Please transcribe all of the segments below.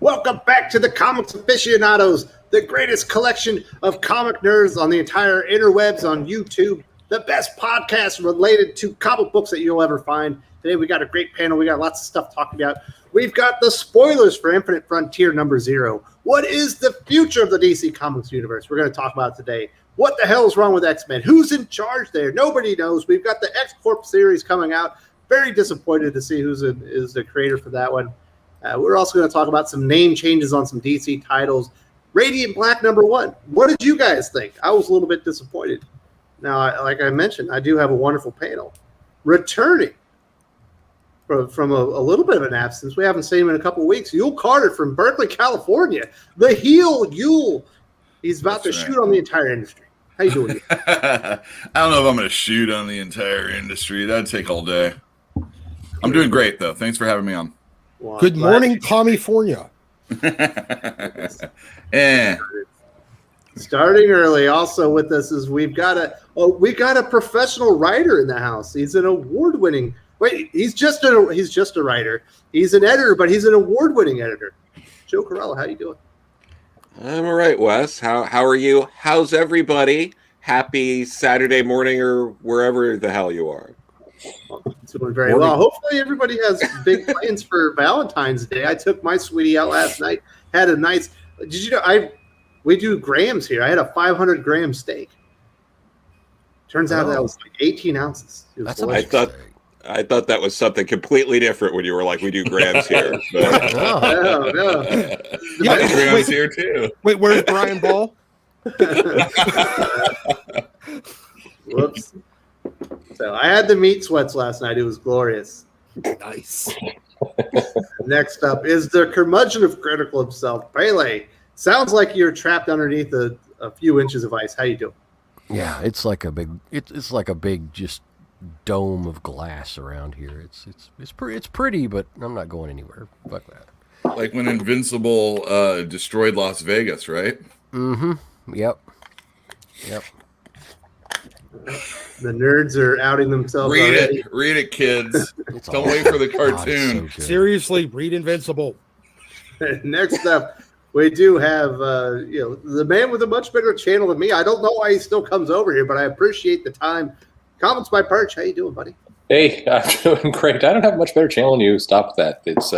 Welcome back to the Comics Aficionados, the greatest collection of comic nerds on the entire interwebs on YouTube, the best podcast related to comic books that you'll ever find. Today we got a great panel. We got lots of stuff talking about. We've got the spoilers for Infinite Frontier #0. What is the future of the DC Comics universe? We're going to talk about it today. What the hell is wrong with X-Men? Who's in charge there? Nobody knows. We've got the X-corp series coming out. Very disappointed to see who's is the creator for that one. We're also going to talk about some name changes on some DC titles. Radiant Black #1. What did you guys think? I was a little bit disappointed. Now, like I mentioned, I do have a wonderful panel. Returning from a little bit of an absence, we haven't seen him in a couple of weeks. Uel Carter from Berkeley, California. The heel Uel. He's about to shoot on the entire industry. How you doing? I don't know if I'm going to shoot on the entire industry. That'd take all day. I'm doing great, though. Thanks for having me on. Well, good morning, California. Starting early. Also with us is we got a professional writer in the house. He's an award-winning. Wait, he's just a writer. He's an editor, but he's an award-winning editor. Joe Corallo, how you doing? I'm all right, Wes. How are you? How's everybody? Happy Saturday morning or wherever the hell you are. Doing very well. Hopefully everybody has big plans for Valentine's Day. I took my sweetie out last night. Had a nice. Did you know we do grams here? I had a 500 gram steak. Turns out that was like 18 ounces. I thought that was something completely different when you were like, we do grams here. But... no. Yeah, grams here too. Wait, where's Brian Ball? Whoops. So I had the meat sweats last night. It was glorious. Nice. Next up is the curmudgeon of critical himself, Pele. Sounds like you're trapped underneath a few inches of ice. How you doing? Yeah, it's like a big just dome of glass around here. It's pretty, but I'm not going anywhere. Fuck that. Like when Invincible destroyed Las Vegas, right? Mm-hmm. Yep. The nerds are outing themselves. Read it, kids. Don't wait for the cartoon. So Seriously, read Invincible. Next up, we do have the man with a much bigger channel than me. I don't know why he still comes over here, but I appreciate the time. Comments by Perch. How you doing, buddy? Hey, I'm doing great. I don't have a much better channel than you. Stop that. It's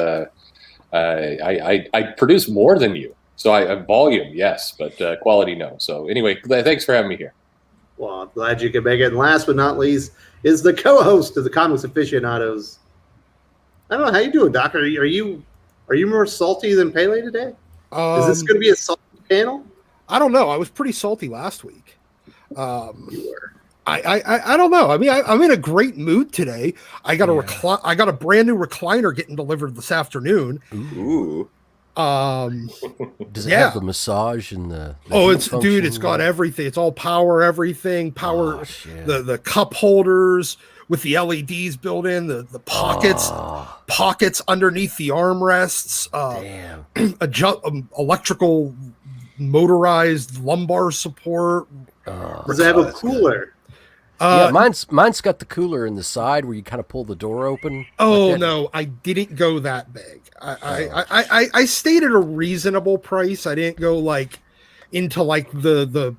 I produce more than you, so I volume yes, but quality no. So anyway, thanks for having me here. Well, I'm glad you could make it. And last but not least is the co-host of the Comics Aficionados. I don't know how you doing, Doc. Are you more salty than Pele today? Is this going to be a salty panel? I don't know. I was pretty salty last week. You were. I don't know. I mean, I'm in a great mood today. I got a brand new recliner getting delivered this afternoon. Ooh. Does it have the massage and the it's got everything. It's all power, everything. Power, the cup holders with the LEDs built in, the pockets underneath the armrests. Electrical motorized lumbar support. Does it have a cooler? Mine's got the cooler in the side where you kind of pull the door open. Oh no, I didn't go that big. I stayed at a reasonable price. I didn't go into the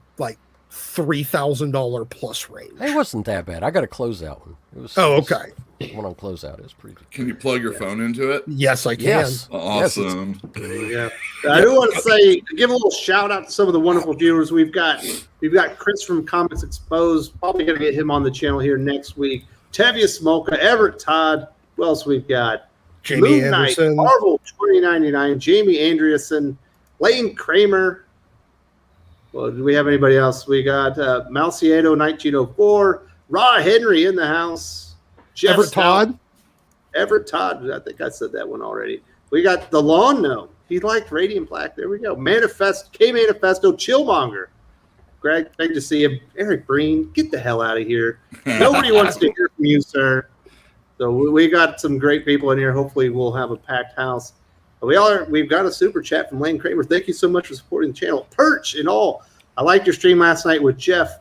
$3,000 plus range. It wasn't that bad. I got a closeout one. Okay. One on closeout is pretty good. Can you plug your phone into it? Yes, I can. Yes. Awesome. Yeah. I do want to give a little shout out to some of the wonderful viewers we've got. We've got Chris from Comics Exposed. Probably going to get him on the channel here next week. Tevia Smolka, Everett Todd. Who else we've got? Jamie Moon Knight, Anderson. Marvel 2099, Jamie Andreasen, Lane Kramer. Well, do we have anybody else? We got Malciedo 1904, Raw Henry in the house. Jeff Everett Todd. Everett Todd. I think I said that one already. We got the Lawn Gnome. He liked Radiant Black. There we go. Manifesto, Chillmonger. Greg, great to see you. Eric Breen, get the hell out of here. Nobody wants to hear from you, sir. So we got some great people in here. Hopefully we'll have a packed house. We've got a super chat from Lane Kramer. Thank you so much for supporting the channel. Perch and all. I liked your stream last night with Jeff.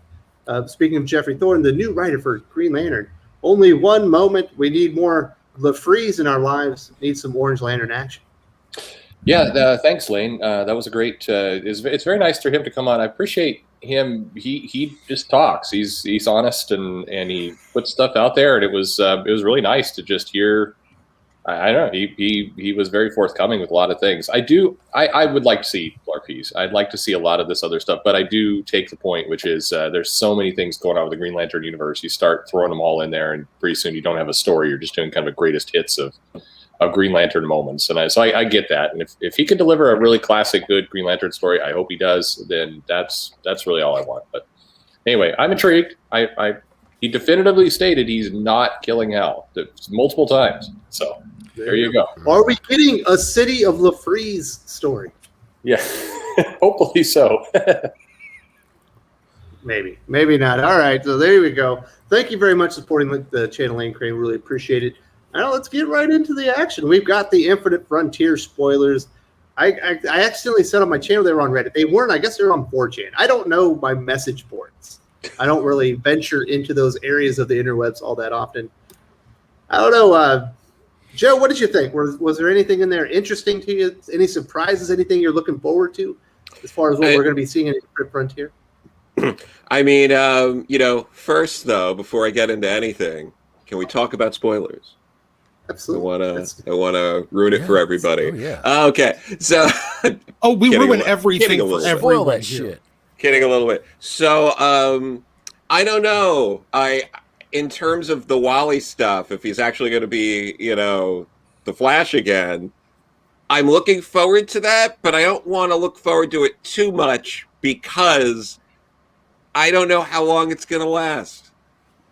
Speaking of Jeffrey Thorne, the new writer for Green Lantern. Only one moment. We need more LaFreeze in our lives. Need some Orange Lantern action. Yeah, thanks, Lane. That was a great. It's very nice for him to come on. I appreciate him. He just talks. He's honest and he puts stuff out there, and it was really nice to just hear. I don't know. He was very forthcoming with a lot of things. I would like to see LARPs. I'd like to see a lot of this other stuff, but I do take the point, which is there's so many things going on with the Green Lantern universe. You start throwing them all in there, and pretty soon you don't have a story. You're just doing kind of a greatest hits of Green Lantern moments. And so I get that. And if he can deliver a really classic, good Green Lantern story, I hope he does, then that's really all I want. But anyway, I'm intrigued. He definitively stated he's not killing Hal multiple times. So there you go. Are we getting a City of LaFreeze story? Yeah, hopefully so. Maybe not. All right, so there we go. Thank you very much for supporting the channel, Lane Crane. Really appreciate it. Now let's get right into the action. We've got the Infinite Frontier spoilers. I accidentally said on my channel they were on Reddit. They weren't. I guess they're on 4chan. I don't know my message boards. I don't really venture into those areas of the interwebs all that often. I don't know. Joe, what did you think? Was there anything in there interesting to you? Any surprises? Anything you're looking forward to as far as what we're going to be seeing in Infinite Frontier? I mean, first though, before I get into anything, can we talk about spoilers? Absolutely. I want to ruin it for everybody. Oh, yeah. Okay, so We Kidding ruin a little- everything kidding a for little bit. everyone. Spoil that here. shit. kidding a little bit. So I don't know. In terms of the Wally stuff, if he's actually going to be, the Flash again, I'm looking forward to that, but I don't want to look forward to it too much because I don't know how long it's going to last.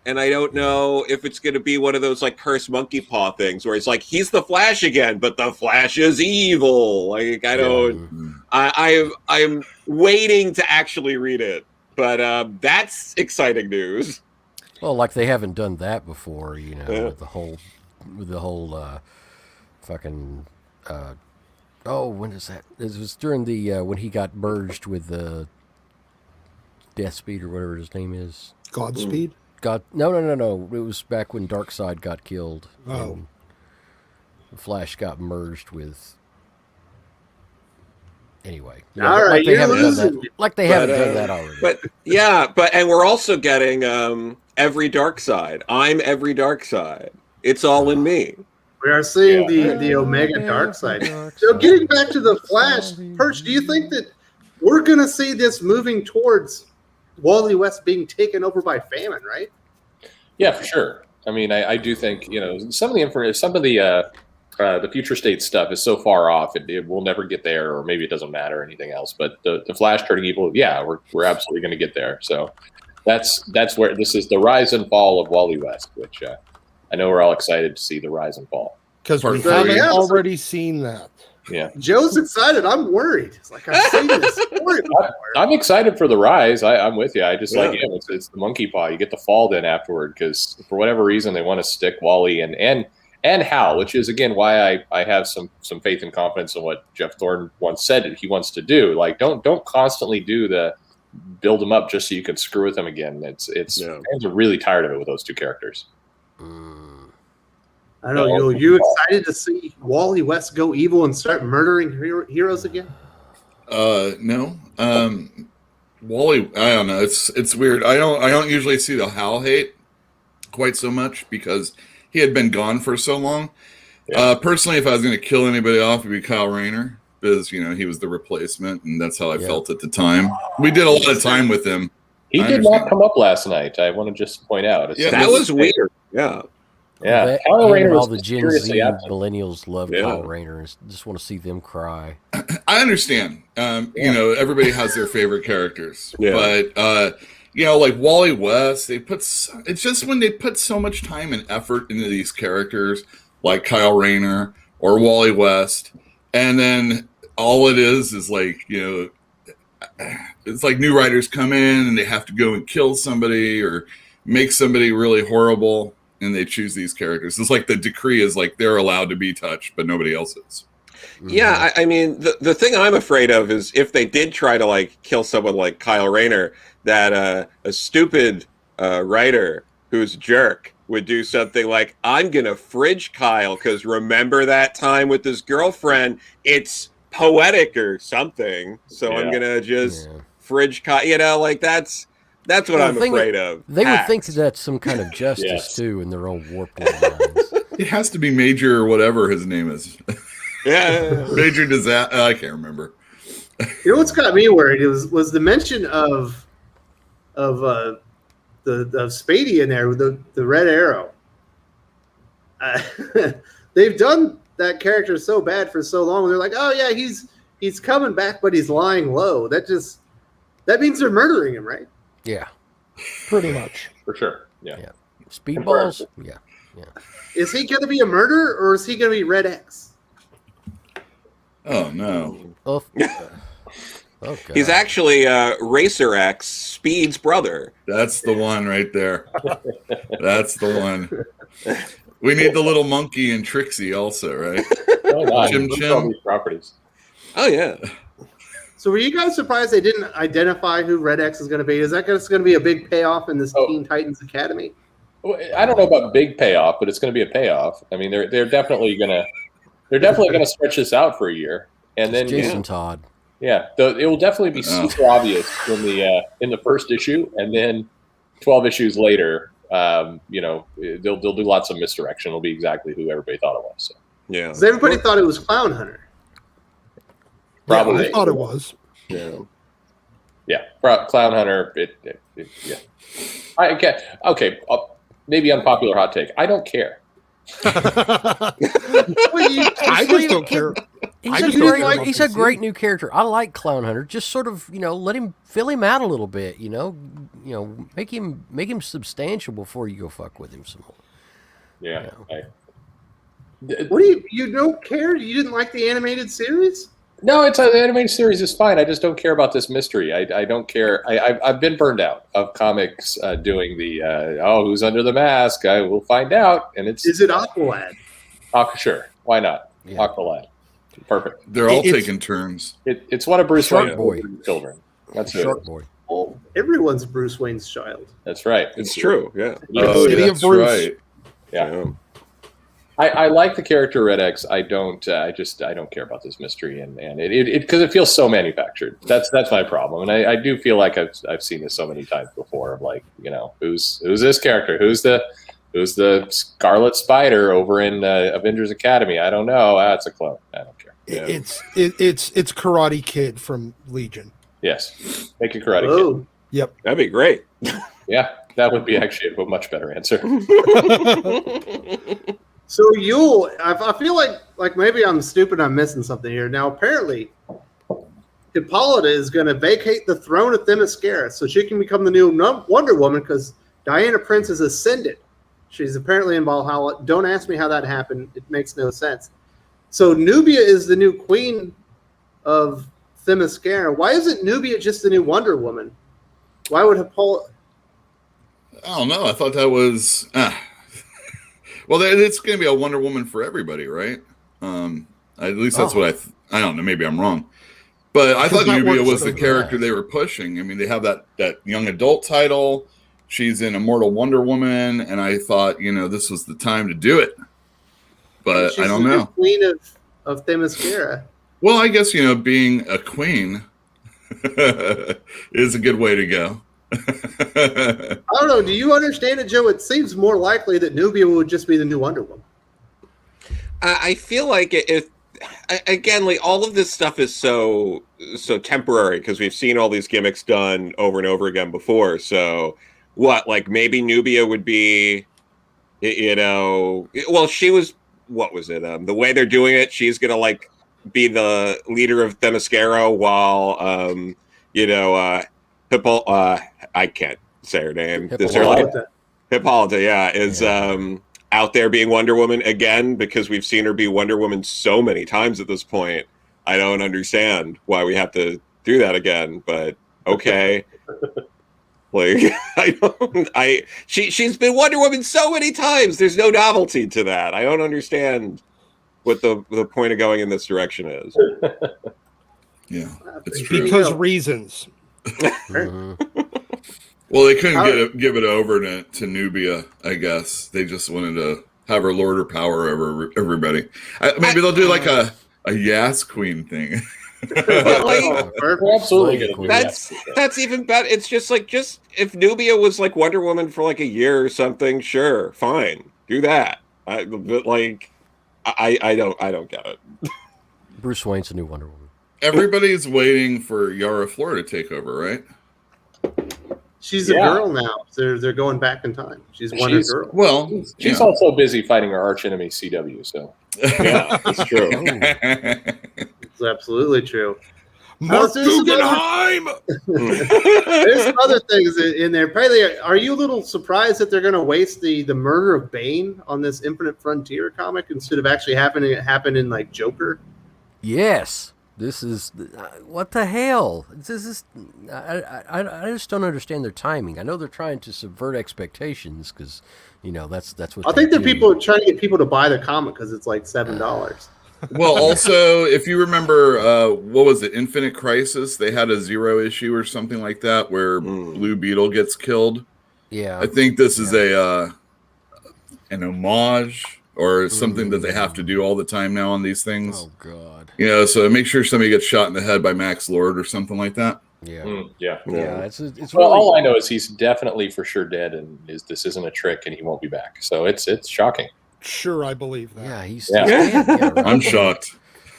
And I don't know if it's going to be one of those like cursed monkey paw things where it's like, he's the Flash again, but the Flash is evil. Like, I don't, I'm waiting to actually read it, but that's exciting news. Well, like they haven't done that before, Yeah. with the whole fucking. When is that? It was during the when he got merged with the Deathspeed or whatever his name is. Godspeed. No. It was back when Darkseid got killed. Oh. And the Flash got merged with. Anyway. All right, they you're haven't done losing. that. Like they haven't done that already. And we're also getting every Darkseid. I'm every Darkseid. It's all in me. We are seeing the Omega Darkseid. So getting back to the Flash, Perch, do you think that we're going to see this moving towards Wally West being taken over by famine, right? Yeah, for sure. I mean, I do think some of the information, some of the future state stuff is so far off it will never get there, or maybe it doesn't matter or anything else. But the Flash turning evil, we're absolutely going to get there. So that's where this is the rise and fall of Wally West, which I know we're all excited to see the rise and fall. Because we So, haven't yeah, already seen that. Yeah, Joe's excited. I'm worried. It's like I've seen this story before. I'm excited for the rise. I'm with you. I just like it's the monkey paw. You get the fall then afterward because for whatever reason they want to stick Wally and Hal, which is again why I have some faith and confidence in what Jeff Thorne once said that he wants to do. Like don't constantly do the build them up just so you can screw with them again. Fans are really tired of it with those two characters. I don't know. You excited to see Wally West go evil and start murdering heroes again? No. Wally, I don't know. It's weird. I don't usually see the Hal hate quite so much because he had been gone for so long. Yeah. Personally, if I was going to kill anybody off, it'd be Kyle Rayner because he was the replacement, and that's how I felt at the time. We did a lot of time with him. He did not come up last night. I want to just point out. That was weird. Yeah. Yeah, Kyle Rayner all was the Gen Z mysteriously absent. millennials love Kyle Rayner and just want to see them cry. I understand. Everybody has their favorite characters, Yeah. but like Wally West, it's just when they put so much time and effort into these characters, like Kyle Rayner or Wally West, and then all it is like it's like new writers come in and they have to go and kill somebody or make somebody really horrible. And they choose these characters. It's like the decree is like they're allowed to be touched, but nobody else is. Yeah, I mean, the thing I'm afraid of is if they did try to like kill someone like Kyle Rayner, that a stupid writer who's a jerk would do something like, I'm gonna fridge Kyle because remember that time with his girlfriend? It's poetic or something. So I'm gonna just fridge cut. Like that's what I'm afraid of. They Hacks. would think that that's some kind of justice too, in their own warped little minds. It has to be Major whatever his name is. Yeah, Major disaster. I can't remember. You know what's got me worried was the mention of the Spady in there with the red arrow. They've done that character so bad for so long. They're like, oh yeah, he's coming back, but he's lying low. That means they're murdering him, right? Yeah, Pretty much. For sure. Yeah. Speedballs. Yeah. Is he going to be a murderer or is he going to be Red X? Oh no. Oh, God. He's actually Racer X, Speed's brother. That's the one right there. That's the one. We need the little monkey and Trixie also, right? Oh, nice. Chim Look at all Chim. these properties. Oh yeah. So were you guys surprised they didn't identify who Red X is going to be? Is that going to be a big payoff in this Teen Titans Academy? Well, I don't know about big payoff, but it's going to be a payoff. I mean, they're definitely gonna stretch this out for a year, and then Jason Todd. Yeah, it will definitely be super obvious in the first issue, and then 12 issues later, they'll do lots of misdirection. It'll be exactly who everybody thought it was. So. Yeah, because everybody thought it was Clown Hunter. Probably, I thought it was. Yeah. Clown Hunter. Yeah. I get okay. Maybe unpopular hot take. I don't care. I just don't care. He's a great new character. I like Clown Hunter. Just sort of, let him fill him out a little bit. Make him substantial before you go fuck with him some more. Yeah. What do you don't care? You didn't like the animated series? No, the animated series is fine. I just don't care about this mystery. I don't care. I've been burned out of comics doing the who's under the mask? I will find out. And Is it Aqualad? Sure, why not? Yeah. Aqualad, perfect. They're all taking turns. It's one of Bruce Shark Wayne's Boy. children. That's it. Shark Boy. Well, everyone's Bruce Wayne's child. That's right. it's true. Yeah. Oh, City of that's Bruce. right. Yeah. I like the character Red X. I don't. I don't care about this mystery, and it because it feels so manufactured. That's my problem, and I do feel like I've seen this so many times before. Of like, who's this character? Who's the Scarlet Spider over in Avengers Academy? I don't know. It's a clone. I don't care. Yeah. It's Karate Kid from Legion. Yes, make a Karate Kid. Oh, Yep. That'd be great. Yeah, that would be actually a much better answer. so Uel, I feel like maybe I'm stupid. I'm missing something here. Now, apparently, Hippolyta is going to vacate the throne of Themyscira so she can become the new Wonder Woman because Diana Prince is ascended. She's apparently in Valhalla. Don't ask me how that happened. It makes no sense. So Nubia is the new queen of Themyscira. Why isn't Nubia just the new Wonder Woman? Why would Hippolyta... I don't know. I thought that was... Well, it's going to be a Wonder Woman for everybody, right? At least that's what I don't know. Maybe I'm wrong. But I thought Nubia was the character they were pushing. I mean, they have that young adult title. She's in Immortal Wonder Woman. And I thought, this was the time to do it. But I don't know. Queen of Themyscira. Well, I guess, being a queen is a good way to go. I don't know. Do you understand it, Joe? It seems more likely that Nubia would just be the new Wonder Woman. I feel like again, like all of this stuff is so temporary because we've seen all these gimmicks done over and over again before. So what, like maybe Nubia would be, well, she was, what was it? The way they're doing it, she's going to like be the leader of Themyscira while, I can't say her name. Hippolyta, yeah, is out there being Wonder Woman again because we've seen her be Wonder Woman so many times at this point. I don't understand why we have to do that again, but okay. Like she's been Wonder Woman so many times. There's no novelty to that. I don't understand what the point of going in this direction is. Yeah, it's true. Because reasons. Well, they couldn't give it over to Nubia, I guess. They just wanted to have her lord her power over everybody. Maybe they'll do like a a Yas Queen thing. We're absolutely going to do That's even better. It's just if Nubia was like Wonder Woman for like a year or something, sure, fine, do that. But like, I don't get it. Bruce Wayne's the new Wonder Woman. Everybody's waiting for Yara Flor to take over, right? She's a girl now. They're going back in time. She's Wonder Girl. Well, she's also busy fighting her arch enemy CW. So yeah, that's true. It's absolutely true. Mark Guggenheim. There's some other things in there. Pele, are you a little surprised that they're going to waste the murder of Bane on this Infinite Frontier comic instead of actually having it happen in like Joker? Yes. This is what the hell? This is I just don't understand their timing. I know they're trying to subvert expectations because that's what I think they're trying to get people to buy the comic because it's like $7. Well, also, if you remember, what was it, Infinite Crisis? They had a 0 issue or something like that where Blue Beetle gets killed. Yeah, I think this is an homage or something that they have to do all the time now on these things. Oh God! So make sure somebody gets shot in the head by Max Lord or something like that. Yeah, yeah. It's well, really... all I know is he's definitely for sure dead, and this isn't a trick, and he won't be back. So it's shocking. Sure, I believe that. Yeah, he's. Yeah. Yeah, right. I'm shocked.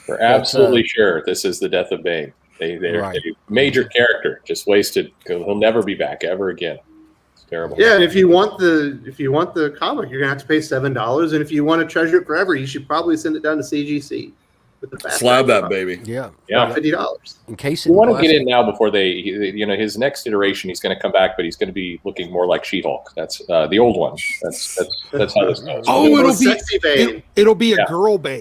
We're absolutely sure this is the death of Bane. They're a major character, just wasted. He'll never be back ever again. It's terrible. Yeah, and if you want the comic, you're gonna have to pay $7. And if you want to treasure it forever, you should probably send it down to CGC. With the slab that baby. Yeah. $50. In case you want to get in now before his next iteration, he's going to come back, but he's going to be looking more like She-Hulk. That's the old one. That's how this goes. Oh, it'll be a Yeah. girl Bane.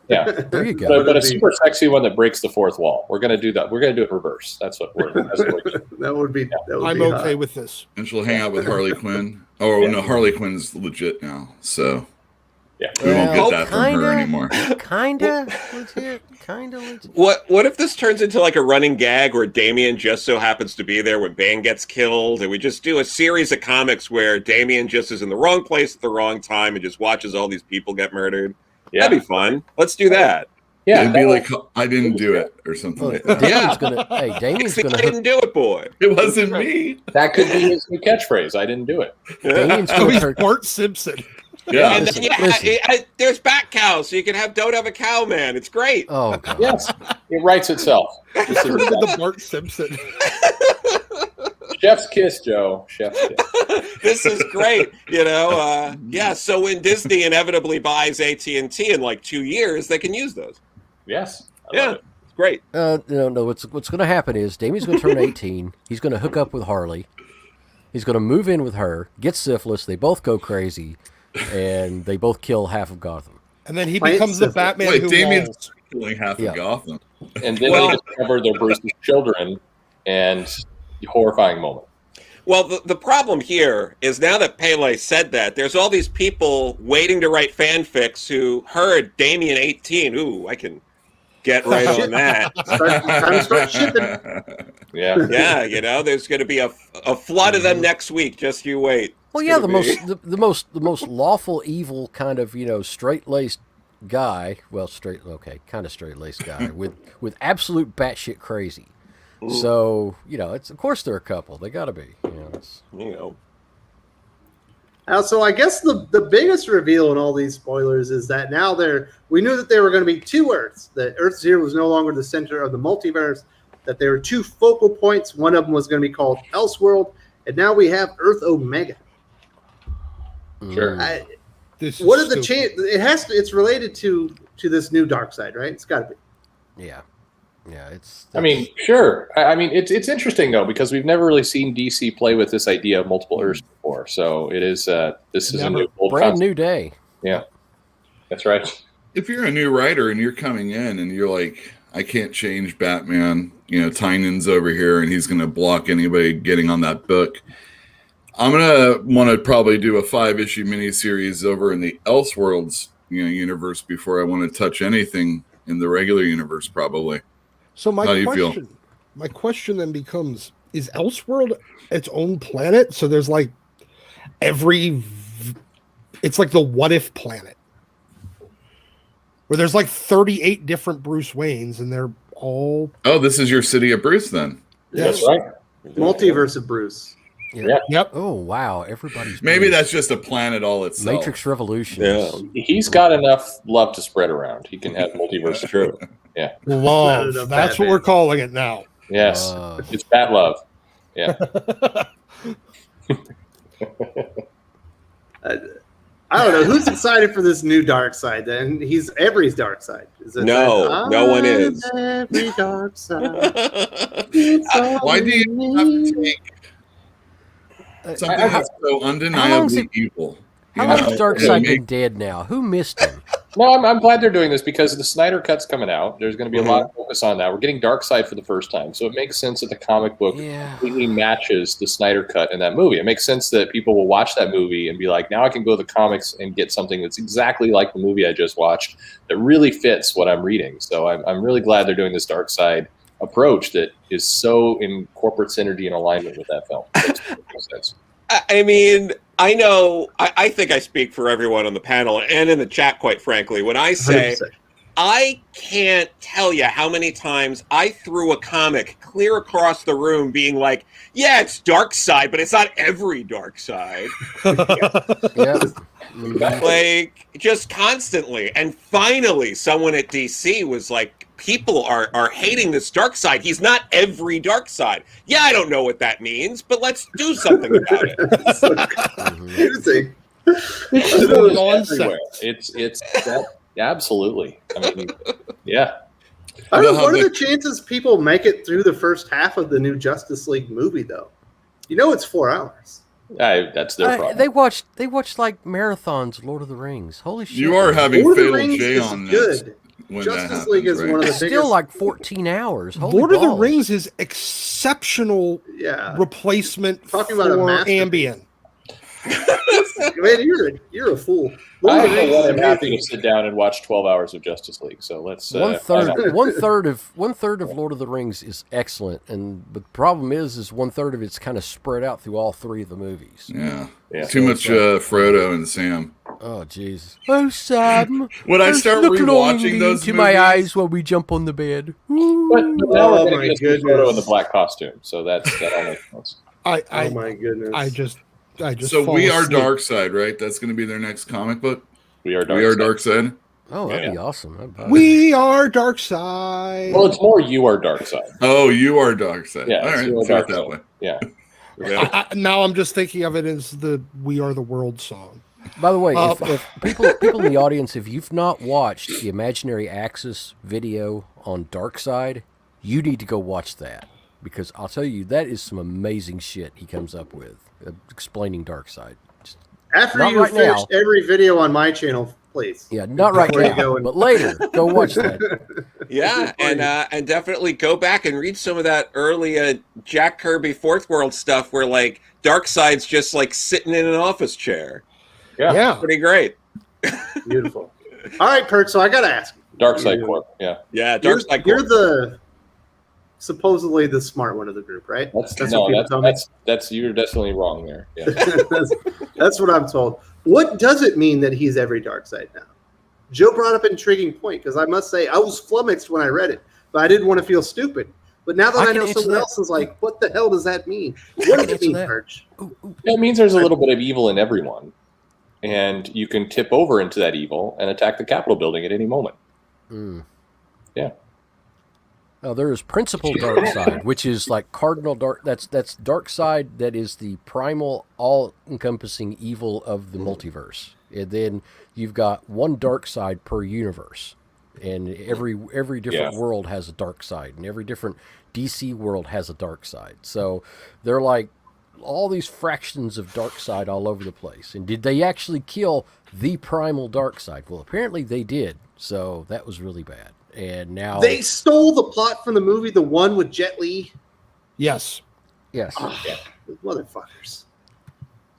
Yeah, there you go. But a super sexy one that breaks the fourth wall. We're going to do that. We're going to do it in reverse. That would be. I'm okay with this. And she'll hang out with Harley Quinn. Oh no, Harley Quinn's legit now, so. Yeah. We won't get that from her anymore. Kinda legit. What if this turns into like a running gag where Damian just so happens to be there when Bane gets killed, and we just do a series of comics where Damian just is in the wrong place at the wrong time and just watches all these people get murdered? Yeah. That'd be fun. Let's do that. Yeah, it'd be like I didn't do it or something like that. Damian's gonna I didn't do it, boy. It wasn't me. That could be his new catchphrase. I didn't do it. Damian's gonna He's Bart Simpson. Yeah. And then, there's Bat Cow, so you can have Don't Have a Cow Man. It's great. Oh, God. Yes, it writes itself. The Bart Simpson. Chef's kiss, Joe. Chef's kiss. This is great. So when Disney inevitably buys AT&T in like 2 years, they can use those. Yes. I love it. It's great. No. What's going to happen is Damian's going to turn 18. He's going to hook up with Harley. He's going to move in with her, get syphilis. They both go crazy. And they both kill half of Gotham. And then he becomes the Batman who Damian's killing half of Gotham. And then they discover they're Bruce's children, and horrifying moment. Well, the problem here is now that Pele said that, there's all these people waiting to write fanfics who heard Damian 18. Ooh, I can get right on that. Start shipping. Yeah. There's going to be a flood of them next week. Just you wait. Well, yeah, the most lawful evil kind of straight-laced guy. Well, kind of straight-laced guy with absolute batshit crazy. Ooh. So it's of course they're a couple. They got to be. So I guess the biggest reveal in all these spoilers is that now we knew that there were going to be two Earths. That Earth Zero was no longer the center of the multiverse. That there were two focal points. One of them was going to be called Elseworld, and now we have Earth Omega. Sure. What are the chances? It has to. It's related to this new dark side, right? It's got to be. Yeah. Sure. It's interesting though because we've never really seen DC play with this idea of multiple Earths before. So it is. This is a new day. Yeah, that's right. If you're a new writer and you're coming in and you're like, I can't change Batman. Tynan's over here and he's going to block anybody getting on that book. I'm gonna want to probably do a 5-issue miniseries over in the Elseworlds universe before I want to touch anything in the regular universe. Probably. So my question then becomes: is Elseworld its own planet? So there's like it's like the what if planet, where there's like 38 different Bruce Waynes, and they're all. Oh, this is your city of Bruce then. Yes. That's right. Multiverse of Bruce. Yeah. Yep. Oh wow, everybody's Maybe Bruce. that's just a planet all itself. Matrix Revolutions. Yeah. He's got enough love to spread around. He can have multiverse. True. Love. Not That's what Batman. we're calling it now. Yes, it's Bat Love. Yeah. I don't know who's excited for this new Dark Side. Then he's every's Dark Side. Is it No, no one is. Every Dark Side. Why do you have to take something that's so How long's undeniably it- evil? How You long know, has and Darkseid make- been dead now? Who missed him? No, I'm glad they're doing this because the Snyder Cut's coming out. There's going to be a lot of focus on that. We're getting Darkseid for the first time, so it makes sense that the comic book Yeah. completely matches the Snyder Cut in that movie. It makes sense that people will watch that movie and be like, now I can go to the comics and get something that's exactly like the movie I just watched that really fits what I'm reading. So I'm really glad they're doing this Darkseid approach that is so in corporate synergy and alignment with that film. It makes sense. I mean, I know, I think I speak for everyone on the panel and in the chat, quite frankly, when I say 100%. I can't tell you how many times I threw a comic clear across the room being like, yeah, it's Darkseid, but it's not every Darkseid. Yeah. Mhm. Like, just constantly. And finally, someone at DC was like, people are hating this Darkseid. He's not every Darkseid. Yeah, I don't know what that means, but let's do something about it. Confusing. It's nonsense. everywhere. It's that, absolutely. I mean, yeah. I don't know, How what are big- the chances people make it through the first half of the new Justice League movie, though? You know it's 4 hours. That's their problem. They watched like marathons of Lord of the Rings. Holy shit. You are having Lord of the Fatal Rings J is on this. good. When Justice that League happens, is right? one of the It's biggest. still like 14 hours. Holy Lord of the balls. Rings is exceptional Yeah. replacement Talking about a for masterpiece. Ambien. Man, you're a fool. Lord I of the Rings is am happy amazing. to sit down and watch 12 hours of Justice League. So let's One third of Lord of the Rings is excellent, and the problem is 1/3 of it's kind of spread out through all three of the movies. Yeah. Yeah. Too much Frodo and Sam. Oh jeez. Oh Sam, When I start look rewatching longingly those into my movies- eyes while we jump on the bed. But Oh, now we're going my to get a goodness. photo in the black costume. So that all makes sense. I Oh my goodness. I just So fall we are asleep. Darkseid, right? That's going to be their next comic book. We are We are Darkseid. Darkseid. Oh, that'd be awesome. I'd buy it. We are Darkseid. Well, it's more you are Darkseid. Oh, you are Darkseid. Yeah, All it's right, you are let's do it that Darkseid. way. Yeah. Now I'm just thinking of it as the "We Are the World" song. By the way, Uh, if people in the audience, if you've not watched the Imaginary Axis video on Darkseid, you need to go watch that, because I'll tell you, that is some amazing shit he comes up with explaining Darkseid. Just, After not you right finish now. every video on my channel, please. yeah, not right Before you now, go and- but later, go watch that. Yeah, and definitely go back and read some of that early Jack Kirby Fourth World stuff where like Darkseid's just like sitting in an office chair. Yeah. Pretty great. Beautiful. All right, Perch. So I got to ask you. Darkseid Corp. Yeah. Yeah, You're, Darkseid. you're the supposedly the smart one of the group, right? That's what people tell me. you're definitely wrong there. Yeah. that's what I'm told. What does it mean that he's every Darkseid now? Joe brought up an intriguing point because I must say I was flummoxed when I read it, but I didn't want to feel stupid. But now that I I can know answer someone that. else is like, what the hell does that mean? What can does it answer mean, that. Perch? It means there's a little bit of evil in everyone, and you can tip over into that evil and attack the Capitol building at any moment. Mm. Yeah. Now there is principal Darkseid, which is like cardinal dark. That's Darkseid. That is the primal, all-encompassing evil of the multiverse. And then you've got one Darkseid per universe, and every different Yeah. world has a Darkseid, and every different DC world has a Darkseid. So they're like all these fractions of Darkseid all over the place. And did they actually kill the primal Darkseid? Well, apparently they did. So that was really bad. And now They stole the plot from the movie, the one with Jet Li. Yes. yes. Motherfuckers.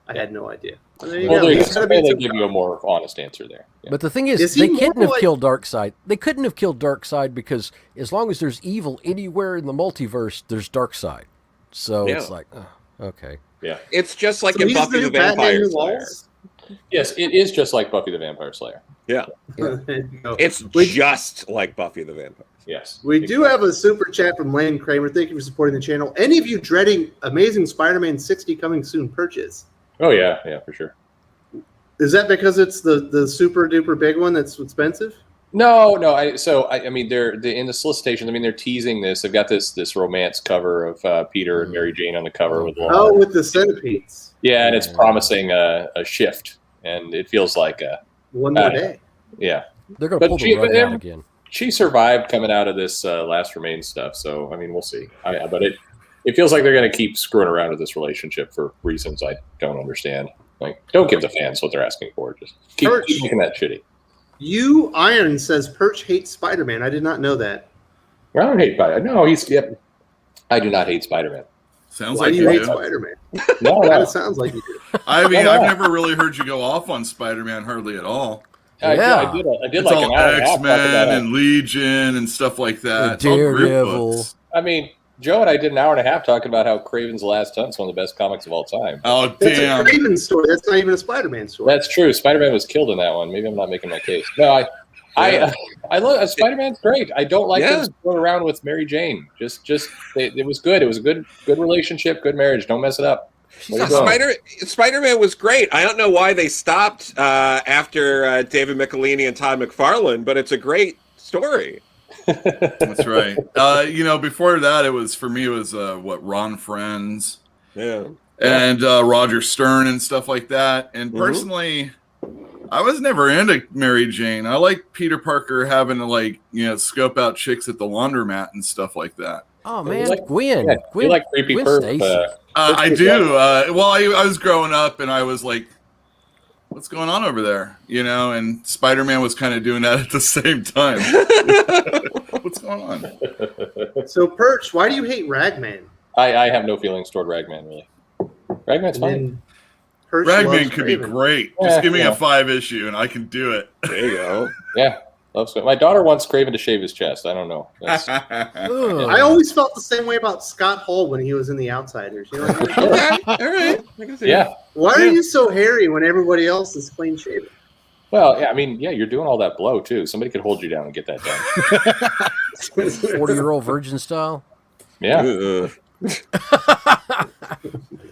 I had no idea. Well, there you Well, go. there you He's go. gonna be They too- give you a more honest answer there. Yeah. But the thing is, Is he they more couldn't have like- killed Darkseid. They couldn't have killed Darkseid because as long as there's evil anywhere in the multiverse, there's Darkseid. So it's Yeah. like, okay. Yeah. It's just like So in he's Buffy the new Batman Vampire Who Slayer. Walls? Yes, it is just like Buffy the Vampire Slayer. Yeah. No. It's just like Buffy the Vampire. Yes. We do have a super chat from Lane Kramer. Thank you for supporting the channel. Any of you dreading Amazing Spider-Man 60 coming soon purchase? Oh yeah, for sure. Is that because it's the super duper big one that's expensive? No. I mean, they're in the solicitation. I mean, they're teasing this. They've got this romance cover of Peter and Mary Jane on the cover with. With the centipedes. Yeah, and it's promising a shift, and it feels like one more day. Yeah, they're going to pull the rug out again. She survived coming out of this Last Remain stuff, so I mean, we'll see. But it feels like they're going to keep screwing around with this relationship for reasons I don't understand. Like, don't give the fans what they're asking for. Just keep making that shitty. You Iron says Perch hates Spider-Man. I did not know that. I don't hate Spider-Man. No, I do not hate Spider-Man. Sounds Why like do you hate Spider-Man? No. It sounds like you do. I mean, I've never really heard you go off on Spider-Man hardly at all. I did It's like all an hour and a half X-Men talking about and Legion and stuff like that. It's all group Daredevil. books. I mean, Joe and I did an hour and a half talking about how Craven's Last Hunt's one of the best comics of all time. Oh, That's damn. a Craven story. That's not even a Spider-Man story. That's true. Spider-Man was killed in that one. Maybe I'm not making my case. No, I love Spider-Man's great. I don't like him going around with Mary Jane. It was good. It was a good relationship, good marriage. Don't mess it up. Spider-Man was great. I don't know why they stopped after David Michelini and Todd McFarlane, but it's a great story. That's right. Before that, it was Ron Friends, and Roger Stern and stuff like that. And personally, I was never into Mary Jane. I like Peter Parker having to scope out chicks at the laundromat and stuff like that. Oh man, Gwen. Yeah, Gwen, you like creepy Gwen perv. Stacy. I do. I was growing up and I was like, what's going on over there? And Spider-Man was kind of doing that at the same time. What's going on? So, Perch, why do you hate Ragman? I have no feelings toward Ragman, really. Ragman's fine. Ragman could be great. Just give me a 5-issue and I can do it. There you go. Yeah. My daughter wants Craven to shave his chest. I don't know. I always felt the same way about Scott Hall when he was in The Outsiders. You know what I mean? All right. Yeah. Why are you so hairy when everybody else is clean shaven? Well, yeah, I mean, you're doing all that blow, too. Somebody could hold you down and get that done. 40-year-old virgin style. Yeah.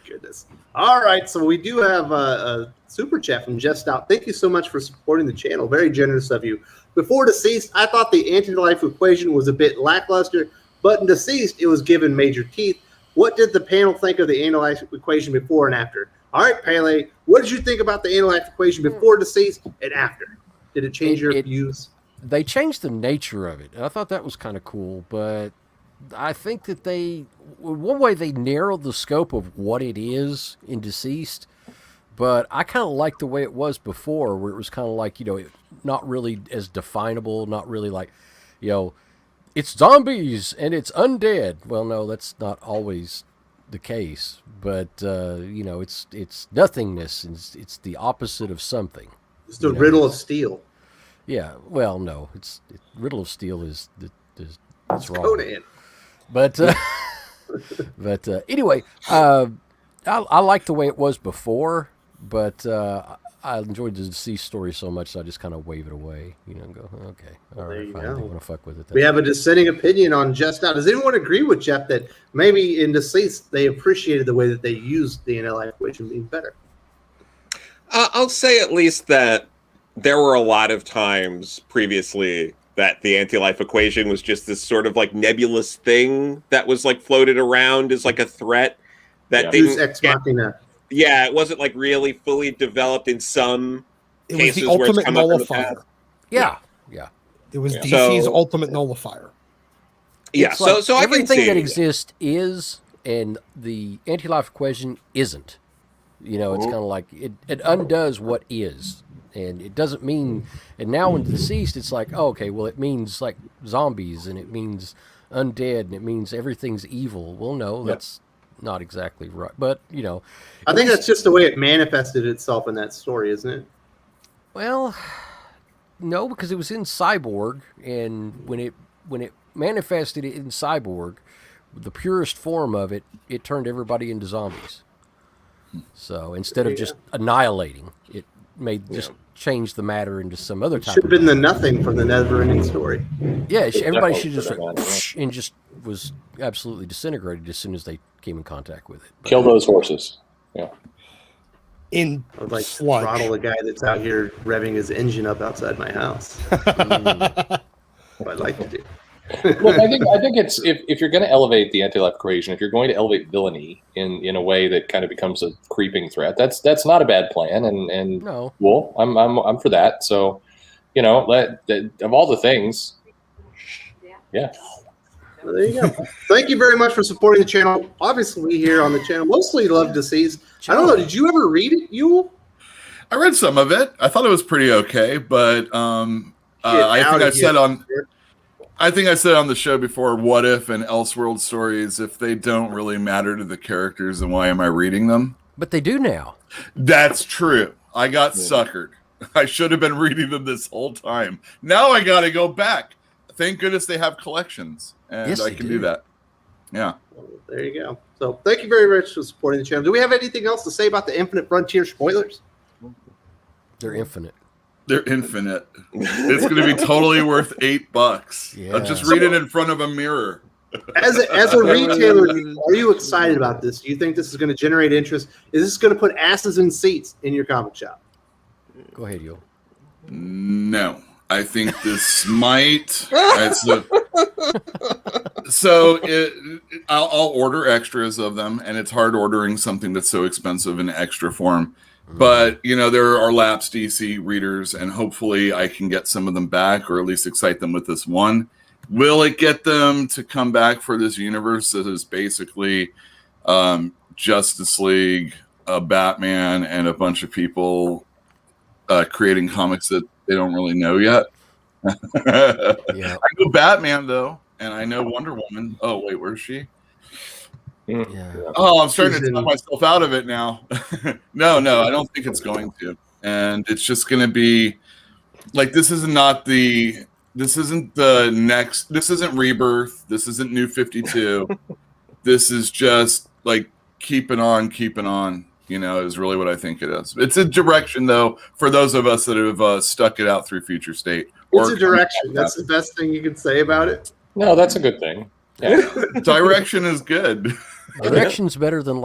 Goodness. All right, so we do have a super chat from Just Out. Thank you so much for supporting the channel. Very generous of you. Before Deceased, I thought the anti-life equation was a bit lackluster, but in Deceased, it was given major teeth. What did the panel think of the anti-life equation before and after? All right, Pele, what did you think about the anti-life equation before Deceased and after? Did it change your views? They changed the nature of it. I thought that was kind of cool, but I think that one way they narrowed the scope of what it is in Deceased, but I kind of like the way it was before, where it was kind of like, not really as definable, not really like, it's zombies and it's undead. Well, no, that's not always the case, but, it's nothingness. It's the opposite of something. It's the riddle of steel. Yeah, well, no, riddle of steel is that's wrong. Conan. But anyway, I like the way it was before, but I enjoyed the Deceased story so much, so I just kind of wave it away, and go, okay, all right, fine, they want to fuck with it. We have a dissenting opinion on Just Out. Does anyone agree with Jeff that maybe in Deceased they appreciated the way that they used the NLI equation being better? I'll say at least that there were a lot of times previously that the anti-life equation was just this sort of nebulous thing that was floated around as a threat that didn't Ex Machina. Yeah, it wasn't really fully developed in some cases was the where it's ultimate come up in the nullifier. past. Yeah. It was DC's ultimate nullifier. Yeah, so I can everything see that exists is, and the anti-life equation isn't. It's kind of like it undoes what is, and it doesn't mean. And now in Deceased, it's like, oh, okay, well, it means zombies, and it means undead, and it means everything's evil. Well, no, that's not exactly right, but I think that's just the way it manifested itself in that story, isn't it? Well, no, because it was in Cyborg, and when it manifested in Cyborg, the purest form of it, it turned everybody into zombies. So instead of just annihilating, it just changed the matter into some other type. Should have been the nothing from the never-ending story. Yeah, everybody definitely should just should have went been, whoosh, and just was absolutely disintegrated as soon as they came in contact with it. Kill those horses. Yeah. In I would like to sludge. throttle a guy that's out here revving his engine up outside my house. What I'd like to do. Look, I think it's if you're going to elevate the anti-life equation, if you're going to elevate villainy in a way that kind of becomes a creeping threat, that's not a bad plan. And No. well, I'm for that. So, of all the things, yeah. Well, there you go. Thank you very much for supporting the channel. Obviously, we here on the channel mostly love Disease. I don't know. Did you ever read it, Uel? I read some of it. I thought it was pretty okay, but I think I said on the show before, what if and Elseworld stories, if they don't really matter to the characters, then why am I reading them? But they do now. That's true. I got suckered. I should have been reading them this whole time. Now I got to go back. Thank goodness they have collections, and Yes, I they can do. do that. Yeah. Well, there you go. So thank you very much for supporting the channel. Do we have anything else to say about the Infinite Frontier spoilers? They're infinite. They're infinite. It's going to be totally worth $8. Yeah. I'll just read it in front of a mirror. As a retailer, are you excited about this? Do you think this is going to generate interest? Is this going to put asses in seats in your comic shop? Go ahead, Yo. No. I think this might. I'll order extras of them, and it's hard ordering something that's so expensive in extra form. But, there are lapsed DC readers, and hopefully I can get some of them back, or at least excite them with this one. Will it get them to come back for this universe that is basically Justice League, Batman, and a bunch of people creating comics that they don't really know yet? Yeah. I know Batman, though, and I know Wonder Woman. Oh, wait, where's she? Yeah. Oh, I'm starting to talk myself out of it now. No, I don't think it's going to. And it's just going to be like, this isn't Rebirth. This isn't New 52. This is just like keeping on, is really what I think it is. It's a direction, though, for those of us that have stuck it out through Future State. It's a direction. That's the best thing you can say about it. No, that's a good thing. Yeah. Direction is good. Direction's better than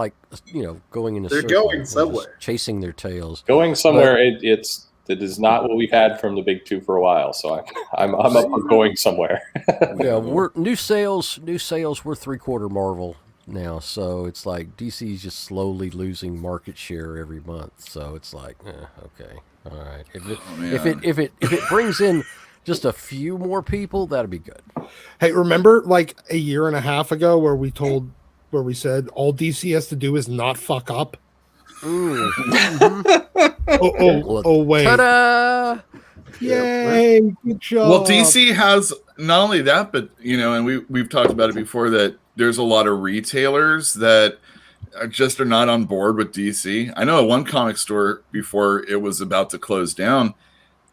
going in a They're circle going or just somewhere. chasing their tails. Going somewhere, it is not what we've had from the big two for a while. So I'm up for going somewhere. Yeah, we're new sales. We're 3/4 Marvel now, so it's like DC's just slowly losing market share every month. So it's like, okay, all right. If it brings in just a few more people, that'd be good. Hey, remember like a year and a half ago where we said all DC has to do is not fuck up? Oh, wait. Ta-da! Yay, good job. Well, DC has not only that, but and we've talked about it before, that there's a lot of retailers that are not on board with DC. I know at one comic store before it was about to close down,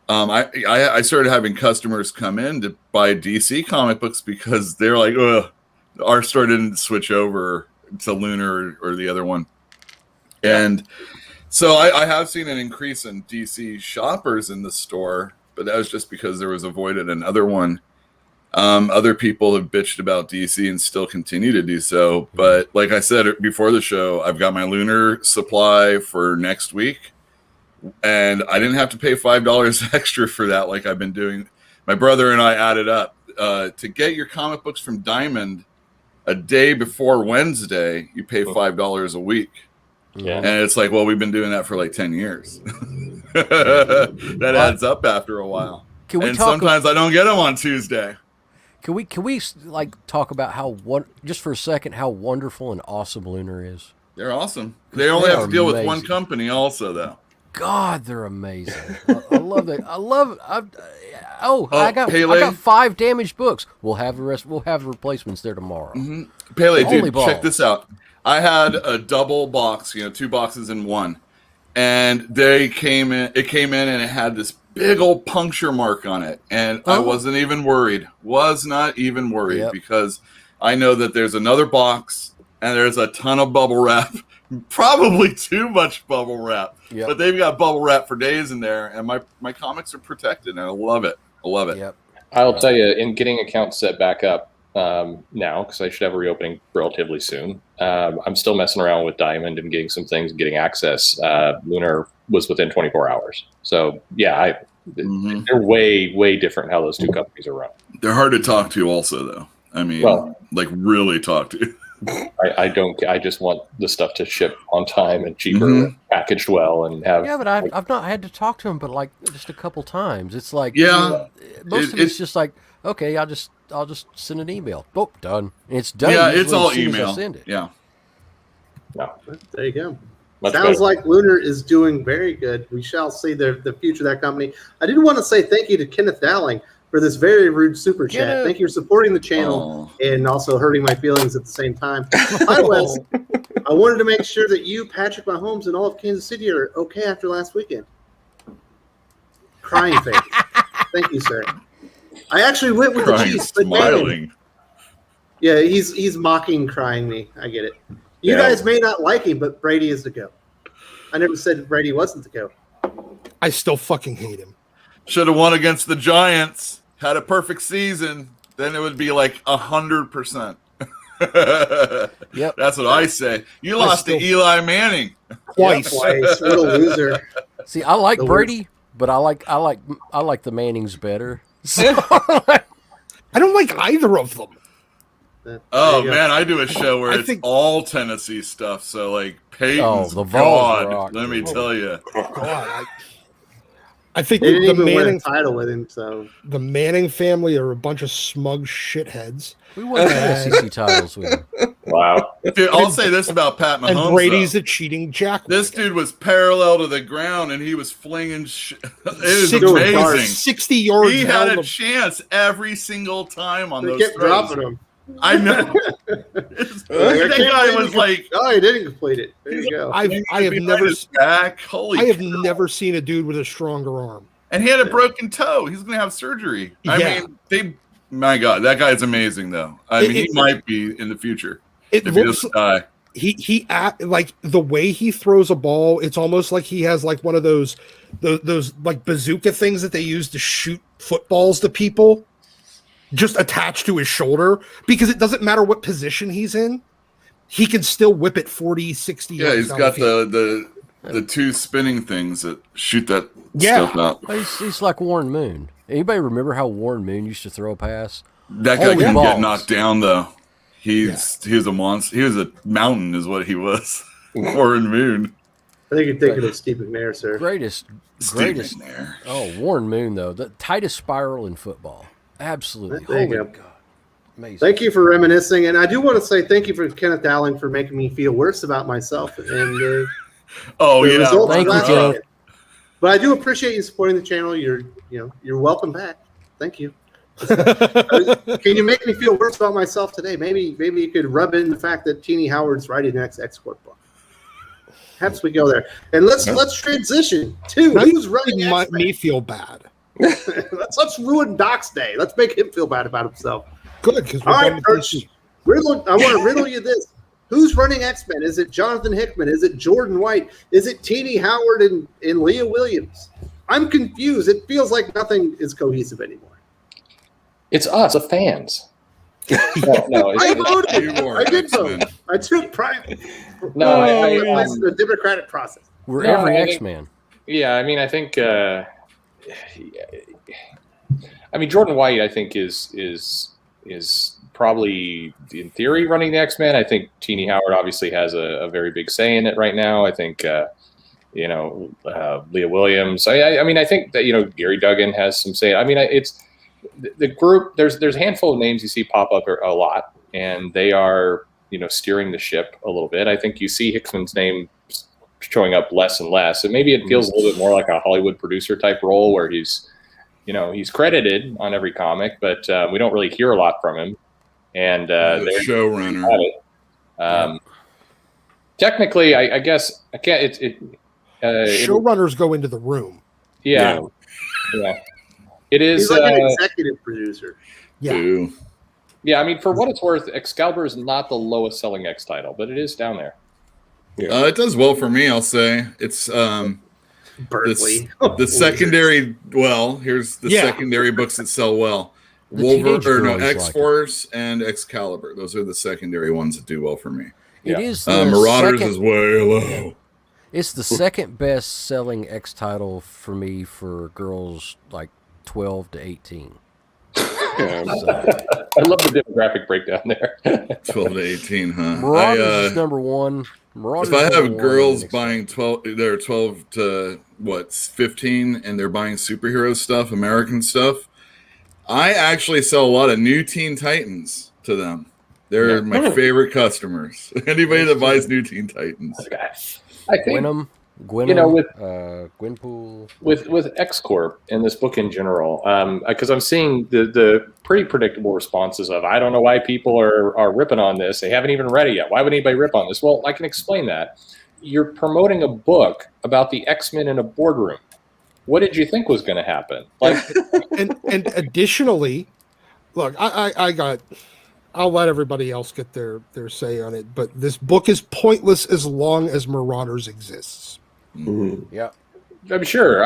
I started having customers come in to buy DC comic books because they're like, ugh, our store didn't switch over to Lunar or the other one. And so I have seen an increase in DC shoppers in the store, but that was just because there was a void at another one. Other people have bitched about DC and still continue to do so. But like I said before the show, I've got my Lunar supply for next week. And I didn't have to pay $5 extra for that like I've been doing. My brother and I added up. To get your comic books from Diamond a day before Wednesday, you pay $5 a week. Yeah. And it's like, well, we've been doing that for like 10 years. That adds up after a while. And sometimes I don't get them on Tuesday. Can we like talk about just for a second how wonderful and awesome Lunar is? They're awesome. They only have to deal with one company also, though. God, they're amazing. I love it. I got Pele. 5 damaged books. We'll have the rest. We'll have the replacements there tomorrow. Mm-hmm. Pele, Holy dude, balls. check this out. I had a double box, 2 boxes in one, and it came in and it had this big old puncture mark on it, and I wasn't even worried. Was not even worried because I know that there's another box and there's a ton of bubble wrap, probably too much bubble wrap. Yep. But they've got bubble wrap for days in there, and my comics are protected, and I love it. I love it. Yep. I'll tell you, in getting accounts set back up now, because I should have a reopening relatively soon, I'm still messing around with Diamond and getting some things, getting access. Lunar was within 24 hours. So, yeah, they're way, way different how those two companies are run. They're hard to talk to also, though. I mean, like really talk to. I just want the stuff to ship on time and cheaper, packaged well, and have. Yeah, but I've not had to talk to him, but like just a couple times. It's like most of it's just like, okay, I'll just send an email. Oh, done. And it's done. Yeah, it's all as soon as I email. send it. Yeah. No. There you go. Much Sounds better. like Lunar is doing very good. We shall see the future of that company. I did want to say thank you to Kenneth Dowling for this very rude super chat. Kenneth. Thank you for supporting the channel and also hurting my feelings at the same time. Hi, Wes. I wanted to make sure that you, Patrick Mahomes, and all of Kansas City are okay after last weekend. Crying face. Thank you, sir. I actually went with the Crying, Chiefs, but smiling. yeah, he's mocking crying me. I get it. You guys may not like him, but Brady is the GOAT. I never said Brady wasn't the GOAT. I still fucking hate him. Should have won against the Giants. Had a perfect season. Then it would be like 100%. Yep. That's what I say. You lost to Eli Manning. Twice. Twice. What a loser. See, I like The Brady, but I like the Mannings better. So, I don't like either of them. Oh There you go. man, I do a show where I it's think- all Tennessee stuff. So like Peyton's the Vols God, rock. let me tell you. God, I think They didn't the even win a Manning title with him, so the Manning family are a bunch of smug shitheads. we won 2 SEC titles with him. Wow. Dude, I'll say this about Pat Mahomes. And Brady's though. a cheating jack. This dude was parallel to the ground and he was flinging shit. It is 60 amazing. 60 yards. He had down a the- chance every single time on they those kept throws. dropping him. I know. That guy was like, Oh, he didn't complete it. There you go. I have behind never his back. Holy I have cow. never seen a dude with a stronger arm. And he had a broken toe. He's going to have surgery. I Yeah. mean, my God, that guy's amazing, though. I mean, he It- might be in the future It if he looks doesn't die. he like the way he throws a ball. It's almost like he has like one of those like bazooka things that they use to shoot footballs to people, just attached to his shoulder, because it doesn't matter what position he's in, he can still whip it 40, 60 Yeah, yards he's down got field. the two spinning things that shoot that Yeah. stuff out. He's like Warren Moon. Anybody remember how Warren Moon used to throw a pass? That guy Holy can get balls. knocked down, though. He was a monster. He was a mountain, is what he was. Warren Moon. I think you're thinking of Steve McNair, sir. Greatest. Steve McNair. Oh, Warren Moon though, the tightest spiral in football. Absolutely. There you Holy go. God. Amazing. Thank you for reminiscing, and I do want to say thank you for Kenneth Dowling for making me feel worse about myself and Oh, the yeah. results Thank of you, last Kenneth. weekend. But I do appreciate you supporting the channel. You're welcome back. Thank you. Can you make me feel worse about myself today? Maybe you could rub in the fact that Teeny Howard's writing the next x-corp book. Perhaps we go there, and let's transition to Now who's you running make X-Men. me feel bad. let's ruin Doc's day. Let's make him feel bad about himself. Good, because All right, Perch. I want to riddle you this. Who's running X-Men? Is it Jonathan Hickman? Is it Jordan White? Is it Teeny Howard and Leah Williams? I'm confused. It feels like nothing is cohesive anymore. It's us, the fans. No, I voted. You are I did X-Men. vote. I took pride. No, It's the democratic process. We're No, every I think- X-Man. yeah, I mean, I think. I mean, Jordan White, I think is probably in theory running the X-Men. I think Teeny Howard obviously has a very big say in it right now. I think Leah Williams. I mean, I think that Gary Duggan has some say. I mean, it's the group. There's a handful of names you see pop up a lot, and they are steering the ship a little bit. I think you see Hickman's name showing up less and less, and maybe it feels a little bit more like a Hollywood producer type role where he's credited on every comic, but we don't really hear a lot from him. And The showrunner. Technically, I guess I can't. Showrunners go into the room. Yeah. It is. He's like an executive producer. Yeah. Ooh. Yeah, I mean, for what it's worth, Excalibur is not the lowest selling X title, but it is down there. It does well for me, I'll say. It's Berkeley. the secondary. Well, here's the secondary books that sell well. X-Force and Excalibur. Those are the secondary ones that do well for me. It is Marauders is way low. It's the second best selling X title for me for girls like 12 to 18. I love the demographic breakdown there. 12 to 18, huh? Marauders is number one. If I have girls buying 12, they're 12 to 15, and they're buying superhero stuff, American stuff, I actually sell a lot of new Teen Titans to them. They're my favorite customers. Anybody that buys new Teen Titans. I think Gwenpool with X-Corp and this book in general, because I'm seeing the pretty predictable responses of, I don't know why people are ripping on this. They haven't even read it yet. Why would anybody rip on this? Well, I can explain that. You're promoting a book about the X-Men in a boardroom. What did you think was going to happen? Like, and additionally, look, I'll let everybody else get their say on it, but this book is pointless as long as Marauders exists. Mm-hmm. Yeah, I'm sure.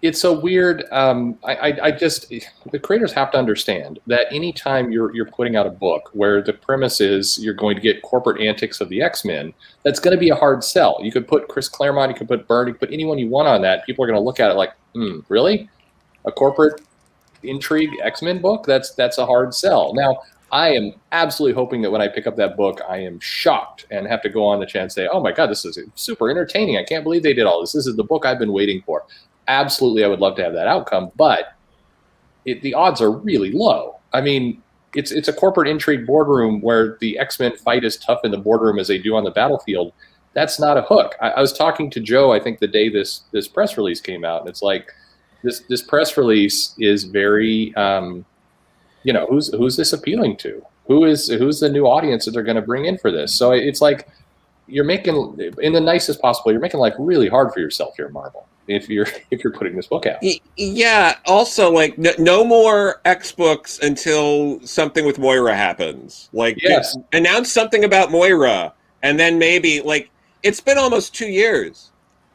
It's a weird. I just, the creators have to understand that anytime you're putting out a book where the premise is you're going to get corporate antics of the X-Men, that's going to be a hard sell. You could put Chris Claremont, you could put Byrne, you could put anyone you want on that. People are going to look at it like, really? A corporate intrigue X-Men book? That's a hard sell. Now, I am absolutely hoping that when I pick up that book, I am shocked and have to go on the chat and say, oh my God, this is super entertaining. I can't believe they did all this. This is the book I've been waiting for. Absolutely, I would love to have that outcome, but the odds are really low. I mean, it's a corporate intrigue boardroom where the X-Men fight as tough in the boardroom as they do on the battlefield. That's not a hook. I was talking to Joe, I think, the day this press release came out, and it's like, this press release is very, who's this appealing to? Who's the new audience that they're going to bring in for this? So it's like you're making, in the nicest possible, you're making life really hard for yourself here, Marvel, if you're putting this book out. Yeah. Also, like no more X books until something with Moira happens. Like, yes, announce something about Moira, and then maybe it's been almost 2 years.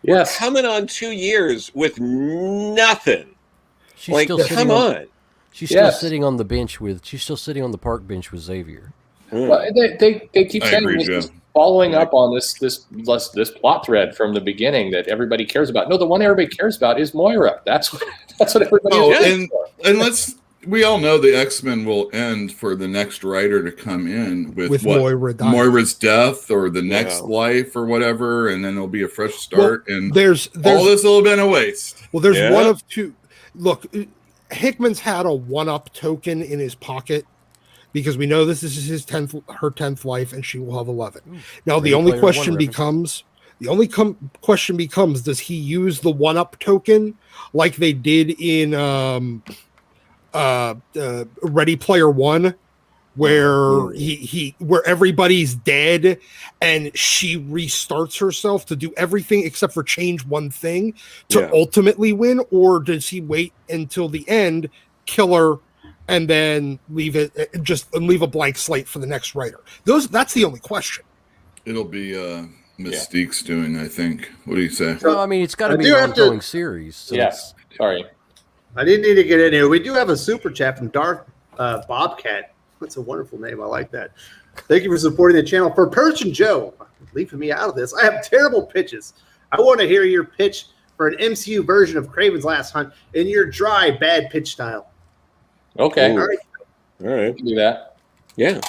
Yes, we're coming on 2 years with nothing. She's still come on. She's still sitting on the bench she's still sitting on the park bench with Xavier. Well, they keep saying this is following up on this plot thread from the beginning that everybody cares about. No, the one everybody cares about is Moira. That's what everybody is for. And we all know the X-Men will end for the next writer to come in with Moira's death or the next life or whatever, and then there'll be a fresh start. Well, and there's all this will have been a waste. Well, there's one of two. Look, Hickman's had a one-up token in his pocket because we know this is her 10th life, and she will have 11. Now, the only question becomes, does he use the one-up token like they did in Ready Player One, where where everybody's dead and she restarts herself to do everything except for change one thing to ultimately win? Or does he wait until the end, kill her, and then leave a blank slate for the next writer? That's the only question. It'll be Mystique's doing, I think. What do you say? Well, I mean, it's got to be an ongoing series. So yes. Sorry. I didn't need to get in here. We do have a super chat from Darth Bobcat. That's a wonderful name. I like that. Thank you for supporting the channel. For Perch and Joe, leaving me out of this, I have terrible pitches. I want to hear your pitch for an MCU version of Kraven's Last Hunt in your dry, bad pitch style. Okay. All right. Do that. Yeah.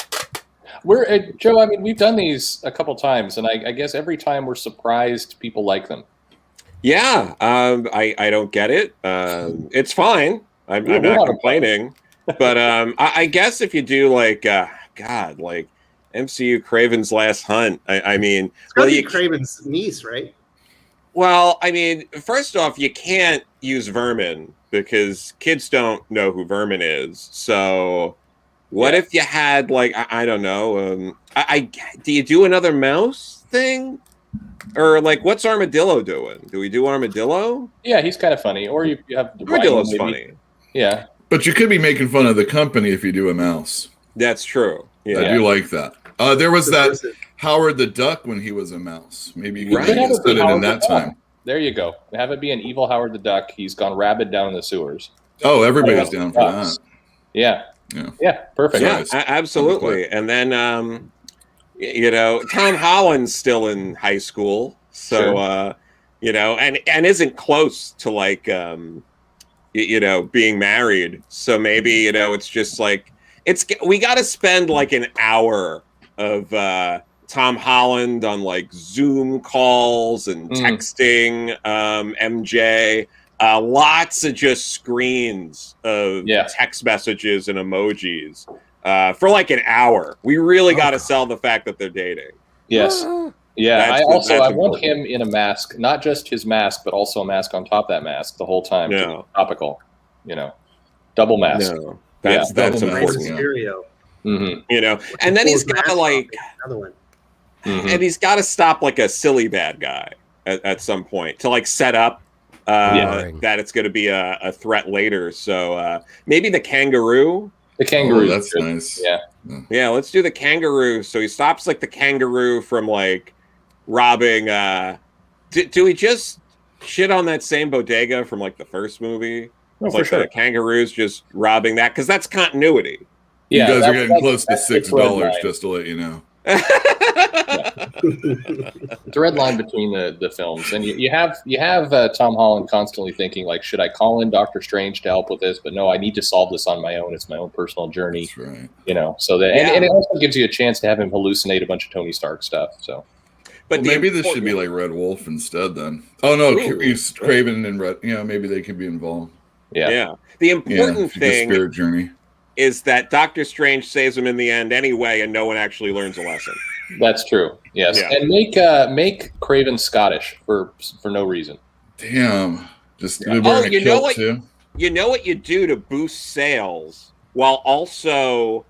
We're Joe. I mean, we've done these a couple times, and I guess every time we're surprised people like them. Yeah. I don't get it. It's fine. I'm not complaining. But I guess if you do MCU Kraven's Last Hunt, I mean, it's gotta be Kraven's niece, right? Well, I mean, first off, you can't use Vermin because kids don't know who Vermin is. So, what if you had I don't know? Do you do another mouse thing, or what's Armadillo doing? Do we do Armadillo? Yeah, he's kind of funny. Or you have Armadillo's funny. Yeah. But you could be making fun of the company if you do a mouse. That's true. Yeah. I do like that. There was that Howard the Duck when he was a mouse. Maybe you could have put it in that time. There you go. Have it be an evil Howard the Duck. He's gone rabid down in the sewers. Oh, everybody's down for that. Yeah. Perfect. Yeah, absolutely. And then, Tom Holland's still in high school, so and isn't close to like being married. So maybe it's just like we got to spend like an hour of Tom Holland on like Zoom calls and texting MJ. Lots of just screens of text messages and emojis for like an hour. We really got to sell the fact that they're dating. Yes. Yeah. I want him in a mask, not just his mask, but also a mask on top of that mask the whole time. No. Topical, double mask. No. That's important. Stereo. And then he's got to like another one. And he's got to stop like a silly bad guy at some point to like set up that it's going to be a threat later. So maybe the kangaroo. The kangaroo. Oh, that's nice. Yeah. Let's do the kangaroo. So he stops like the kangaroo from like robbing. Do we just shit on that same bodega from like the first movie? Oh, like the kangaroos just robbing that because that's continuity. Yeah, you guys are getting close to $6, just to let you know. It's a red line between the films, and you have Tom Holland constantly thinking like, should I call in Doctor Strange to help with this? But no, I need to solve this on my own. It's my own personal journey. That's right. So that and it also gives you a chance to have him hallucinate a bunch of Tony Stark stuff. So, but maybe this should be like Red Wolf instead. Then he's Craven and Red. Maybe they could be involved. Yeah. The important thing. Spirit journey. Is that Doctor Strange saves him in the end anyway, and no one actually learns a lesson. That's true. Yes, and make Craven Scottish for no reason. Damn, just you know what? Too? You know what you do to boost sales while also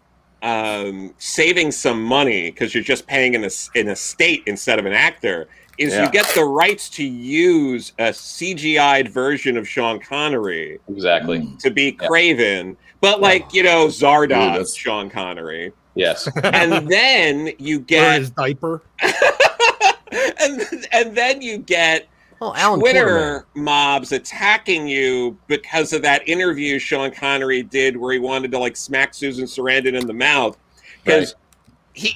saving some money because you're just paying in a state instead of an actor. You get the rights to use a CGI'd version of Sean Connery to be Craven. But Zardoz, Sean Connery. Yes. And then you get his diaper. and then you get Twitter mobs attacking you because of that interview Sean Connery did where he wanted to like smack Susan Sarandon in the mouth. Because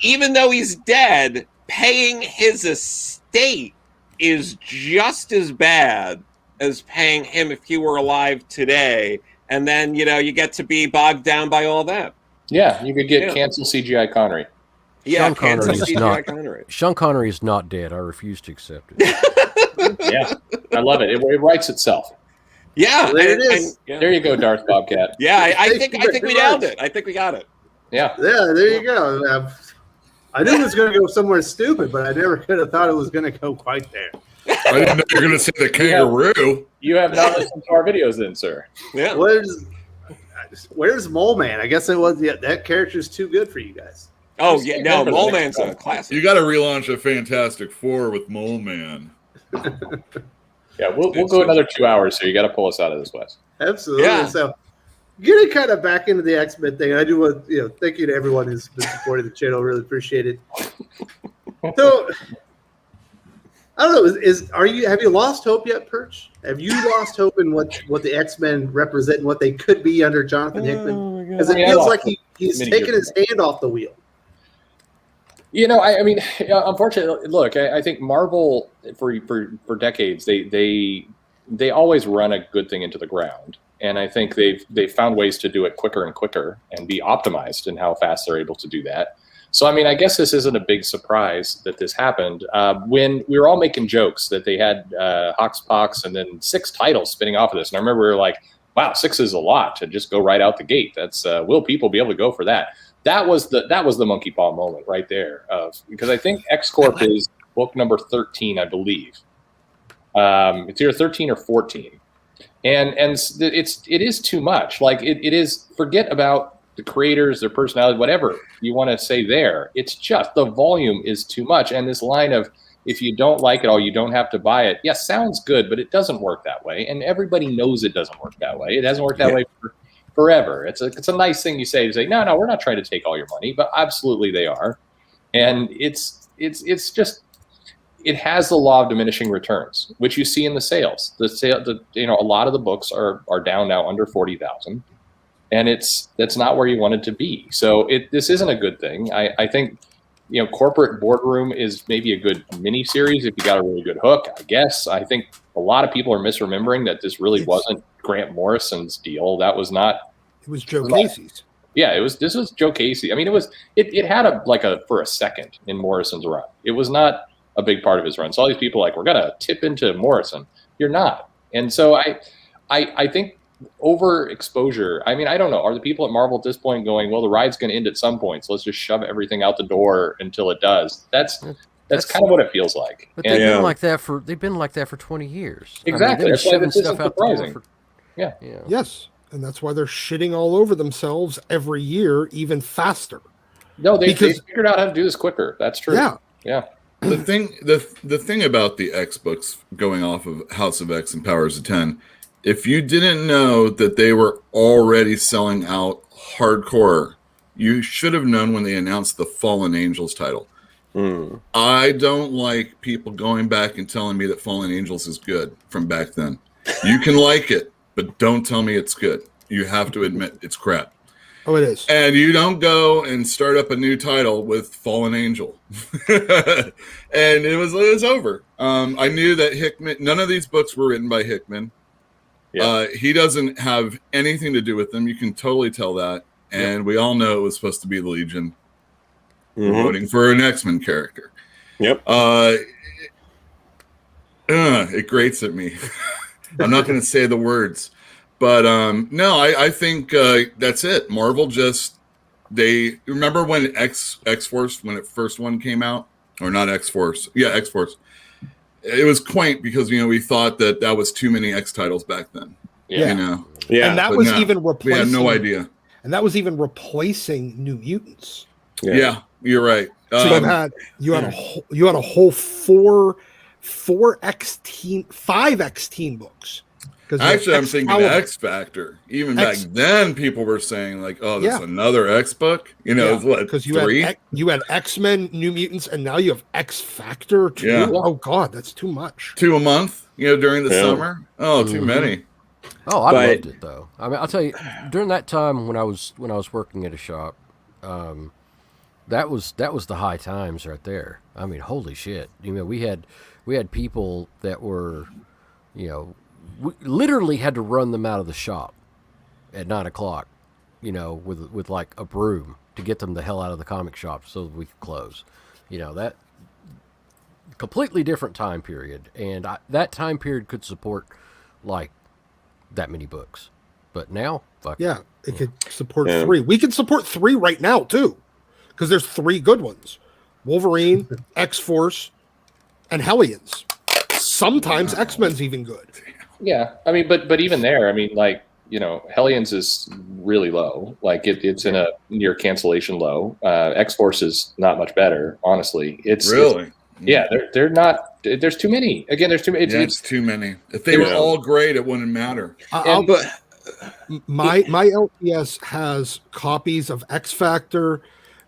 even though he's dead, paying his estate is just as bad as paying him if he were alive today. And then, you get to be bogged down by all that. Yeah, you could get cancel CGI Connery. Yeah, Sean Connery is not. Connery. Sean Connery is not dead. I refuse to accept it. Yeah, I love it. It writes itself. Yeah, there it is. There you go, Darth Bobcat. Yeah, I think we nailed it. I think we got it. Yeah. Yeah, there you go. I knew it was going to go somewhere stupid, but I never could have thought it was going to go quite there. I didn't know you were going to say the kangaroo. You have not listened to our videos then, sir. Yeah. Where's Mole Man? I guess it was that character's too good for you guys. Oh, yeah. No, Mole Man's a classic. You got to relaunch a Fantastic Four with Mole Man. Yeah, we'll go another 2 hours, so you got to pull us out of this, Wes. Absolutely. Yeah. So, getting kind of back into the X-Men thing, I do want thank you to everyone who's been supporting the channel. Really appreciate it. So, I don't know. Have you lost hope yet, Perch? Have you lost hope in what the X-Men represent and what they could be under Jonathan Hickman? Because it feels like he's taken his hand off the wheel. I mean, unfortunately, look, I think Marvel for decades they always run a good thing into the ground, and I think they've found ways to do it quicker and quicker and be optimized in how fast they're able to do that. So, I mean, I guess this isn't a big surprise that this happened. When we were all making jokes that they had Hoxpox and then 6 titles spinning off of this, and I remember we were like, wow, 6 is a lot to just go right out the gate. That's will people be able to go for that? That was the monkey paw moment right there, because I think X-Corp is book number 13, I believe. It's either 13 or 14, and it is too much. Like it is. Forget about the creators, their personality, whatever you want to say there. It's just the volume is too much, and this line of if you don't like it all, you don't have to buy it. Yeah, sounds good, but it doesn't work that way, and everybody knows it doesn't work that way. It hasn't worked that way forever. It's a nice thing you say to say, no, we're not trying to take all your money, but absolutely they are. And it's just, it has the law of diminishing returns, which you see in the sales. A lot of the books are down now under 40,000, and that's not where you want it to be. So this isn't a good thing. I think, Corporate Boardroom is maybe a good mini series if you got a really good hook, I guess. I think a lot of people are misremembering that this really wasn't Grant Morrison's deal. That was not. It was Joe Casey's. Yeah, this was Joe Casey. I mean, it had for a second in Morrison's run. It was not a big part of his run. So all these people we're gonna tip into Morrison. You're not. And so I think overexposure. I mean, I don't know. Are the people at Marvel at this point going, well, the ride's going to end at some point, so let's just shove everything out the door until it does? That's kind of what it feels like. But they've been like that for 20 years. Exactly. They've been That's why shoving this isn't stuff out the door surprising. Yeah. Yes, and that's why they're shitting all over themselves every year, even faster. No, they figured out how to do this quicker. That's true. Yeah. The thing about the X books going off of House of X and Powers of 10, if you didn't know that they were already selling out hardcore, you should have known when they announced the Fallen Angels title. I don't like people going back and telling me that Fallen Angels is good from back then. You can like it, but don't tell me it's good. You have to admit it's crap. Oh, it is. And you don't go and start up a new title with Fallen Angel. And it was over. I knew that Hickman, none of these books were written by Hickman. Yeah. He doesn't have anything to do with them. You can totally tell that. And we all know it was supposed to be the Legion voting for an X-Men character. Yep. It grates at me. I'm not going to say the words. But no, I think that's it. Marvel they remember when X-Force, when it first one came out, or not X-Force. Yeah, X-Force. It was quaint because, we thought that was too many X titles back then. Yeah. Yeah. And that was even replacing. We had no idea. And that was even replacing New Mutants. Yeah, you're right. So you had a whole five X team books. Actually, I'm thinking X Factor. Even back then, people were saying "Oh, there's another X book." Because you had X-Men, New Mutants, and now you have X Factor too. Yeah. Oh God, that's too much. 2 a month, during the summer. Oh, too many. Oh, I loved it though. I mean, I'll tell you, during that time when I was working at a shop, that was the high times right there. I mean, holy shit! We had people that were, we literally had to run them out of the shop at 9:00, with like a broom to get them the hell out of the comic shop so that we could close. That completely different time period, and that time period could support like that many books. But now, it could support 3. We can support 3 right now too, because there's 3 good ones: Wolverine, X-Force, and Hellions. Sometimes X-Men's even good. Yeah, I mean, but even there, I mean, Hellions is really low. Like it's in a near cancellation low. X-Force is not much better, honestly. They're not. There's too many. Again, there's too many. It's too many. If they were all great, it wouldn't matter. My LPS has copies of X Factor,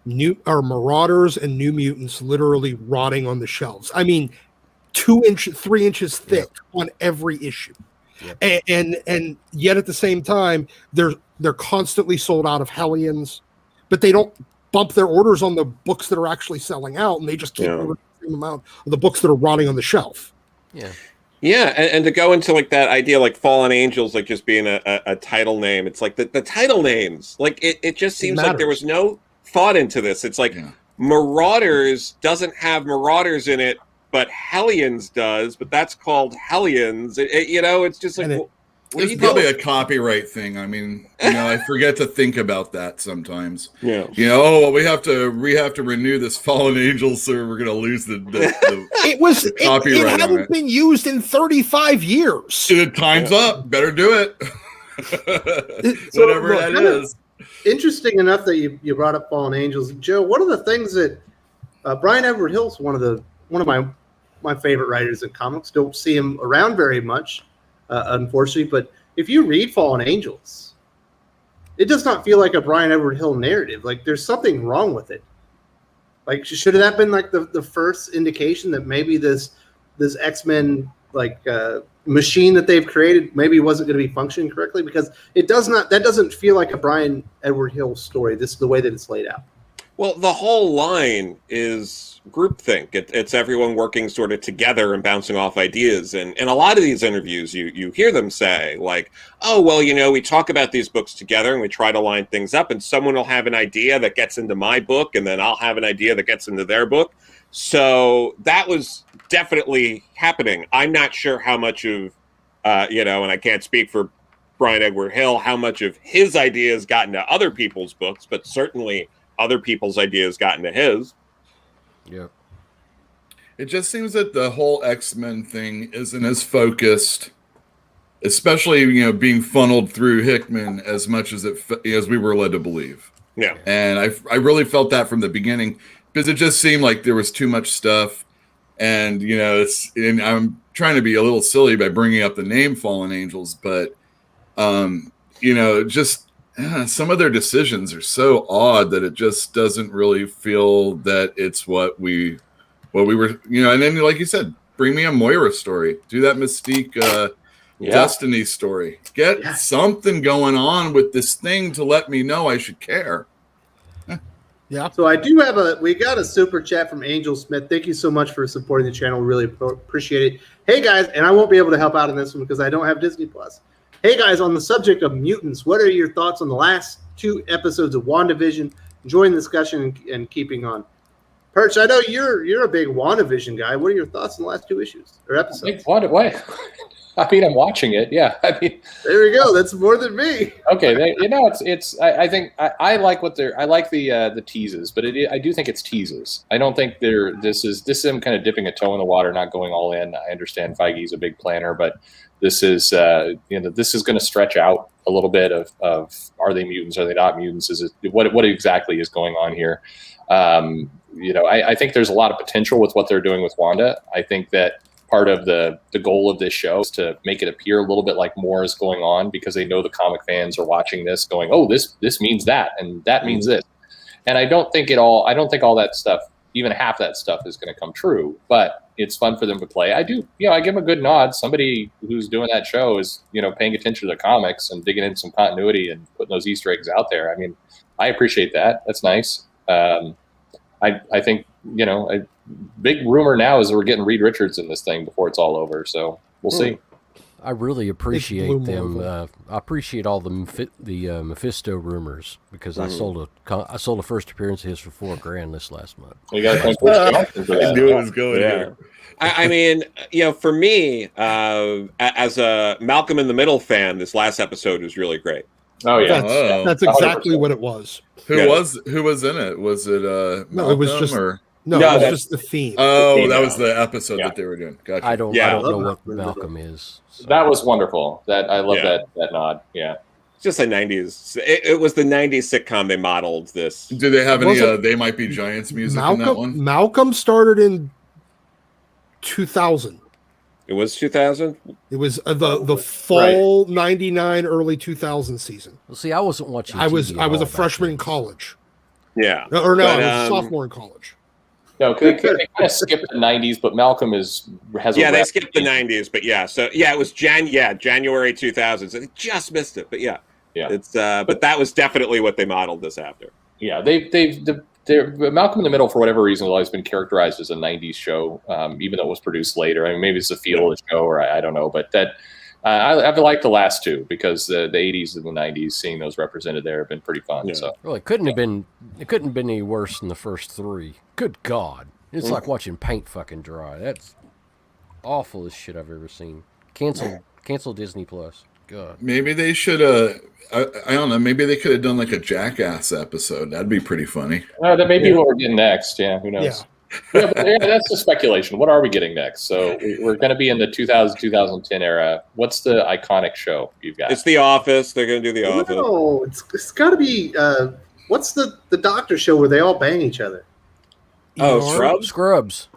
Marauders, and New Mutants literally rotting on the shelves. I mean, 3 inches thick on every issue. And yet at the same time, they're constantly sold out of Hellions, but they don't bump their orders on the books that are actually selling out, and they just keep ordering the same amount of the books that are rotting on the shelf. Yeah, and to go into that idea Fallen Angels just being a title name, it's like the title names, it just seems like there was no thought into this. It's like Marauders doesn't have Marauders in it, but Hellions does, but that's called Hellions. It's just like it's probably a copyright thing. I mean, I forget to think about that sometimes. Yeah. We have to renew this Fallen Angels, so we're going to lose the copyright. It hadn't been used in 35 years. Time's up. Better do it. Whatever that is. Interesting enough that you brought up Fallen Angels, Joe. One of the things that Brian Everett Hill's one of my favorite writers in comics. Don't see him around very much, unfortunately. But if you read Fallen Angels, it does not feel like a Brian Edward Hill narrative. Like there's something wrong with it. Like should have that been like the first indication that maybe this X-Men machine that they've created maybe wasn't going to be functioning correctly, because that doesn't feel like a Brian Edward Hill story. This is the way that it's laid out. Well, the whole line is groupthink. It's everyone working sort of together and bouncing off ideas. And in a lot of these interviews, you hear them say, like, oh, well, we talk about these books together and we try to line things up, and someone will have an idea that gets into my book, and then I'll have an idea that gets into their book. So that was definitely happening. I'm not sure how much of, and I can't speak for Brian Edward Hill, how much of his ideas got into other people's books, but certainly other people's ideas got into his. Yeah. It just seems that the whole X-Men thing isn't as focused, especially, being funneled through Hickman as much as as we were led to believe. Yeah. And I really felt that from the beginning, because it just seemed like there was too much stuff. And, and I'm trying to be a little silly by bringing up the name Fallen Angels, but, just some of their decisions are so odd that it just doesn't really feel that it's what we were, and then, like you said, bring me a Moira story, do that Mystique Destiny story, get something going on with this thing to let me know I should care. Yeah. So we got a super chat from Angel Smith. Thank you so much for supporting the channel. Really appreciate it. Hey guys, and I won't be able to help out in this one because I don't have Disney Plus. Hey guys, on the subject of mutants, what are your thoughts on the last 2 episodes of WandaVision? Enjoying the discussion and keeping on. Perch, I know you're a big WandaVision guy. What are your thoughts on the last 2 issues or episodes? What? I mean, I'm watching it. Yeah. I mean, there we go. That's more than me. Okay. I think I like I like the teases, but I do think it's teases. I don't think this is them kind of dipping a toe in the water, not going all in. I understand Feige's a big planner, but this is, this is going to stretch out a little bit of are they mutants? Are they not mutants? Is it what exactly is going on here? I think there's a lot of potential with what they're doing with Wanda. I think that part of the goal of this show is to make it appear a little bit like more is going on, because they know the comic fans are watching this going, oh, this means that, and that means this. And I don't think all that stuff, even half that stuff, is going to come true, but it's fun for them to play. I do, I give them a good nod. Somebody who's doing that show is, paying attention to the comics and digging in some continuity and putting those Easter eggs out there. I mean, I appreciate that. That's nice. I think, a big rumor now is that we're getting Reed Richards in this thing before it's all over. So we'll see. I really appreciate them. I appreciate all the Mephisto rumors, because I sold a first appearance of his for $4,000 this last month. You got to thank I knew it was going there. I mean, for me, as a Malcolm in the Middle fan, this last episode was really great. Oh yeah, that's exactly 100%. What it was. Who was in it? Was it no? It was just or? No, it was just the theme. Oh, that was the episode that they were doing. Gotcha. I don't know what Malcolm is. So. That was wonderful. I love that nod. Yeah. It's just a 90s. It was the 90s sitcom they modeled this. Do they have any They Might Be Giants music in that one? Malcolm started in 2000. It was 2000? It was the fall 99, early 2000 season. Well, see, I wasn't watching I was a freshman in college. I was a sophomore in college. No, they kind of skipped the 90s, but Malcolm has they skipped the 90s, but it was January 2000. So they just missed it, but it's but that was definitely what they modeled this after. Yeah, Malcolm in the Middle, for whatever reason, has always been characterized as a 90s show, even though it was produced later. I mean, maybe it's the feel of the show, or I don't know, but that I've liked the last 2, because the 80s and the 90s, seeing those represented there, have been pretty fun. Yeah. So well, it couldn't have been any worse than the first 3. Good God, it's like watching paint fucking dry. That's awful as shit I've ever seen. Cancel Disney Plus. God. Maybe they should. I don't know. Maybe they could have done like a Jackass episode. That'd be pretty funny. That may be what we're getting next. Yeah, who knows? Yeah. That's the speculation. What are we getting next? So we're going to be in the 2000-2010 era. What's the iconic show you've got? It's The Office. They're going to do The Office. No, it's got to be. What's the doctor show where they all bang each other? Scrubs.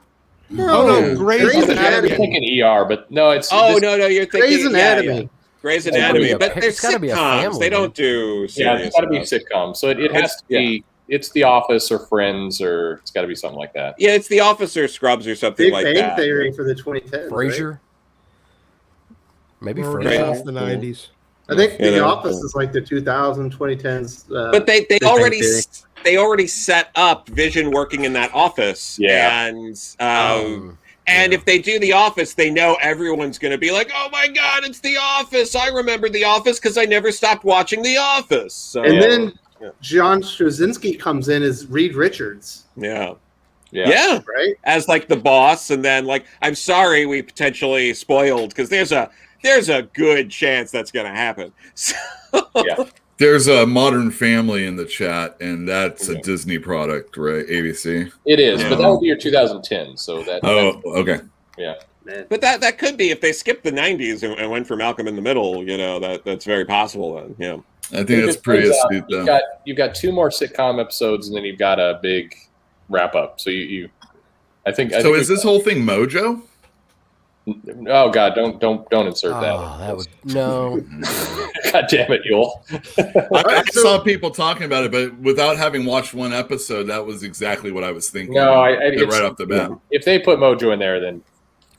No, Grey's Anatomy. You're thinking ER, but no, it's. No, you're thinking Grey's Anatomy. Grey's It's gotta Anatomy, be a- but they're it's gotta be a sitcoms. family, They don't do serious Yeah, it's got to be stuff. sitcom. So it has to be. It's The Office or Friends, or it's got to be something like that. Yeah, it's The Office or Scrubs or something Big like Bang that. Theory for the 2010s. Frasier. Maybe We're Frasier. off the 90s. I think You The know. Office is like the 2010s. But they Big Bang already Theory. set up Vision working in that office. Yeah. And if they do The Office, they know everyone's going to be like, "Oh my God, it's The Office! I remember The Office because I never stopped watching The Office." So, And then John Straczynski comes in as Reed Richards, yeah, Yeah. right? as like the boss, and then like, I'm sorry, we potentially spoiled because there's a good chance that's going to happen. So, Yeah. There's a Modern Family in the chat, and that's a Disney product, right? ABC. It is, Yeah. but that would be your 2010. So that. Oh, okay. Yeah. Man. but that could be if they skipped the '90s and went for Malcolm in the Middle. You know, that's very possible. Then, yeah. I think that's pretty astute, though. You've got 2 more sitcom episodes, and then you've got a big wrap up. So I think. So is this whole thing Mojo? Oh God! Don't insert that. Oh, that would no. God damn it, Uel. I saw people talking about it, but without having watched one episode, that was exactly what I was thinking. No, right off the bat. If they put Mojo in there, then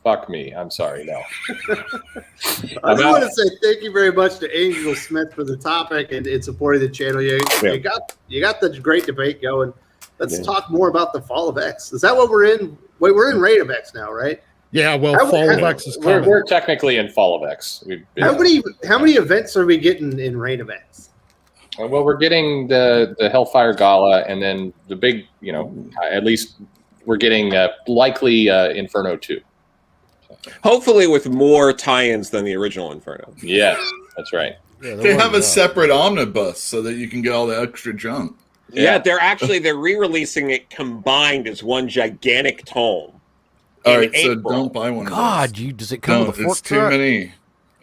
fuck me. I'm sorry. No. I just want to say thank you very much to Angel Smith for the topic and supporting the channel. You got the great debate going. Let's talk more about the Fall of X. Is that what we're in? Wait, we're in Reign of X now, right? Yeah, well, Fall of X is coming. We're technically in Fall of X. How many events are we getting in Reign of X? Well, we're getting the Hellfire Gala, and then the big, at least we're getting likely Inferno 2. Hopefully, with more tie-ins than the original Inferno. Yes, that's right. Yeah, They have a separate omnibus so that you can get all the extra junk. Yeah, they're re-releasing it combined as one gigantic tome. All right, April. so don't buy one of God, those. does it come No, with a fork it's too truck? many.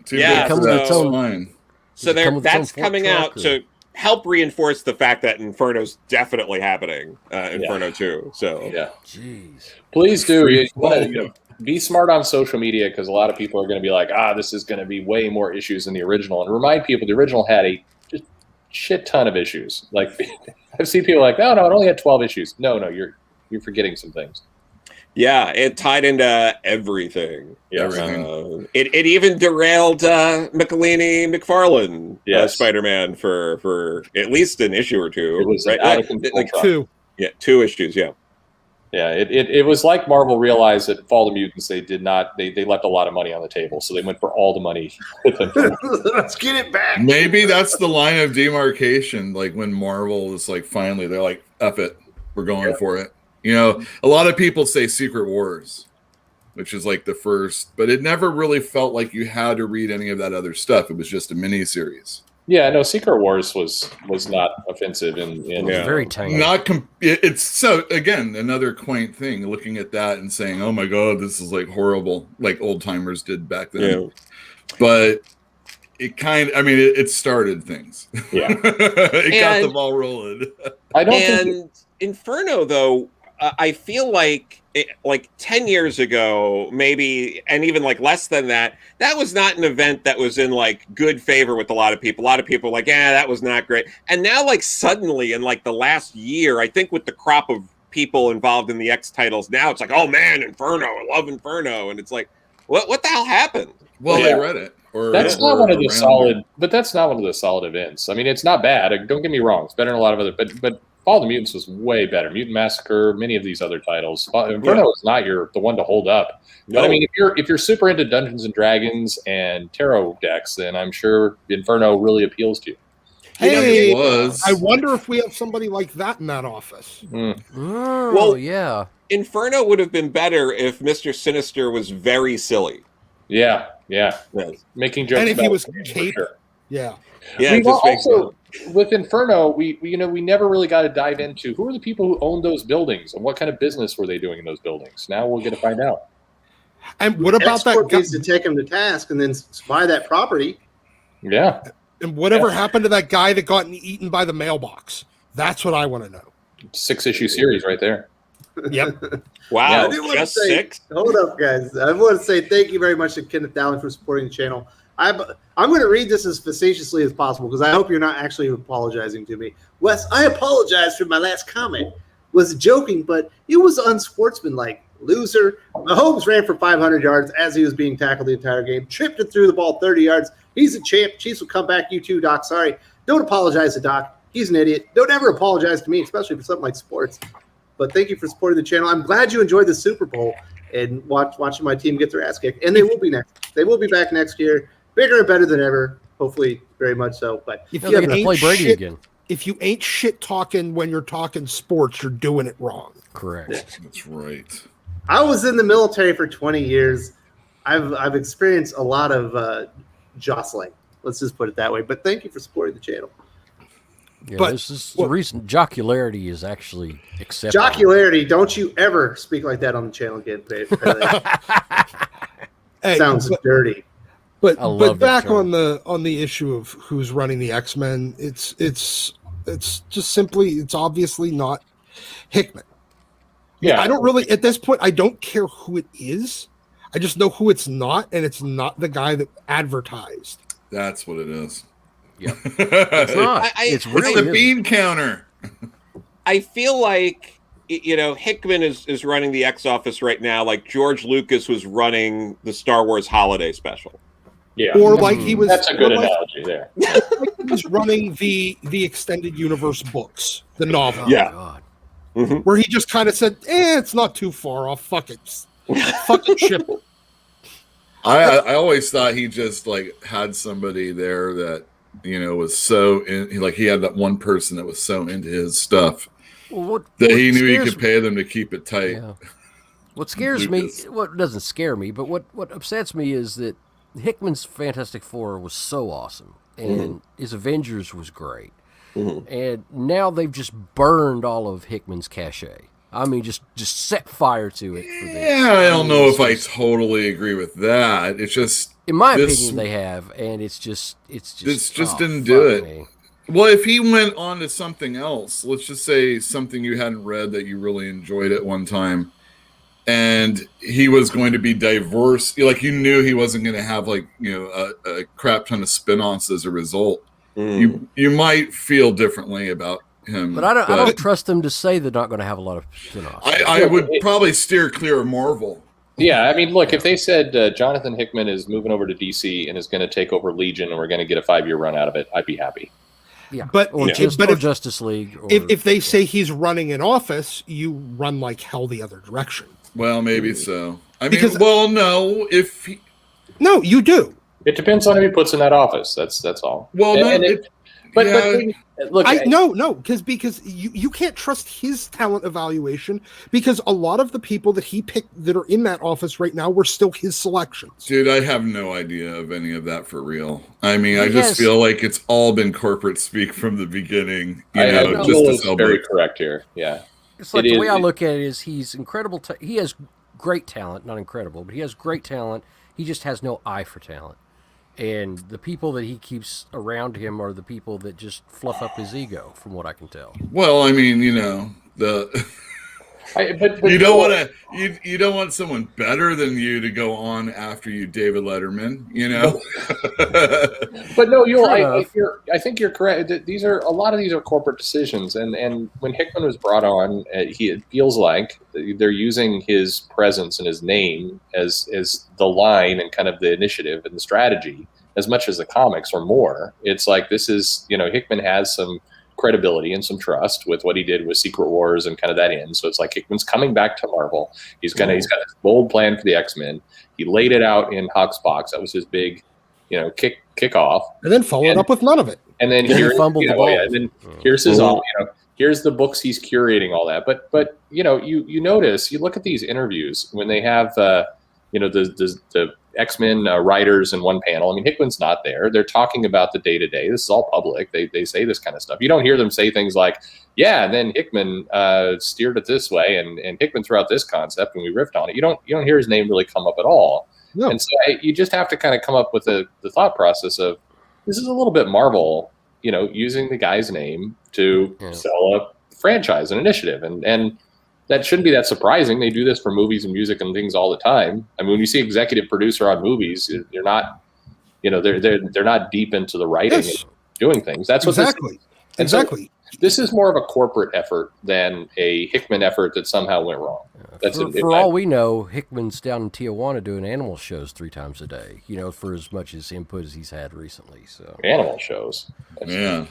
Too Yeah, big comes for with that its own- line. So Does it come with its own that's fork coming truck, out or- to help reinforce the fact that Inferno's definitely happening. Inferno 2. So Yeah. Jeez. Please do. Free You wanna, be smart on social media, because a lot of people are going to be like, this is going to be way more issues than the original. And remind people, the original had a just shit ton of issues. Like I've seen people like, no, it only had 12 issues. No, you're forgetting some things. yeah, it tied into everything. Yeah, Everything. It even derailed McFarlane Spider-Man for at least an issue or two. It was right? out of control. Like 2. 2 issues. Yeah. Yeah, it was like Marvel realized that Fall of the Mutants, they left a lot of money on the table, so they went for all the money. Let's get it back. Maybe that's the line of demarcation, like when Marvel is like, finally, they're like, F it, we're going for it. A lot of people say Secret Wars, which is like the first, but it never really felt like you had to read any of that other stuff. It was just a mini series. Yeah, no, Secret Wars was not offensive in Very tiny. It's so, again, another quaint thing, looking at that and saying, oh my God, this is like horrible, like old timers did back then. Yeah. But it started things. Yeah. It got the ball rolling. I don't think Inferno, though, I feel like 10 years ago, maybe, and even like less than that, that was not an event that was in like good favor with a lot of people. A lot of people were like, that was not great. And now, like, suddenly in like the last year, I think with the crop of people involved in the X titles now, it's like, oh man, Inferno, I love Inferno. And it's like, what the hell happened? Well, Yeah. they read it. that's not one of the solid, but that's not one of the solid events. I mean, it's not bad. Don't get me wrong; it's better than a lot of other. But Fall of the Mutants was way better. Mutant Massacre, many of these other titles. Inferno is not the one to hold up. No. But I mean, if you're super into Dungeons and Dragons and tarot decks, then I'm sure Inferno really appeals to you. Hey, It was. I wonder if we have somebody like that in that office. Oh, Well- yeah. Inferno would have been better if Mr. Sinister was very silly. Yeah, Yes. making jokes. And if he about was it, for cape- sure. Yeah. Yeah, We it just makes also with Inferno, we never really got to dive into who are the people who owned those buildings and what kind of business were they doing in those buildings. Now we'll get to find out. And what about that X-corp guy? needs to take him to task and then buy that property. Yeah, And whatever happened to that guy that got eaten by the mailbox? That's what I want to know. 6-issue series right there. Yep. wow, I do want to just say, 6? hold up, guys. I want to say thank you very much to Kenneth Dowling for supporting the channel. I'm going to read this as facetiously as possible because I hope you're not actually apologizing to me. Wes, I apologize for my last comment. Was joking, but it was unsportsmanlike. Loser. Mahomes ran for 500 yards as he was being tackled the entire game. Tripped and threw the ball 30 yards. He's a champ. Chiefs will come back. You too, Doc. Sorry. Don't apologize to Doc. He's an idiot. Don't ever apologize to me, especially for something like sports. But thank you for supporting the channel. I'm glad you enjoyed the Super Bowl and watching my team get their ass kicked. And they will be next. They will be back next year, bigger and better than ever. Hopefully, very much so. But if they're going to play Brady again. If you ain't shit talking when you're talking sports, you're doing it wrong. Correct. That's right. I was in the military for 20 years. I've experienced a lot of jostling. Let's just put it that way. But thank you for supporting the channel. Yeah, but this is the reason jocularity is actually acceptable. Jocularity, don't you ever speak like that on the channel again, Pele. Sounds dirty. But back on the issue of who's running the X-Men, it's just simply, it's obviously not Hickman. Yeah, I don't really, at this point, I don't care who it is. I just know who it's not, and it's not the guy that advertised. That's what it is. Yeah, it's not. It's really the bean counter. I feel like, you know, Hickman is running the X office right now, like George Lucas was running the Star Wars holiday special. Yeah, or like he was. That's a good analogy there. Like he was running the extended universe books, the novel. Yeah. God. Mm-hmm. Where he just kind of said, it's not too far off. Fuck it. Fucking ship it. I always thought he just like had somebody there that, you know, was so in, like he had that one person that was so into his stuff that he knew he could pay them to keep it tight. Yeah. What scares me, what doesn't scare me, but what upsets me is that Hickman's Fantastic Four was so awesome, and his Avengers was great. And now they've just burned all of Hickman's cachet. I mean, just set fire to it. Yeah, I don't know if I totally agree with that. It's just, in my opinion, they have, and it's just didn't do it. Well, if he went on to something else, let's just say something you hadn't read that you really enjoyed at one time, and he was going to be diverse, like you knew he wasn't going to have like, you know, a crap ton of spin-offs as a result. You might feel differently about him, but I don't trust them to say they're not going to have a lot of spin-offs. I would probably steer clear of Marvel. Yeah, I mean, look, if they said Jonathan Hickman is moving over to DC and is going to take over Legion and we're going to get a 5-year run out of it, I'd be happy. Yeah, but or Justice League. Or, if they say he's running an office, you run like hell the other direction. Well, maybe so. I mean, well, no, if he... No, you do. It depends on who he puts in that office. That's all. Well, but look, because you can't trust his talent evaluation because a lot of the people that he picked that are in that office right now were still his selections. Dude, I have no idea of any of that for real. I mean, I just feel like it's all been corporate speak from the beginning. You know, just to very correct here. Yeah, it's like the way I look at it is he's incredible. He has great talent, not incredible, but he has great talent. He just has no eye for talent. And the people that he keeps around him are the people that just fluff up his ego, from what I can tell. Well, I mean, you know, you don't want someone better than you to go on after you, David Letterman. You know. But no, I think you're correct. A lot of these are corporate decisions, and when Hickman was brought on, it feels like they're using his presence and his name as the line and kind of the initiative and the strategy as much as the comics or more. It's like this is, you know, Hickman has some credibility and some trust with what he did with Secret Wars and kind of that end. So it's like Hickman's coming back to Marvel. He's got this bold plan for the X-Men. He laid it out in Huck's box. That was his big, you know, kick off. And then followed up with none of it. And then he fumbled the ball. And then here's his all, you know, here's the books he's curating, all that. But you know, you notice, you look at these interviews when they have you know, the X-Men writers in one panel. I mean, Hickman's not there. They're talking about the day-to-day. This is all public. They say this kind of stuff. You don't hear them say things like, yeah, and then Hickman steered it this way, and Hickman threw out this concept, and we riffed on it. You don't hear his name really come up at all. No. And so you just have to kind of come up with the thought process of, this is a little bit Marvel, you know, using the guy's name to sell a franchise, an initiative. And that shouldn't be that surprising. They do this for movies and music and things all the time. I mean, when you see executive producer on movies, you're not they're not deep into the writing Yes. and doing things. That's what Exactly. And so Exactly. this is more of a corporate effort than a Hickman effort that somehow went wrong. That's For all we know, Hickman's down in Tijuana doing animal shows 3 times a day, for as much as input as he's had recently. So animal shows. Yeah.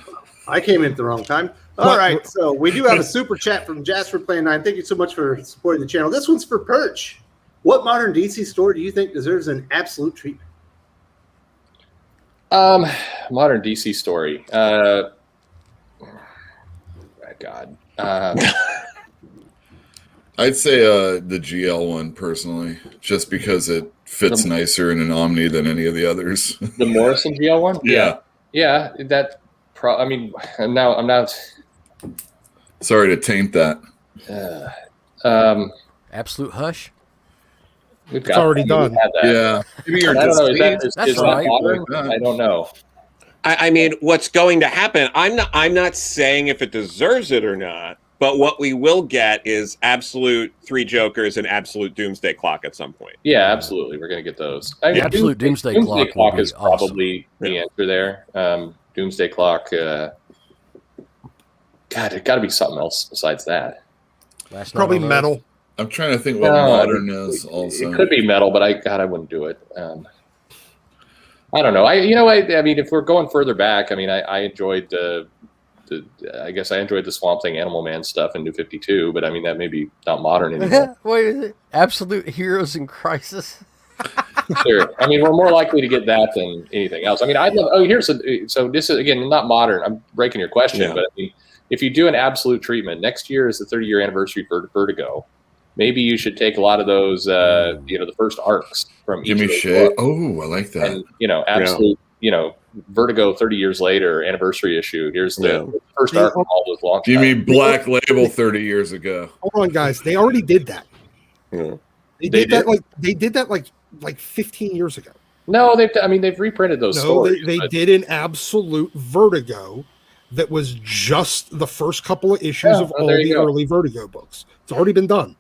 I came in at the wrong time. All right, so we do have a super chat from Jasper Playing 9. Thank you so much for supporting the channel. This one's for Perch. What modern DC story do you think deserves an absolute treatment? Modern DC story. God. I'd say the GL one personally, just because it fits nicer in an Omni than any of the others. The Morrison GL one? Yeah. Yeah, I'm not. Sorry to taint that. Absolute Hush. We've It's already done. Yeah. Maybe you're I don't know. just That's Is that right. modern? Like that. I don't know. I mean, what's going to happen? I'm not saying if it deserves it or not, but what we will get is absolute 3 Jokers and absolute Doomsday Clock at some point. Yeah, absolutely. We're going to get those. I mean, Absolute Doomsday Clock will be is awesome. probably the answer there. Doomsday Clock. God, it got to be something else besides that. Last Probably Night on Earth. metal. I'm trying to think what No, modern is also. It could be metal, but I wouldn't do it. I don't know. I mean, if we're going further back, I mean, I enjoyed I guess I enjoyed the Swamp Thing Animal Man stuff in New 52, but I mean, that may be not modern anymore. Wait, is it Absolute Heroes in Crisis? Sure. I mean, we're more likely to get that than anything else. I mean, I'd love. Oh, so this is again not modern. I'm breaking your question, Yeah. but I mean, if you do an absolute treatment, next year is the 30-year anniversary for Vertigo. Maybe you should take a lot of those, the first arcs from Give each me of those shade. books Oh, I like that. and absolute, Vertigo 30 years later anniversary issue. Here's the first arc of all those launch. Give me Black Label 30 years ago. Hold on, guys. They already did that. Yeah. They did that like 15 years ago. No, they've reprinted those No, stories. they did an absolute Vertigo that was just the first couple of issues of all there you the go. early Vertigo books. It's already been done.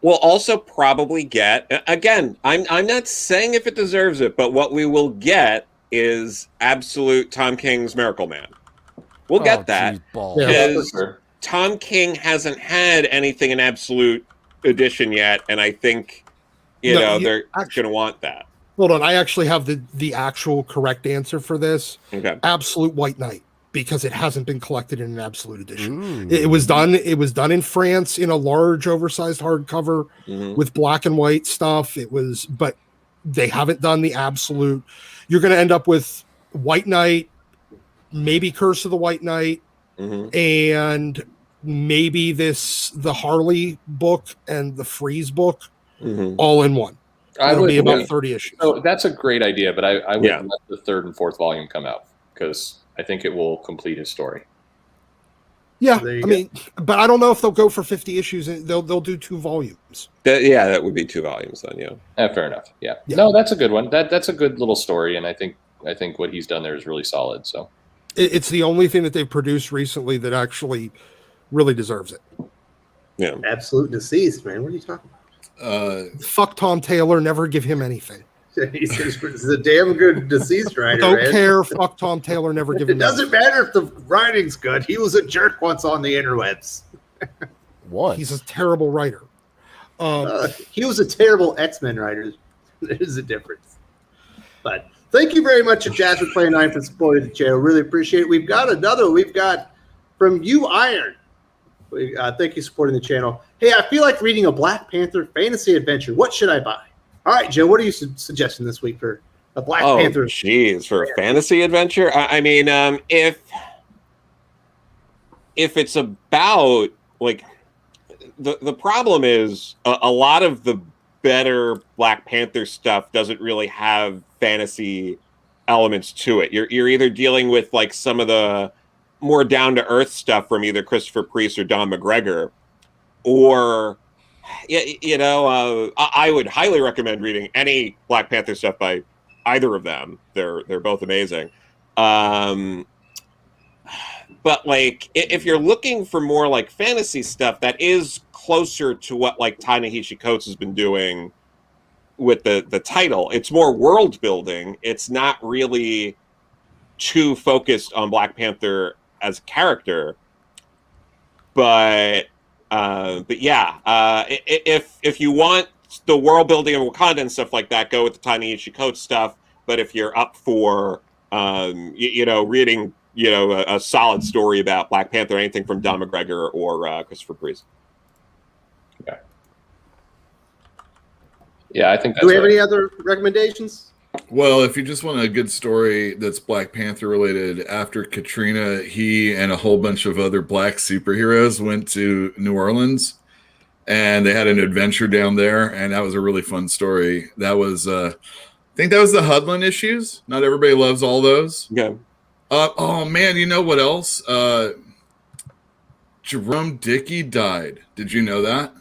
We'll also probably get, again, I'm not saying if it deserves it, but what we will get is absolute Tom King's Miracle Man. We'll get that. Geez, balls. Yeah. Because for sure. Tom King hasn't had anything in absolute edition yet, and I think they're going to want that. Hold on, I actually have the actual correct answer for this. Okay. Absolute White Knight, because it hasn't been collected in an absolute edition. Ooh. It was done in France in a large oversized hardcover with black and white stuff. But they haven't done the absolute. You're going to end up with White Knight, maybe Curse of the White Knight, and maybe the Harley book and the Freeze book all in one. It'll be about 30 issues. So that's a great idea, but I would Yeah. let the 3rd and 4th volume come out because I think it will complete his story. Yeah, There you I go. mean, but I don't know if they'll go for 50 issues. And they'll do 2 volumes. That would be 2 volumes then, yeah. Fair enough. Yeah. Yeah. No, that's a good one. That's a good little story, and I think what he's done there is really solid. So It's the only thing that they've produced recently that actually really deserves it. Yeah. Absolute deceased, man. What are you talking Fuck Tom Taylor. Never give him anything. about? He's a damn good deceased writer, Don't man. care. Fuck Tom Taylor. Never give It him. doesn't matter if the writing's good. He was a jerk once on the interwebs. Once. He's a terrible writer. He was a terrible X-Men writer. There's a difference. But thank you very much to Jasper Play 9 for supporting the channel. Really appreciate it. We've got another. We've got from You Iron. Thank you for supporting the channel. Hey, I feel like reading a Black Panther fantasy adventure. What should I buy? All right, Joe, what are you suggesting this week for a Black Panther? Jeez, for a fantasy adventure? I mean, if it's about, like, the problem is a lot of the better Black Panther stuff doesn't really have fantasy elements to it. You're either dealing with, like, some of the more down-to-earth stuff from either Christopher Priest or Don McGregor, or I would highly recommend reading any Black Panther stuff by either of them. They're both amazing. But like, if you're looking for more like fantasy stuff that is closer to what like Ta-Nehisi Coates has been doing the title. It's more world building. It's not really too focused on Black Panther as a character. But yeah, if you want the world building of Wakanda and stuff like that, go with the Ta-Nehisi Coates stuff. But if you're up for reading a solid story about Black Panther, anything from Don McGregor or Christopher Priest. Okay. Yeah, I think that's Do we have any other recommendations? Well, if you just want a good story that's Black Panther related, after Katrina, he and a whole bunch of other black superheroes went to New Orleans, and they had an adventure down there, and that was a really fun story. That was, I think that was the Hudlin issues. Not everybody loves all those. Yeah. Oh man, you know what else? Jerome Dickey died. Did you know that?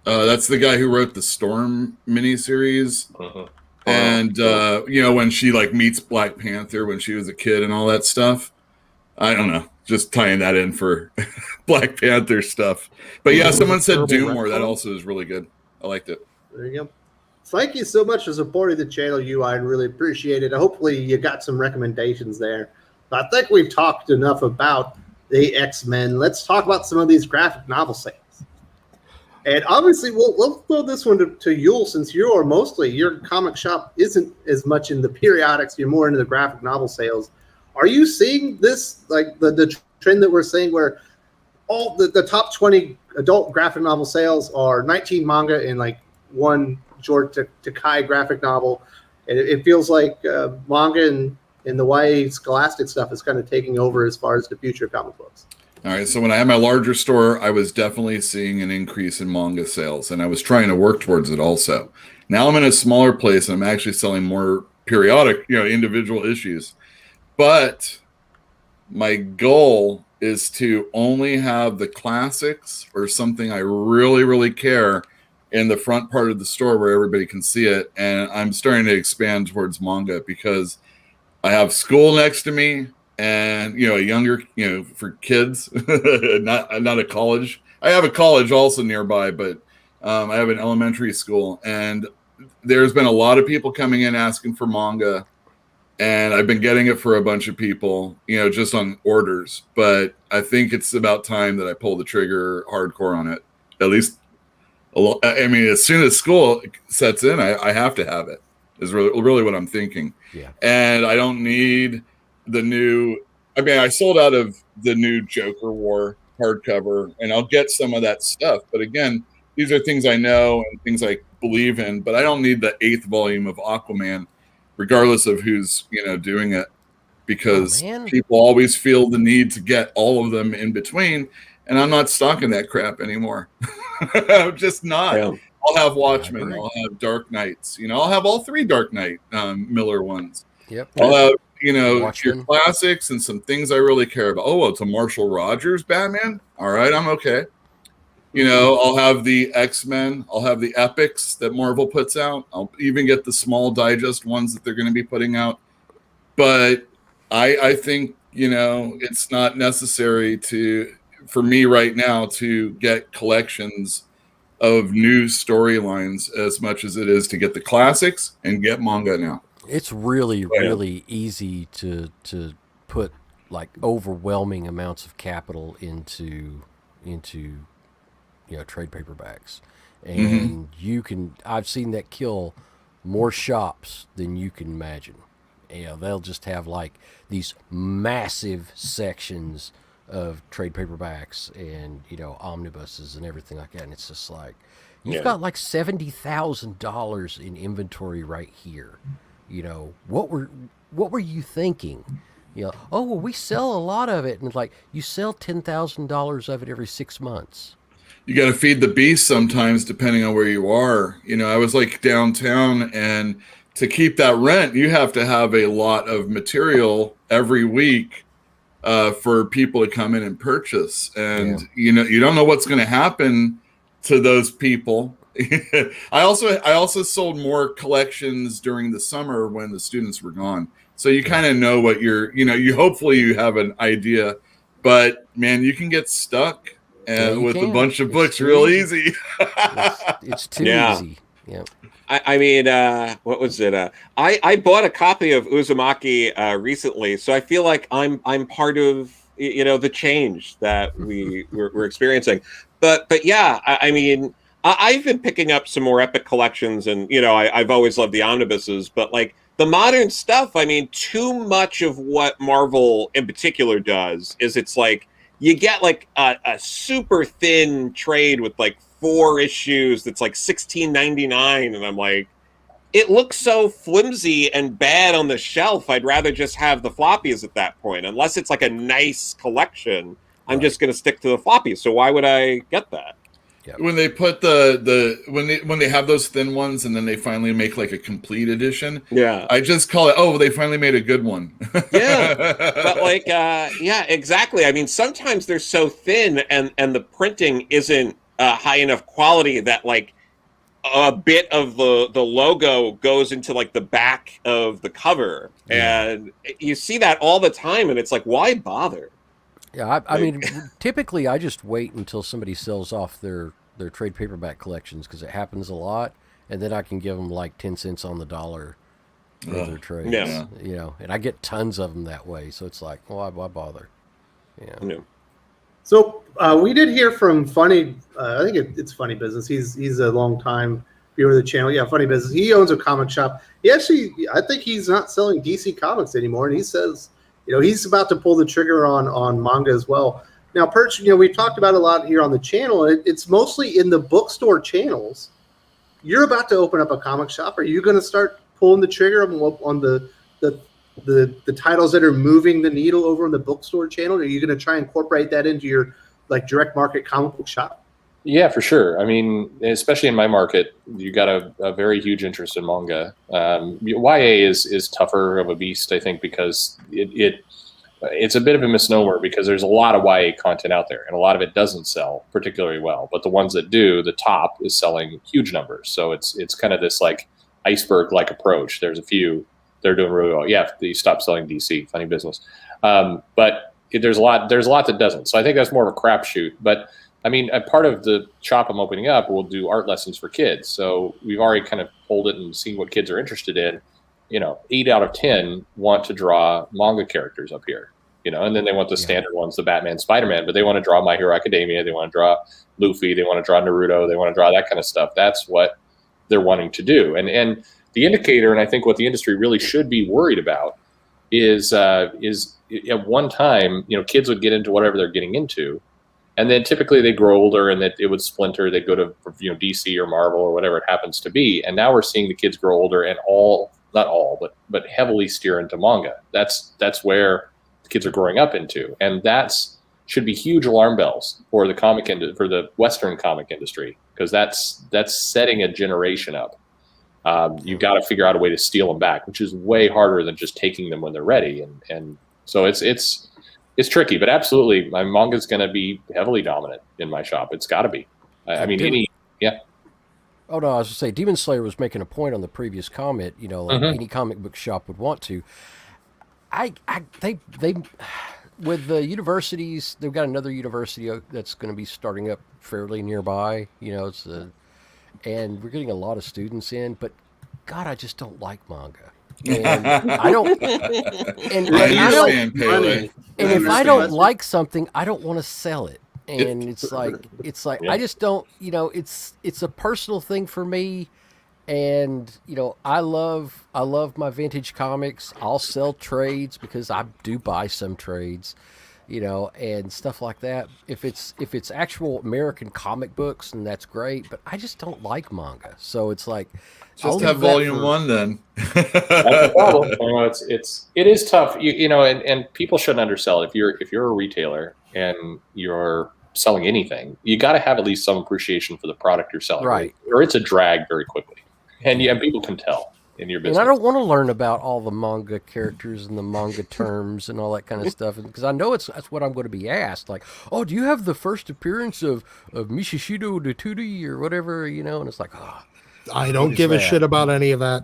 That's the guy who wrote the Storm miniseries. Uh-huh. And when she like meets Black Panther when she was a kid and all that stuff. I don't know, just tying that in for Black Panther stuff. But yeah, someone said Doomore. That also is really good. I liked it. There you go. Thank you so much for supporting the channel, I really appreciate it. Hopefully you got some recommendations there. But I think we've talked enough about the X-Men. Let's talk about some of these graphic novel sales. And obviously, we'll throw this one to Uel, since your comic shop isn't as much in the periodics, you're more into the graphic novel sales. Are you seeing this, like the trend that we're seeing where all the top 20 adult graphic novel sales are 19 manga and like one George Takei graphic novel? And it feels like manga and the YA Scholastic stuff is kind of taking over as far as the future of comic books. All right, so when I had my larger store, I was definitely seeing an increase in manga sales, and I was trying to work towards it also. Now I'm in a smaller place, and I'm actually selling more periodic, individual issues. But my goal is to only have the classics or something I really, really care in the front part of the store where everybody can see it. And I'm starting to expand towards manga because I have school next to me. And, a younger, for kids, not a college. I have a college also nearby, but I have an elementary school. And there's been a lot of people coming in asking for manga. And I've been getting it for a bunch of people, just on orders. But I think it's about time that I pull the trigger hardcore on it. At least, as soon as school sets in, I have to have it, is really what I'm thinking. Yeah. And I don't need the new, I sold out of the new Joker War hardcover, and I'll get some of that stuff. But again, these are things I know and things I believe in, but I don't need the 8th volume of Aquaman, regardless of who's, doing it, because people always feel the need to get all of them in between. And I'm not stocking that crap anymore. I'm just not. Yeah. I'll have Watchmen. I'll have Dark Knights. I'll have all 3 Dark Knight Miller ones. Yep. I'll have, your classics and some things I really care about. Oh, it's a Marshall Rogers Batman. All right, I'm okay. I'll have the X-Men. I'll have the epics that Marvel puts out. I'll even get the small digest ones that they're going to be putting out. But I think, it's not necessary for me right now to get collections of new storylines as much as it is to get the classics and get manga now. It's really, really easy to put like overwhelming amounts of capital into trade paperbacks, and I've seen that kill more shops than you can imagine. They'll just have like these massive sections of trade paperbacks and omnibuses and everything like that, and it's just like you've got like $70,000 in inventory right here. What were you thinking? Oh, well, we sell a lot of it, and it's like you sell $10,000 of it every 6 months. You got to feed the beast sometimes, depending on where you are. I was like downtown, and to keep that rent, you have to have a lot of material every week for people to come in and purchase. And you don't know what's going to happen to those people. I also sold more collections during the summer when the students were gone. So you kind of know what you hopefully you have an idea, but man, you can get stuck with a bunch of books real easy. It's too easy. Yeah. I mean, what was it? I bought a copy of Uzumaki recently, so I feel like I'm part of the change that we're experiencing. But yeah, I mean, I've been picking up some more epic collections, and I've always loved the omnibuses, but like the modern stuff, I mean, too much of what Marvel in particular does is it's like you get like a super thin trade with like 4 issues that's like $16.99, and I'm like, it looks so flimsy and bad on the shelf. I'd rather just have the floppies at that point. Unless it's like a nice collection, I'm just going to stick to the floppies. So why would I get that? Yep. When they put when they have those thin ones and then they finally make like a complete edition, I just call it, oh, they finally made a good one. But like yeah, exactly. I mean, sometimes they're so thin and the printing isn't high enough quality that like a bit of the logo goes into like the back of the cover, and you see that all the time, and it's like, why bother? Yeah, I mean, typically I just wait until somebody sells off their trade paperback collections, because it happens a lot, and then I can give them like 10 cents on the dollar for their trades. Yeah. And I get tons of them that way, so it's like, well, why bother? Yeah. So we did hear from Funny. I think it's Funny Business. He's a long time viewer of the channel. Yeah, Funny Business. He owns a comic shop. I think he's not selling DC comics anymore, and he says, he's about to pull the trigger on manga as well. Now, Perch, we've talked about a lot here on the channel. It's mostly in the bookstore channels. You're about to open up a comic shop. Are you going to start pulling the trigger on the titles that are moving the needle over in the bookstore channel? Are you going to try and incorporate that into your like direct market comic book shop? Yeah, for sure. I mean, especially in my market, you got a very huge interest in manga. YA is tougher of a beast, I think, because it's a bit of a misnomer, because there's a lot of YA content out there, and a lot of it doesn't sell particularly well. But the ones that do, the top is selling huge numbers. So it's kind of this like iceberg-like approach. There's a few they're doing really well. Yeah, they stopped selling DC, Funny Business. But there's a lot that doesn't. So I think that's more of a crapshoot. But I mean, a part of the shop I'm opening up will do art lessons for kids. So we've already kind of pulled it and seen what kids are interested in. 8 out of 10 want to draw manga characters up here, and then they want the standard ones, the Batman, Spider-Man, but they want to draw My Hero Academia. They want to draw Luffy. They want to draw Naruto. They want to draw that kind of stuff. That's what they're wanting to do. And the indicator, and I think what the industry really should be worried about is at one time, kids would get into whatever they're getting into. And then typically they grow older, and that it would splinter. They'd go to DC or Marvel or whatever it happens to be. And now we're seeing the kids grow older and not all, but heavily steer into manga. That's where the kids are growing up into, and should be huge alarm bells for the for the Western comic industry, because that's setting a generation up. You've got to figure out a way to steal them back, which is way harder than just taking them when they're ready. And so it's tricky, but absolutely, my manga is going to be heavily dominant in my shop. It's got to be. I mean, Oh no, I was going to say, Demon Slayer was making a point on the previous comment. Any comic book shop would want to. They with the universities, they've got another university that's going to be starting up fairly nearby. And we're getting a lot of students in, but God, I just don't like manga. And I don't. And if I don't like something, I don't want to sell it. And it's like I just don't. It's a personal thing for me. And I love my vintage comics. I'll sell trades because I do buy some trades, and stuff like that. If it's actual American comic books, and that's great. But I just don't like manga, so it's like just have volume 1 then. That's the problem. It is tough, and people shouldn't undersell it. If you're a retailer and you're selling anything, you got to have at least some appreciation for the product you're selling, right? Or it's a drag very quickly, and people can tell in your business. And I don't want to learn about all the manga characters and the manga terms and all that kind of stuff, because I know that's what I'm going to be asked. Like, oh, do you have the first appearance of Mishishido Doturi or whatever, And it's like, I don't give a shit about any of that.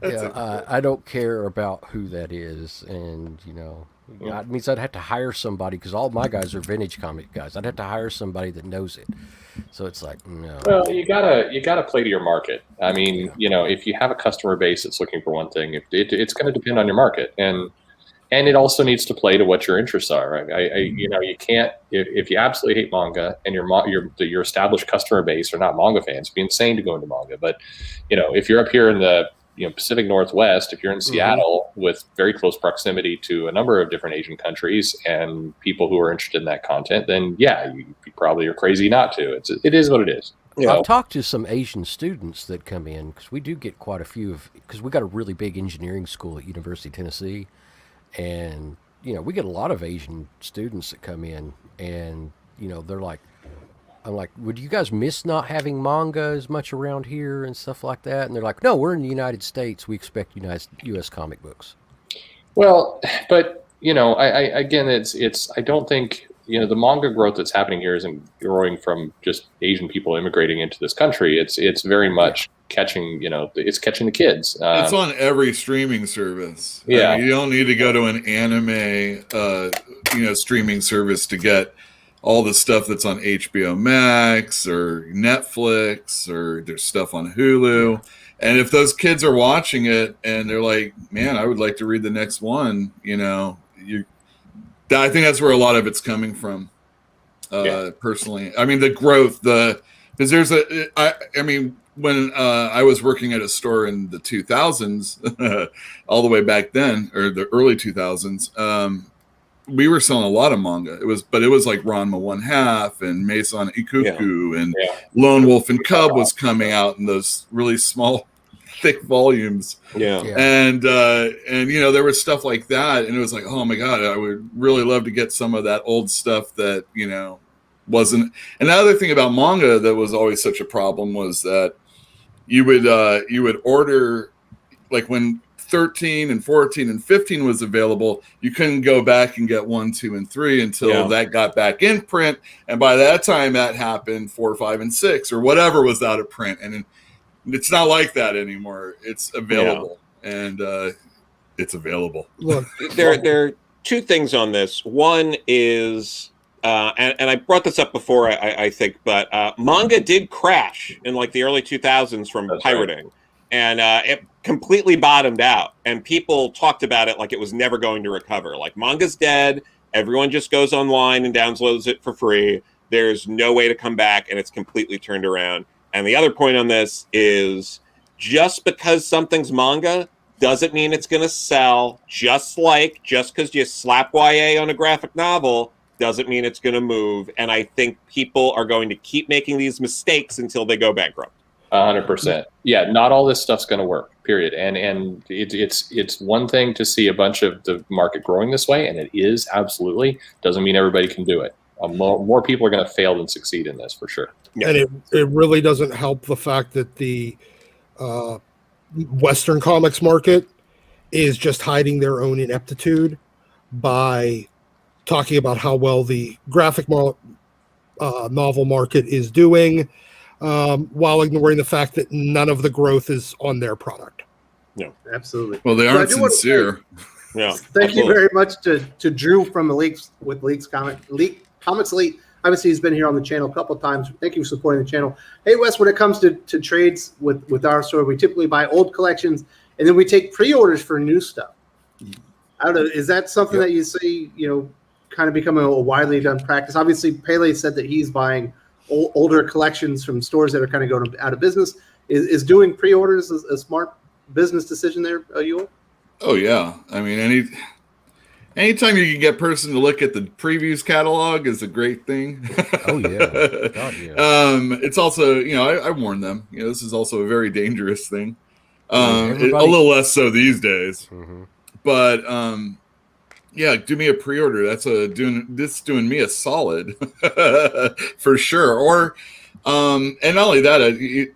Yeah, I don't care about who that is, and That means I'd have to hire somebody, because all my guys are vintage comic guys. I'd have to hire somebody that knows it. So it's like, no. Well, you gotta play to your market. I mean, if you have a customer base that's looking for one thing, it's going to depend on your market, and it also needs to play to what your interests are. You can't, if you absolutely hate manga and your established customer base are not manga fans, it'd be insane to go into manga. But if you're up here in the Pacific Northwest, if you're in Seattle with very close proximity to a number of different Asian countries and people who are interested in that content, then you probably are crazy not to. It is what it is. I've talked to some Asian students that come in, because we do get quite a few because we got a really big engineering school at University of Tennessee, and we get a lot of Asian students that come in, and they're like, I'm like, would you guys miss not having manga as much around here and stuff like that? And they're like, no, we're in the United States. We expect U.S. comic books. Well, but I don't think the manga growth that's happening here isn't growing from just Asian people immigrating into this country. It's very much catching it's catching the kids. It's on every streaming service. Yeah, you don't need to go to an anime streaming service to get all the stuff that's on HBO Max or Netflix, or there's stuff on Hulu. And if those kids are watching it and they're like, man, I would like to read the next one, I think that's where a lot of it's coming from. Personally, I mean, the growth, because there's when I was working at a store in the 2000s, all the way back then, or the early 2000s, we were selling a lot of manga. It was like Ranma 1/2 and Mason Ikuku and Lone Wolf and Cub was coming out in those really small, thick volumes. And there was stuff like that, and it was like, oh my god, I would really love to get some of that old stuff that wasn't. And the other thing about manga that was always such a problem was that you would order, like when 13 and 14 and 15 was available, you couldn't go back and get 1, 2, and 3 until that got back in print. And by that time that happened, 4, 5, and 6 or whatever was out of print. And it's not like that anymore. It's available and it's available. Look, there are two things on this. One is, and I brought this up before, I think, but manga did crash in like the early 2000s from pirating. Right. And it completely bottomed out, and people talked about it like it was never going to recover. Like, manga's dead. Everyone just goes online and downloads it for free. There's no way to come back, and it's completely turned around. And the other point on this is, just because something's manga doesn't mean it's going to sell. Just because you slap YA on a graphic novel doesn't mean it's going to move. And I think people are going to keep making these mistakes until they go bankrupt. 100%. Yeah, not all this stuff's going to work, period. And it's one thing to see a bunch of the market growing this way, and it is absolutely, doesn't mean everybody can do it. More people are going to fail than succeed in this, for sure. Yeah. And it really doesn't help the fact that the Western comics market is just hiding their own ineptitude by talking about how well the graphic novel market is doing, while ignoring the fact that none of the growth is on their product. No, absolutely. Well, they aren't sincere. Thank you very much to Drew from the Leaks with Comics Elite. Obviously, he's been here on the channel a couple of times. Thank you for supporting the channel. Hey, Wes, when it comes to trades with our store, we typically buy old collections, and then we take pre-orders for new stuff. I don't know. Is that something that you see, kind of becoming a widely done practice? Obviously, Pele said that he's buying older collections from stores that are kind of going out of business. Is doing pre-orders a smart business decision there, Uel? Oh yeah, I mean, anytime you can get a person to look at the previews catalog is a great thing. Oh yeah, God, yeah. It's also, I warn them. This is also a very dangerous thing. A little less so these days, but yeah, do me a pre-order. That's doing me a solid for sure. Or, and not only that,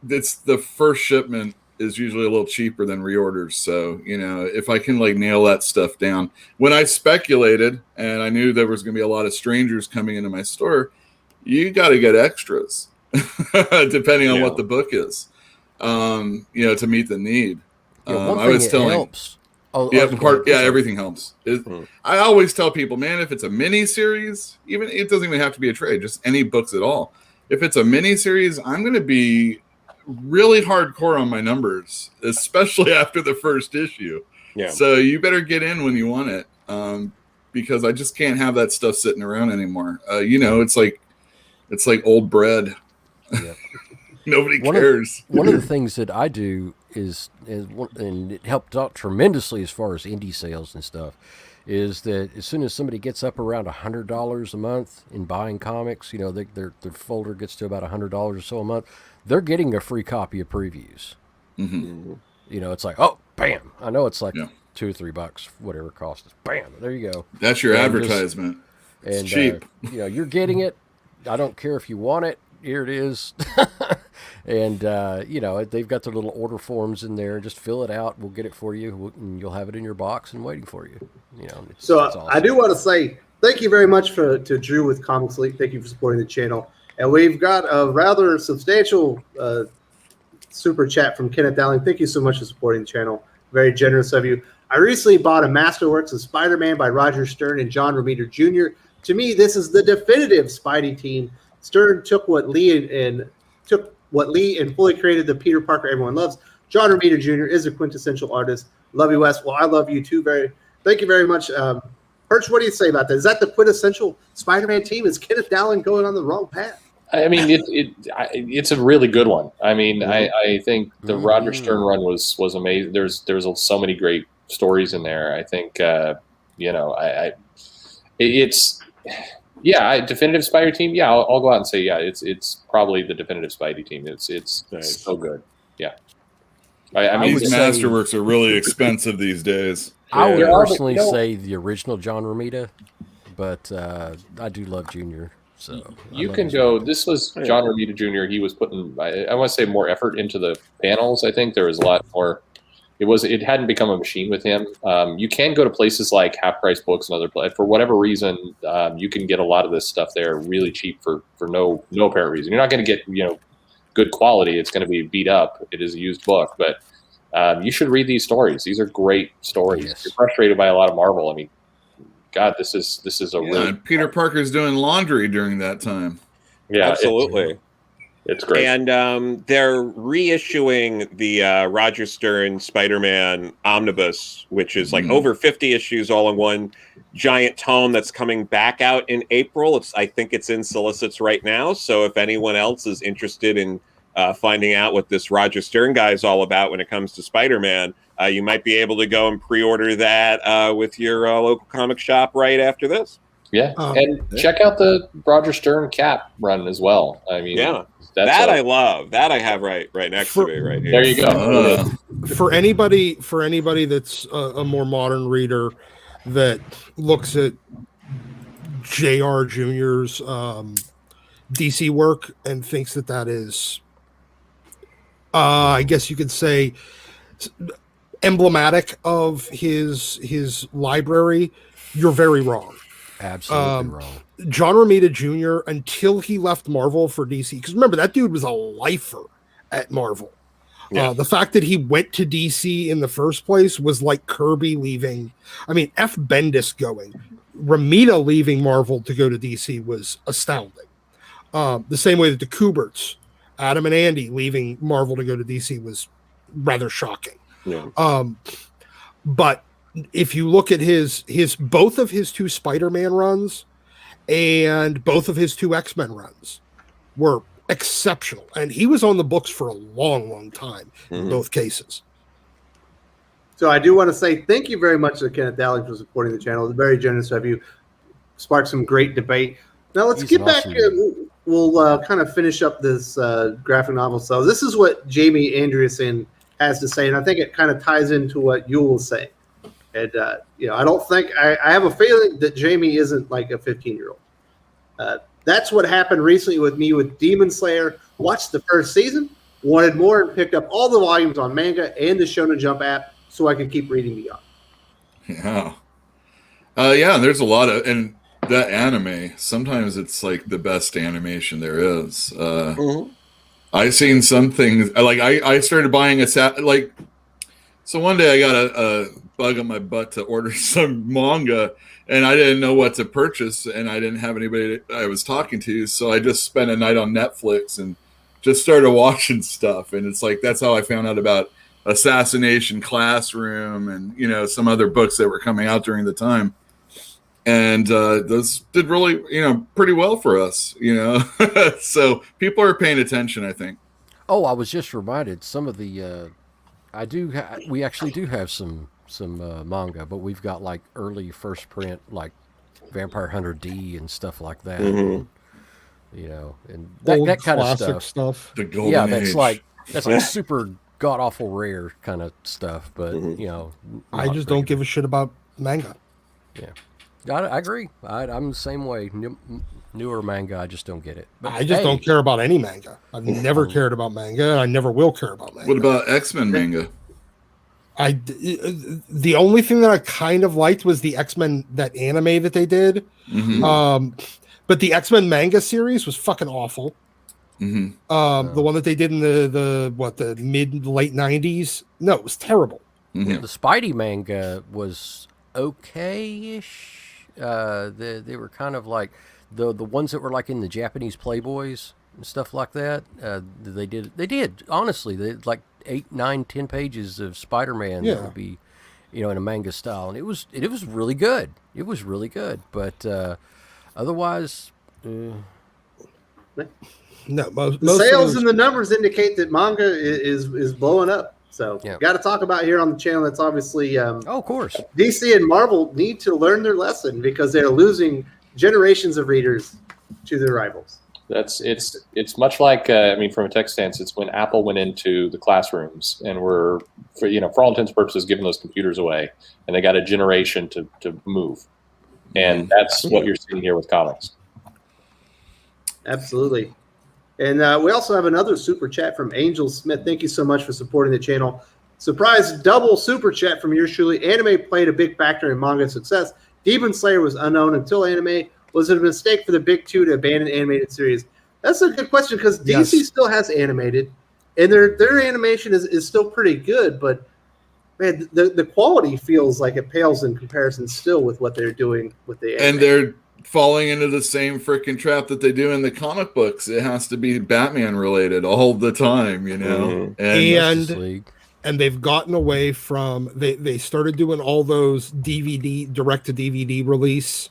it's the first shipment is usually a little cheaper than reorders. So, if I can nail that stuff down. When I speculated and I knew there was going to be a lot of strangers coming into my store, you got to get extras depending on what the book is, to meet the need. One thing that helps Everything helps. I always tell people, man, if it's a mini series, even it doesn't even have to be a trade, just any books at all. If it's a mini series, I'm going to be really hardcore on my numbers, especially after the first issue. Yeah. So you better get in when you want it, because I just can't have that stuff sitting around anymore. It's like old bread. Yeah. Nobody cares. One of the things that I do is and it helped out tremendously as far as indie sales and stuff, is that as soon as somebody gets up around $100 a month in buying comics, their folder gets to about $100 or so a month, they're getting a free copy of previews. Mm-hmm. It's like, oh, bam! I know it's like $2 or $3, whatever it costs. Bam! There you go. That's your advertisement. It's cheap. You're getting it. I don't care if you want it. Here it is. And, they've got their little order forms in there. Just fill it out. We'll get it for you. And you'll have it in your box and waiting for you. So awesome. I do want to say thank you very much to Drew with Comics League. Thank you for supporting the channel. And we've got a rather substantial super chat from Kenneth Dowling. Thank you so much for supporting the channel. Very generous of you. I recently bought a Masterworks of Spider-Man by Roger Stern and John Romita Jr. To me, this is the definitive Spidey team. Stern took what Lee and fully created the Peter Parker everyone loves. John Romita Jr. is a quintessential artist. Love you, Wes. Well, I love you too. Thank you very much. Perch, what do you say about that? Is that the quintessential Spider-Man team? Is Kenneth Dowling going on the wrong path? I mean, it's a really good one. I mean, I think the Roger Stern run was amazing. There's so many great stories in there. I think definitive Spidey team. Yeah, I'll go out and say it's probably the definitive Spidey team. It's nice. So good. Yeah, these Masterworks are really expensive these days. I would personally say the original John Romita, but I do love Junior. So you can go. This was John Romita Jr. He was putting, I want to say, more effort into the panels. I think there was a lot more. It hadn't become a machine with him. You can go to places like Half Price Books and other places. For whatever reason, you can get a lot of this stuff there really cheap for no apparent reason. You're not going to get good quality. It's going to be beat up. It is a used book, but you should read these stories. These are great stories. Yes. You're frustrated by a lot of Marvel. I mean, God, this is a really. Peter Parker's doing laundry during that time. Yeah, absolutely. It's great. And they're reissuing the Roger Stern Spider-Man Omnibus, which is like over 50 issues all in one giant tome that's coming back out in April. I think it's in solicits right now. So if anyone else is interested in finding out what this Roger Stern guy is all about when it comes to Spider-Man, you might be able to go and pre-order that with your local comic shop right after this. Yeah, and check out the Roger Stern Cap run as well. I mean, I love that. I have right next to me right here. There you go. For anybody that's a more modern reader that looks at J.R. Jr.'s DC work and thinks that is, I guess you could say, emblematic of his library, you're very wrong. Absolutely wrong. John Romita Jr., until he left Marvel for DC, because remember, that dude was a lifer at Marvel. Yeah. The fact that he went to DC in the first place was like Kirby leaving. I mean, F. Bendis going. Romita leaving Marvel to go to DC was astounding. The same way that the Kuberts, Adam and Andy, leaving Marvel to go to DC was rather shocking. Yeah. But if you look at his both of his two Spider-Man runs and both of his two X-Men runs were exceptional. And he was on the books for a long, long time in both cases. So I do want to say thank you very much to Kenneth Dowling for supporting the channel. It's very generous of you. Sparked some great debate. Now let's get back here. We'll kind of finish up this graphic novel. So this is what Jamie Andreasen has to say, and I think it kind of ties into what Uel will say. And, I don't think I have a feeling that Jamie isn't like a 15-year-old. That's what happened recently with me with Demon Slayer. Watched the first season, wanted more, and picked up all the volumes on Manga and the Shonen Jump app so I could keep reading beyond. Yeah. There's a lot of, and that anime, sometimes it's like the best animation there is. I've seen some things, like I started buying so one day I got a bug on my butt to order some manga, and I didn't know what to purchase, and I didn't have anybody I was talking to, so I just spent a night on Netflix and just started watching stuff. And it's like that's how I found out about Assassination Classroom and some other books that were coming out during the time. And those did really, pretty well for us, So people are paying attention, I think. Oh, I was just reminded. Some of the, we actually do have some manga, but we've got like early first print, like Vampire Hunter D and stuff like that. And, and that kind of stuff. The golden age. That's like super god awful rare kind of stuff. But I just don't give a shit about manga. Yeah. I agree. I'm the same way. Newer manga, I just don't get it. But I just don't care about any manga. I've never cared about manga, and I never will care about manga. What about X-Men manga? The only thing that I kind of liked was the X-Men, that anime that they did. But the X-Men manga series was fucking awful. The one that they did in the mid-late 90s. No, it was terrible. The Spidey manga was okay-ish. They were kind of like the ones that were like in the Japanese Playboys and stuff like that. They did honestly. They had like 8, 9, 10 pages of Spider-Man that would be, in a manga style, and it was really good. It was really good, but otherwise, no. The sales and the numbers indicate that manga is blowing up. So got to talk about here on the channel. That's obviously of course. DC and Marvel need to learn their lesson because they're losing generations of readers to their rivals. It's much like from a tech stance, it's when Apple went into the classrooms and were for all intents and purposes giving those computers away, and they got a generation to move, and that's what you're seeing here with comics. Absolutely. And we also have another super chat from Angel Smith. Thank you so much for supporting the channel. Surprise double super chat from yours truly. Anime played a big factor in manga success. Demon Slayer was unknown until anime. Was it a mistake for the big two to abandon animated series? That's a good question because DC still has animated, and their animation is still pretty good. But man, the quality feels like it pales in comparison still with what they're doing with the anime. And they're falling into the same freaking trap that they do in the comic books. It has to be Batman related all the time, And they've gotten away from they started doing all those DVD direct to DVD release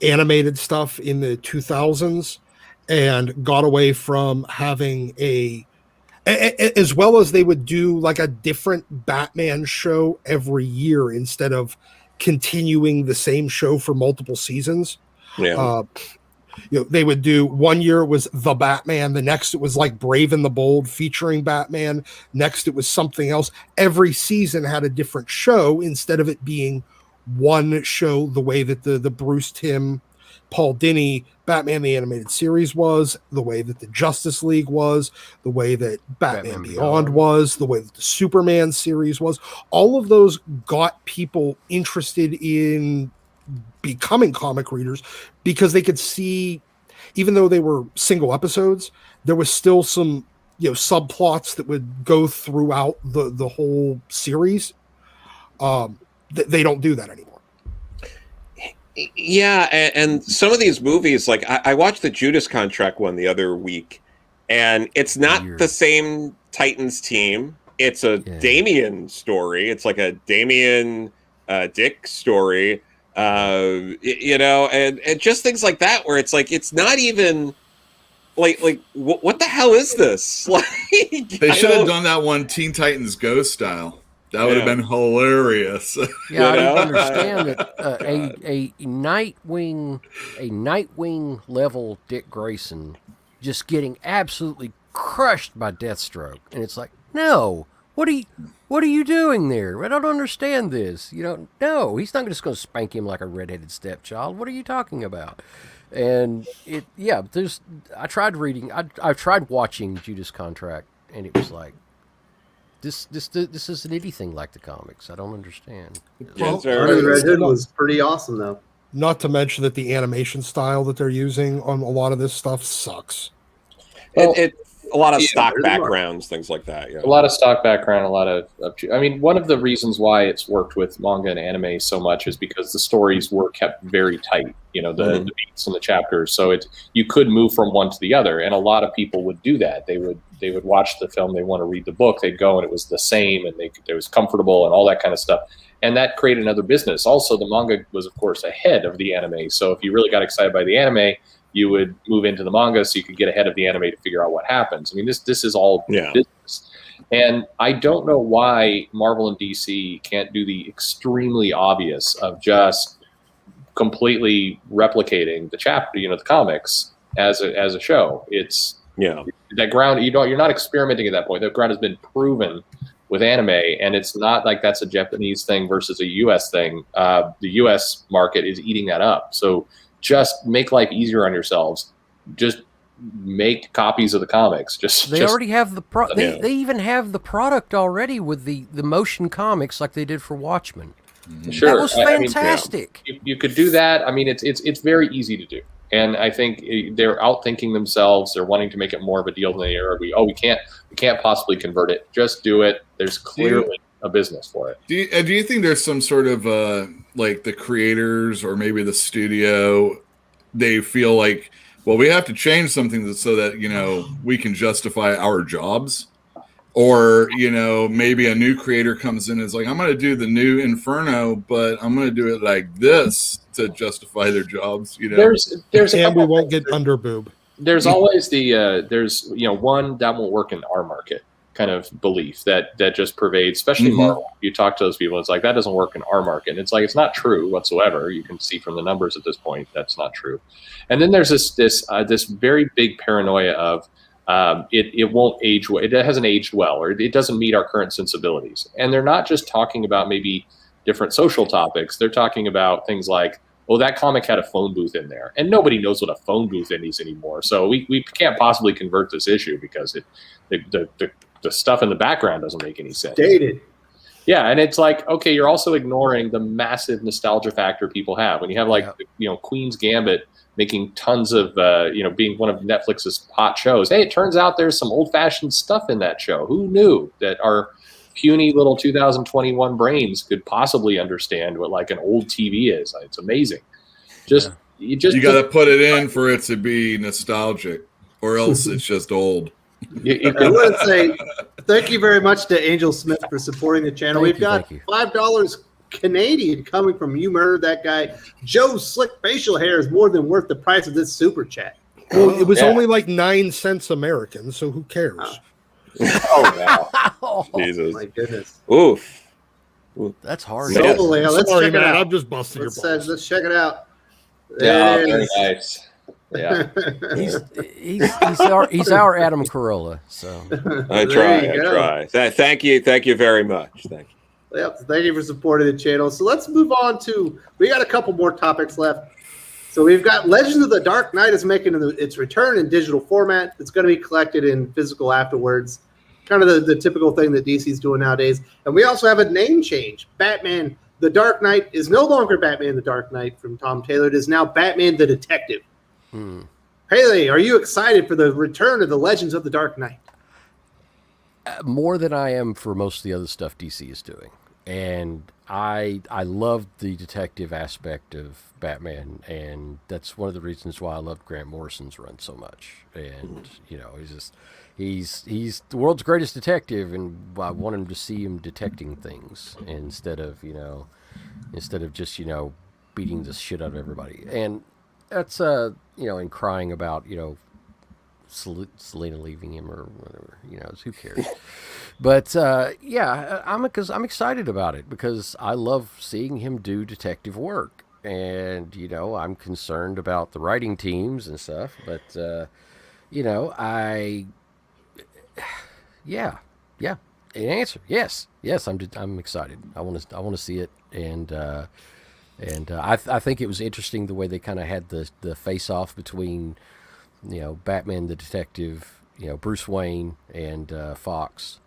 animated stuff in the 2000s and got away from having as well as they would do like a different Batman show every year instead of continuing the same show for multiple seasons. They would do one year it was The Batman, the next it was like Brave and the Bold featuring Batman, next it was something else. Every season had a different show instead of it being one show the way that the Bruce Timm, Paul Dini Batman the Animated Series was, the way that the Justice League was, the way that Batman Beyond was, the way that the Superman series was. All of those got people interested in becoming comic readers because they could see, even though they were single episodes, there was still some subplots that would go throughout the whole series. They don't do that anymore. Yeah, and some of these movies, like I watched the Judas Contract one the other week, and it's not the same Titans team. It's a Damian story. It's like a Damian Dick story, and just things like that where it's like it's not even like what the hell is this? Like they should have done that one Teen Titans Go style. That would have been hilarious. Yeah, I don't understand that a Nightwing level Dick Grayson just getting absolutely crushed by Deathstroke, and it's like, no, what are you doing there? I don't understand this. No, he's not just going to spank him like a redheaded stepchild. What are you talking about? And I tried watching Judas Contract, and it was like, This isn't anything like the comics. I don't understand. Well, Red Hood was pretty awesome, though. Not to mention that the animation style that they're using on a lot of this stuff sucks. A A lot of stock there's a lot. backgrounds, things like that. Yeah. A lot of stock background, a lot of. I mean, one of the reasons why it's worked with manga and anime so much is because the stories were kept very tight. You know, the beats and the chapters, so you could move from one to the other, and a lot of people would do that. They would watch the film, they want to read the book, they'd go, and it was the same, and it was comfortable and all that kind of stuff. And that created another business. Also, the manga was, of course, ahead of the anime. So if you really got excited by the anime, you would move into the manga so you could get ahead of the anime to figure out what happens. I mean, this is all business. And I don't know why Marvel and DC can't do the extremely obvious of just completely replicating the comics as a show. It's that ground. You're not experimenting at that point. The ground has been proven with anime, and it's not like that's a Japanese thing versus a U.S. thing. The U.S. market is eating that up. So just make life easier on yourselves. Just make copies of the comics. They already have the they even have the product already with the motion comics, like they did for Watchmen. Sure, that was fantastic. You could do that. I mean, it's very easy to do. And I think they're outthinking themselves. They're wanting to make it more of a deal than they are. We can't possibly convert it. Just do it. There's clearly a business for it. Do you think there's some sort of like the creators or maybe the studio, they feel like, well, we have to change something so that we can justify our jobs? Or, maybe a new creator comes in and is like, I'm going to do the new Inferno, but I'm going to do it like this to justify their jobs. There's and we won't get underboob. There's always one that won't work in our market kind of belief that just pervades, especially Marvel. You talk to those people, it's like, that doesn't work in our market. And it's like, it's not true whatsoever. You can see from the numbers at this point, that's not true. And then there's this very big paranoia of, it won't age well. It hasn't aged well, or it doesn't meet our current sensibilities. And they're not just talking about maybe different social topics. They're talking about things like, oh, that comic had a phone booth in there, and nobody knows what a phone booth is anymore. So we can't possibly convert this issue because the stuff in the background doesn't make any sense. Dated. Yeah, and it's like, okay, you're also ignoring the massive nostalgia factor people have when you have Queen's Gambit making tons of, being one of Netflix's hot shows. Hey, it turns out there's some old-fashioned stuff in that show. Who knew that our puny little 2021 brains could possibly understand what like an old TV is? It's amazing. You got to put it in for it to be nostalgic, or else it's just old. I want to say thank you very much to Angel Smith for supporting the channel. We've got $5 Canadian coming from You Murdered That Guy. Joe's slick facial hair is more than worth the price of this super chat. Well, it was only like 9 cents American, so who cares? Oh, wow. Jesus. My goodness. Oof. That's hard. So, let's Sorry, check it out. I'm just busting your balls. Let's check it out. Very nice. Yeah. he's our Adam Carolla. So I try. Thank you very much. Thank you. Yep, thank you for supporting the channel. So let's move on to, we got a couple more topics left. So we've got Legends of the Dark Knight is making its return in digital format. It's going to be collected in physical afterwards. Kind of the typical thing that DC's doing nowadays. And we also have a name change. Batman the Dark Knight is no longer Batman the Dark Knight from Tom Taylor. It is now Batman the Detective. Pele, are you excited for the return of the Legends of the Dark Knight? More than I am for most of the other stuff DC is doing. And I love the detective aspect of Batman, and that's one of the reasons why I love Grant Morrison's run so much. And he's the world's greatest detective, and I want him to see him detecting things instead of just beating the shit out of everybody. And that's and crying about Selena leaving him or whatever, who cares? But I'm excited about it because I love seeing him do detective work, and I'm concerned about the writing teams and stuff. But an answer, yes, I'm excited. I want to see it, and I think it was interesting the way they kind of had the face off between Batman the detective, Bruce Wayne, and Fox,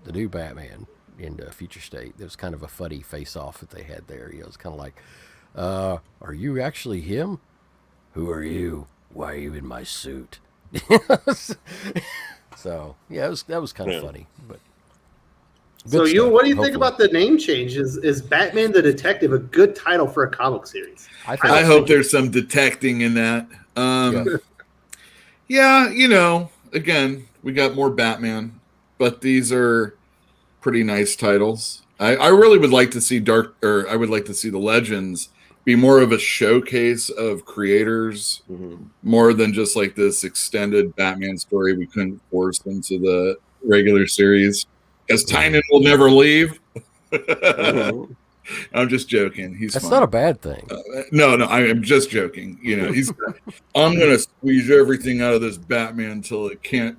the new Batman in Future State. There was kind of a funny face-off that they had there. It was kind of like, are you actually him? Who are you? Why are you in my suit? So So yeah, that was kind of funny. But so good you, stuff, what do you think hopefully. about the name change? Is Batman the Detective a good title for a comic series? I hope there's some detecting in that. Yeah, you know, again, we got more Batman, but these are pretty nice titles. I really would like to see I would like to see the Legends be more of a showcase of creators, more than just like this extended Batman story we couldn't force into the regular series. Because Tynan will never leave. I'm just joking. That's not a bad thing. No, I'm just joking. You know, I'm going to squeeze everything out of this Batman until it can't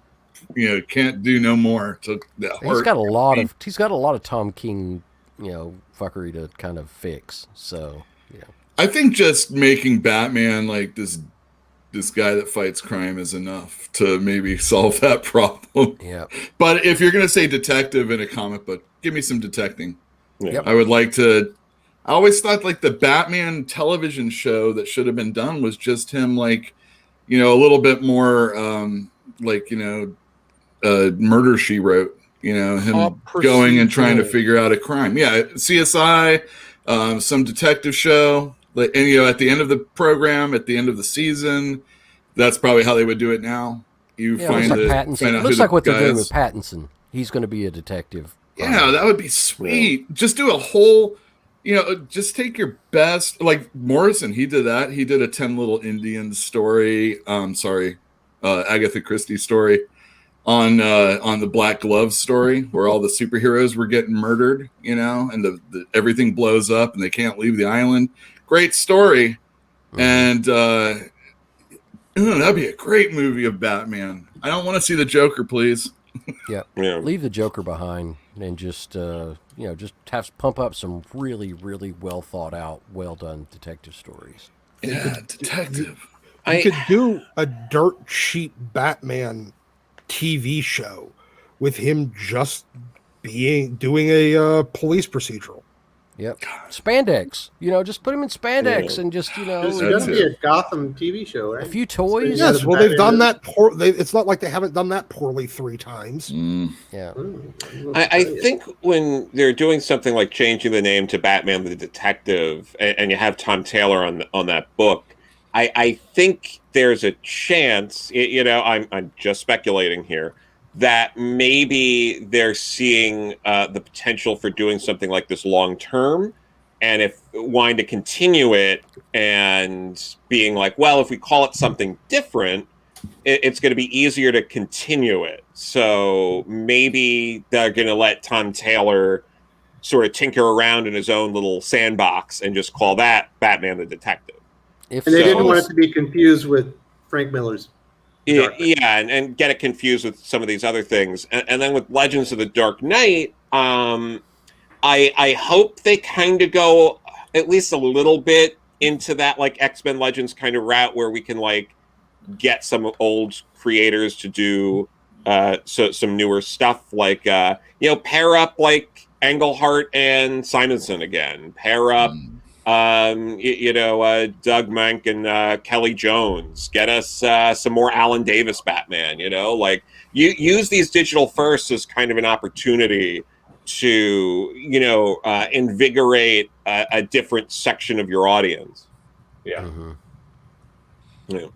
do no more. He's got a lot of Tom King, fuckery to kind of fix. So, yeah. I think just making Batman like this guy that fights crime is enough to maybe solve that problem. Yeah. But if you're going to say detective in a comic book, give me some detecting. Yep. I would like to. I always thought like the Batman television show that should have been done was just him, like, a little bit more, Murder She Wrote. Him going and trying to figure out a crime. Yeah, CSI, some detective show. And at the end of the program, at the end of the season, that's probably how they would do it now. Looks like what they're doing with Pattinson. He's going to be a detective. Yeah, that would be sweet. Yeah. Just do a whole, just take your best. Like Morrison, he did that. He did a 10 Little Indians story. Agatha Christie story on the Black Glove story, where all the superheroes were getting murdered. And the everything blows up and they can't leave the island. Great story. And that'd be a great movie of Batman. I don't want to see the Joker, please. Yeah. Leave the Joker behind and just pump up some really, really well thought out, well done detective stories. Yeah, detective. You could do a dirt cheap Batman TV show with him just doing a police procedural. Yep. Spandex. Just put him in spandex and just, There's going to be a Gotham TV show, right? A few toys. Yes, well, they've done that it's not like they haven't done that poorly 3 times. Yeah. I think when they're doing something like changing the name to Batman the Detective, and you have Tom Taylor on that book, I think there's a chance, I'm just speculating here, that maybe they're seeing the potential for doing something like this long term, and if wanting to continue it and being like, well, if we call it something different, it's going to be easier to continue it. So maybe they're going to let Tom Taylor sort of tinker around in his own little sandbox and just call that Batman the Detective. And they didn't want it to be confused with Frank Miller's. Yeah, and get it confused with some of these other things. And then with Legends of the Dark Knight, I hope they kind of go at least a little bit into that like X-Men Legends kind of route where we can like get some old creators to do some newer stuff, like pair up like Englehart and Simonson again, pair up Doug Mank and Kelly Jones, get us some more Alan Davis Batman, like you use these digital firsts as kind of an opportunity to invigorate a different section of your audience. Yeah. Yeah.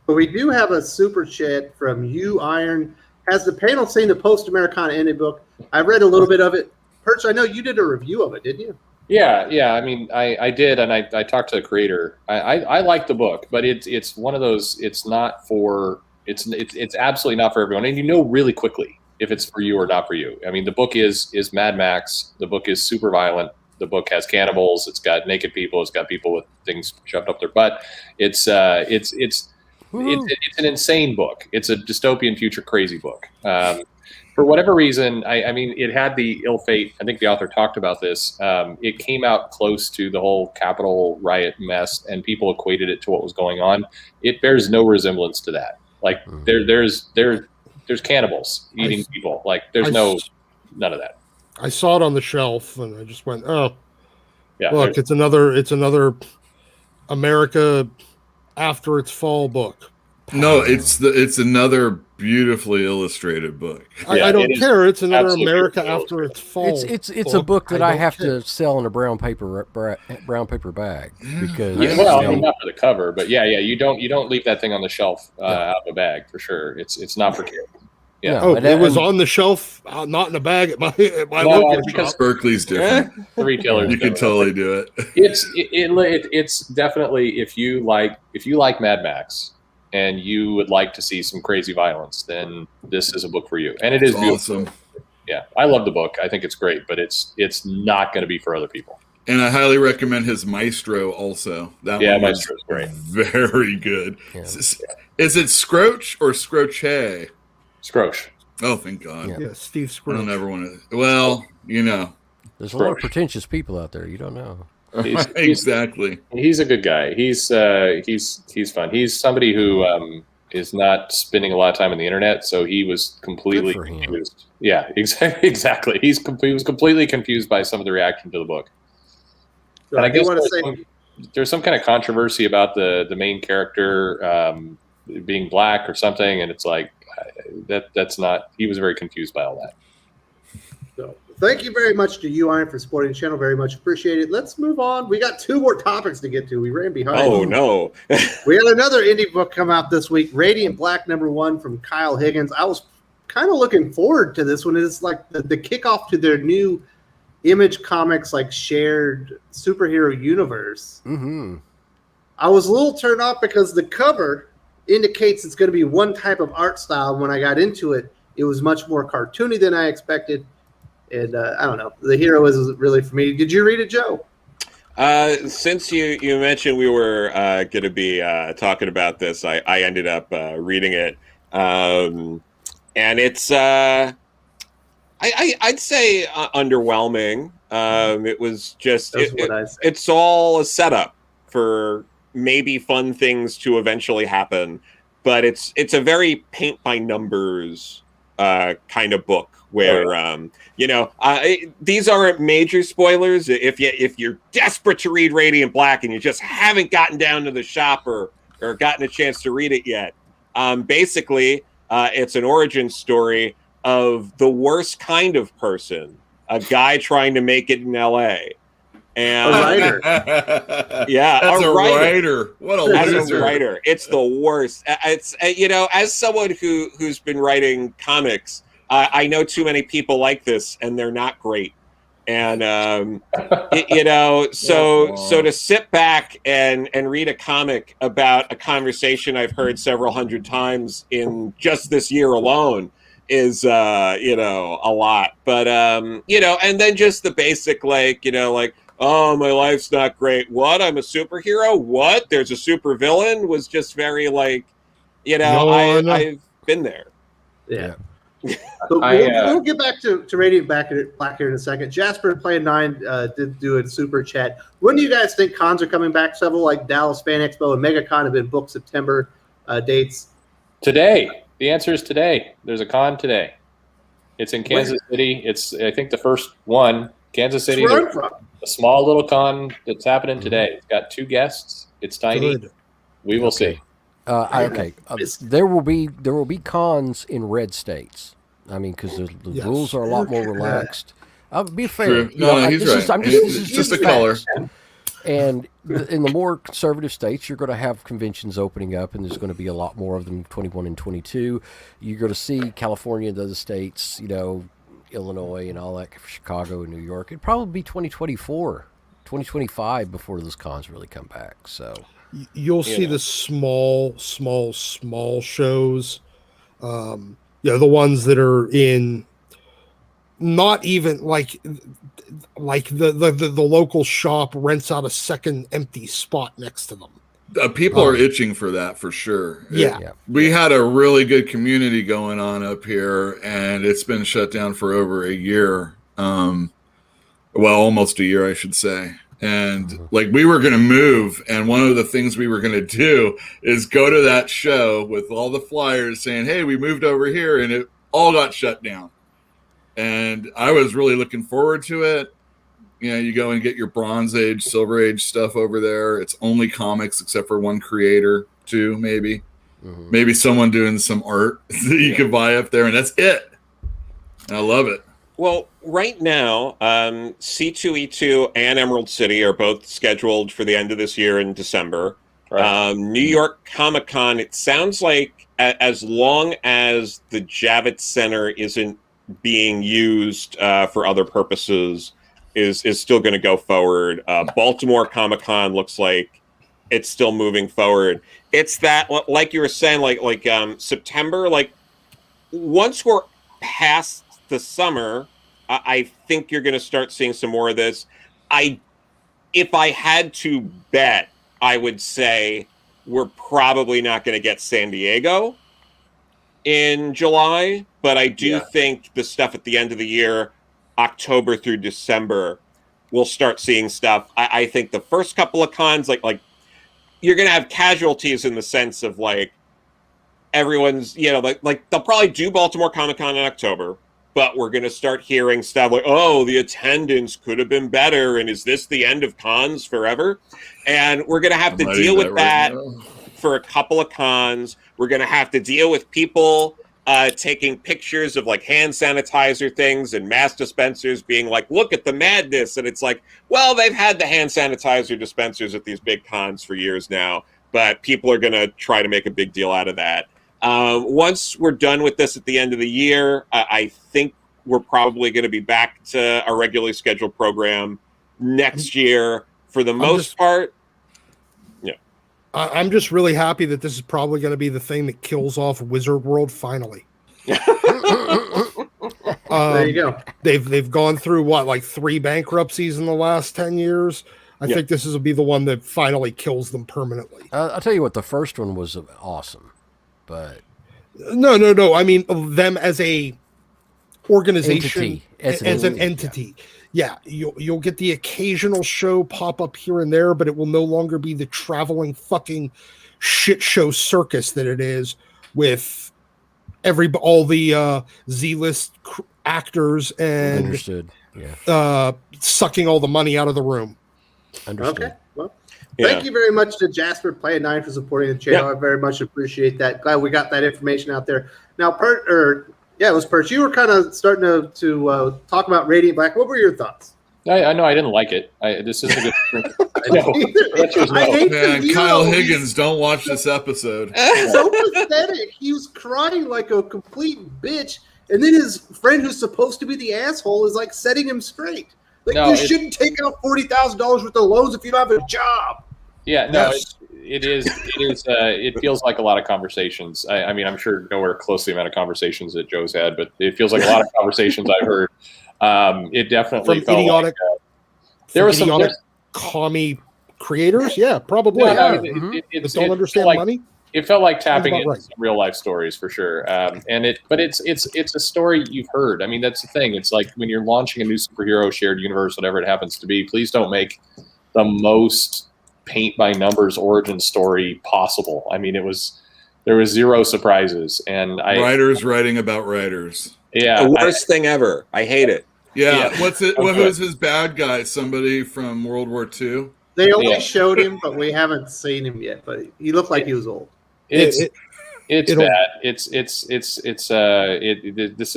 But we do have a super chat from You Iron. Has the panel seen the Post Americana Indie book? I read a little bit of it. Perch, I know you did a review of it, didn't you? Yeah. I mean, I did, and I talked to the creator. I like the book, but it's one of those. It's not for. It's absolutely not for everyone, and really quickly if it's for you or not for you. I mean, the book is Mad Max. The book is super violent. The book has cannibals. It's got naked people. It's got people with things shoved up their butt. It's an insane book. It's a dystopian future crazy book. For whatever reason, I mean, it had the ill fate. I think the author talked about this. It came out close to the whole Capitol riot mess, and people equated it to what was going on. It bears no resemblance to that. Like there's cannibals eating people. Like there's none of that. I saw it on the shelf, and I just went, "Oh, yeah, look, it's another America after its fall book." No, it's another beautifully illustrated book. I don't care. It's another absolutely America beautiful. after its fall. It's a book that I don't have care. to sell in a brown paper bag because Well, I mean, not for the cover, but yeah, you don't leave that thing on the shelf out of a bag for sure. It's not for kids. Yeah. No, Oh, and it was and- on the shelf, not in a bag at my No, local because shop. Berkeley's different. the retailers You can totally do it. it's definitely if you like Mad Max and you would like to see some crazy violence, then this is a book for you. And it is It's beautiful. awesome. Yeah, I love the book. I think it's great, but it's not going to be for other people. And I highly recommend his Maestro also. That Yeah, one was Maestro's great. very good. Yeah. Is it Scroach or Scroche? Scroche. Oh, thank God. Yeah. Yeah, Steve I Scrooge. don't ever want to. Well, you know. there's a lot of pretentious people out there. You don't know. Exactly. He's a good guy. He's fun. He's somebody who is not spending a lot of time on the internet, so he was completely Good for him. confused. Yeah, exactly. He was completely confused by some of the reaction to the book. So And I I do guess want to say, there's some kind of controversy about the main character being black or something, and it's like that's not. He was very confused by all that. so thank you very much to you, Iron, for supporting the channel. Very much appreciated. Let's move on. We got 2 more topics to get to. We ran behind. Oh no. We had another indie book come out this week, Radiant Black #1 from Kyle Higgins. I was kind of looking forward to this one. It's like the kickoff to their new Image Comics like shared superhero universe. Mm-hmm. I was a little turned off because the cover indicates it's going to be one type of art style. When I got into it, it was much more cartoony than I expected. And I don't know. The hero isn't really for me. Did you read it, Joe? Since you mentioned we were going to be talking about this, I ended up reading it. And it's, I'd say underwhelming. It was just, That's what I said. it's all a setup for maybe fun things to eventually happen, but it's a very paint by numbers kind of book where these aren't major spoilers. If you're desperate to read Radiant Black and you just haven't gotten down to the shop or gotten a chance to read it yet, basically it's an origin story of the worst kind of person, a guy trying to make it in LA. And A writer. Yeah, That's a writer. writer. What a As loser. a writer, it's the worst. It's as someone who's been writing comics, I know too many people like this, and they're not great. And so to sit back and read a comic about a conversation I've heard several hundred times in just this year alone is a lot. But and then just the basic oh, my life's not great. What? I'm a superhero? What? There's a super villain? Was just very I've been there. Yeah. But we'll get back to Radiant Black here in a second. Jasper Play 9 did do a super chat. When do you guys think cons are coming back? Several like Dallas Fan Expo and MegaCon have been booked September dates. Today. The answer is today. There's a con today. It's in Kansas City. It's, I think, the first one. Kansas City. That's where I'm from. A small little con that's happening today. It's got 2 guests. It's tiny. Good. We will see. There will be cons in red states. I mean, because the Yes. rules are a lot more relaxed. I'll be fair. True. No, he's right. It's just a color. And in the more conservative states, you're going to have conventions opening up, and there's going to be a lot more of them, 21 and 22. You're going to see California and other states, Illinois and all that, Chicago and New York. It'd probably be 2024, 2025 before those cons really come back. So You'll see the small shows. The ones that are in not even like the local shop rents out a second empty spot next to them. People are itching for that for sure. Yeah. We had a really good community going on up here, and it's been shut down for over a year. Almost a year, I should say. And we were going to move, and one of the things we were going to do is go to that show with all the flyers saying, hey, we moved over here, and it all got shut down. And I was really looking forward to it. You go and get your Bronze Age, Silver Age stuff over there. It's only comics except for one creator, 2 maybe. maybe someone doing some art that you can buy up there, and that's it. And I love it. Well, right now, C2E2 and Emerald City are both scheduled for the end of this year in December. Right. New York Comic Con, it sounds like as long as the Javits Center isn't being used for other purposes, is still going to go forward. Baltimore Comic Con looks like it's still moving forward. It's that, like you were saying, like September, like once we're past the summer, I think you're going to start seeing some more of this. If I had to bet, I would say we're probably not going to get San Diego in July, but I do think the stuff at the end of the year, October through December, we'll start seeing stuff. I think the first couple of cons, like you're going to have casualties in the sense of like everyone's, like they'll probably do Baltimore Comic Con in October, but we're going to start hearing stuff like, oh, the attendance could have been better, and is this the end of cons forever? And we're going to have to deal with that for a couple of cons. We're going to have to deal with people taking pictures of like hand sanitizer things and mask dispensers being like, look at the madness. And it's like, well, they've had the hand sanitizer dispensers at these big cons for years now, but people are going to try to make a big deal out of that. Once we're done with this at the end of the year, I think we're probably going to be back to a regularly scheduled program next year for the most part. Yeah. I'm just really happy that this is probably going to be the thing that kills off Wizard World finally. There you go. They've gone through like 3 bankruptcies in the last 10 years. I think this will be the one that finally kills them permanently. I'll tell you what, the first one was awesome, but no. I mean them as a organization, as an entity. Yeah, you'll get the occasional show pop up here and there, but it will no longer be the traveling fucking shit show circus that it is with all the Z-list actors and understood. Sucking all the money out of the room. Understood. Okay. Well, thank you very much to Jasper Play 9 for supporting the channel. I very much appreciate that. Glad we got that information out there. Now, it was Perch. You were kind of starting to talk about Radiant Black. What were your thoughts? I know I didn't like it. This isn't a good. I hate Man, Kyle Higgins, don't watch this episode. So pathetic. He was crying like a complete bitch, and then his friend, who's supposed to be the asshole, is like setting him straight. Like you shouldn't take out $40,000 worth of loans if you don't have a job. Yeah, no, it is. It feels like a lot of conversations. I mean, I'm sure nowhere close to the amount of conversations that Joe's had, but it feels like a lot of conversations I've heard. It definitely felt idiotic. Like, there was some commie creators. Yeah, probably. It don't understand like, money. It felt like tapping into some real life stories for sure. But it's a story you've heard. I mean, that's the thing. It's like when you're launching a new superhero shared universe, whatever it happens to be, please don't make the most paint by numbers origin story possible. I mean, there was 0 surprises, and writers writing about writers. Yeah, the worst thing ever. I hate it. Yeah. What's it? What was his bad guy? Somebody from World War II. They only showed him, but we haven't seen him yet. But he looked like he was old. It's bad. This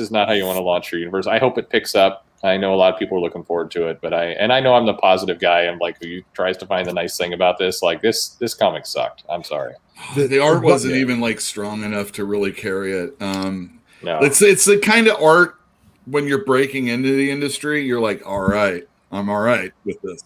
is not how you want to launch your universe. I hope it picks up. I know a lot of people are looking forward to it, but I know I'm the positive guy. I'm like, who tries to find the nice thing about this. Like this comic sucked. I'm sorry. The art wasn't even like strong enough to really carry it. No, it's the kind of art when you're breaking into the industry, you're like, all right, I'm all right with this.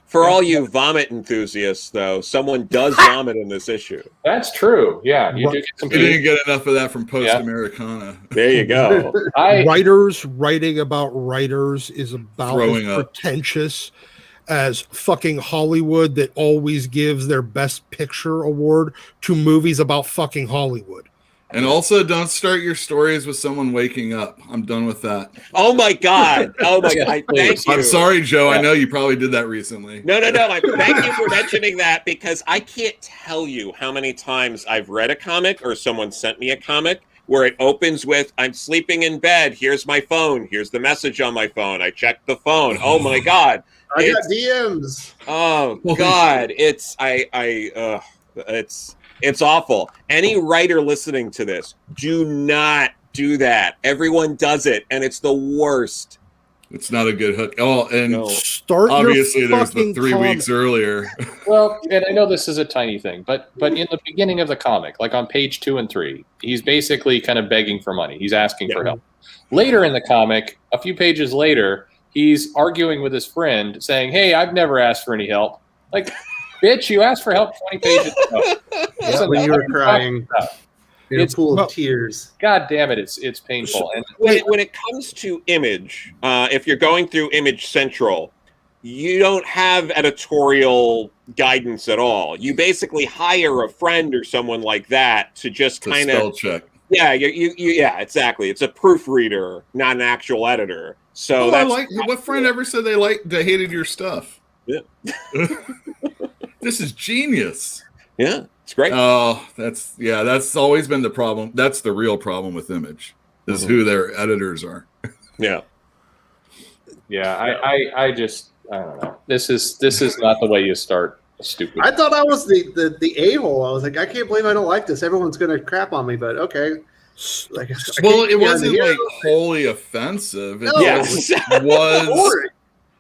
For all you vomit enthusiasts, though, someone does vomit in this issue. That's true. Yeah, you do get some. You didn't get enough of that from Post Americana. There you go. Writers writing about writers is about Throwing as pretentious as fucking Hollywood that always gives their Best Picture award to movies about fucking Hollywood. And also, don't start your stories with someone waking up. I'm done with that. Oh my god! Oh my god! Thank you. I'm sorry, Joe. I know you probably did that recently. No. Thank you for mentioning that, because I can't tell you how many times I've read a comic or someone sent me a comic where it opens with, "I'm sleeping in bed. Here's my phone. Here's the message on my phone. I checked the phone. Oh my god! I got DMs. Oh god! It's It's awful. Any writer listening to this, do not do that. Everyone does it, and it's the worst. It's not a good hook. Oh, and No. Start obviously your there's the fucking 3 comic. weeks earlier. Well, and I know this is a tiny thing, but in the beginning of the comic, like on page 2 and 3, he's basically kind of begging for money. He's asking for help. Later in the comic, a few pages later, he's arguing with his friend, saying, "Hey, I've never asked for any help." Like, bitch, you asked for help 20 pages ago. When you were crying in a pool of tears. God damn it, it's painful. And When it comes to Image, if you're going through Image Central, you don't have editorial guidance at all. You basically hire a friend or someone like that to just kind Spell of check. yeah, yeah, exactly. It's a proofreader, not an actual editor. So that's what friend ever said they hated your stuff? Yeah. This is genius. Yeah, it's great. Oh, that's always been the problem. That's the real problem with Image, is who their editors are. Yeah. yeah, I don't know. This is not the way you start a stupid. I thought I was the a-hole. I was like, I can't believe I don't like this. Everyone's gonna crap on me, but okay. Like, Well, it wasn't like wholly offensive. It Yes. was.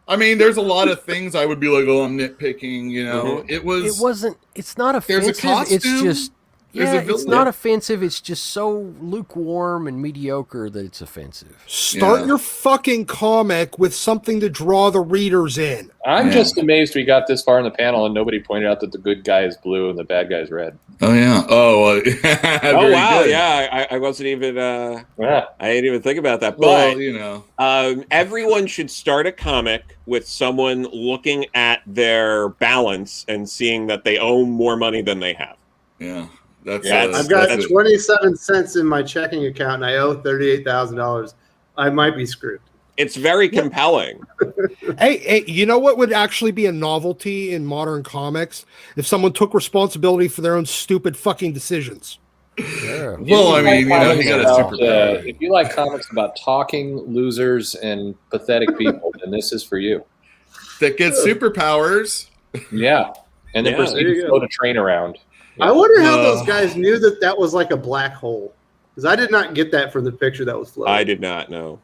I mean, there's a lot of things I would be like, "Oh, I'm nitpicking." You know, it wasn't. It's not There's a offensive. costume. It's just There's a yeah. It's villain. not offensive. It's just so lukewarm and mediocre that it's offensive. Start your fucking comic with something to draw the readers in. I'm just amazed we got this far in the panel and nobody pointed out that the good guy is blue and the bad guy is red. Oh yeah. Oh. Oh wow. Good. Yeah. I wasn't even. I didn't even think about that. Well, but you know, everyone should start a comic with someone looking at their balance and seeing that they owe more money than they have. yeah. I've got 27 cents in my checking account and I owe $38,000. I might be screwed. It's very compelling. Hey, you know what would actually be a novelty in modern comics? If someone took responsibility for their own stupid fucking decisions. Yeah. Well, I mean, you know, he got a superpower. If you like comics about talking losers and pathetic people, then this is for you. That gets superpowers. Yeah, and then proceed to float a train around. I wonder how those guys knew that was like a black hole. Because I did not get that from the picture that was floating. I did not know.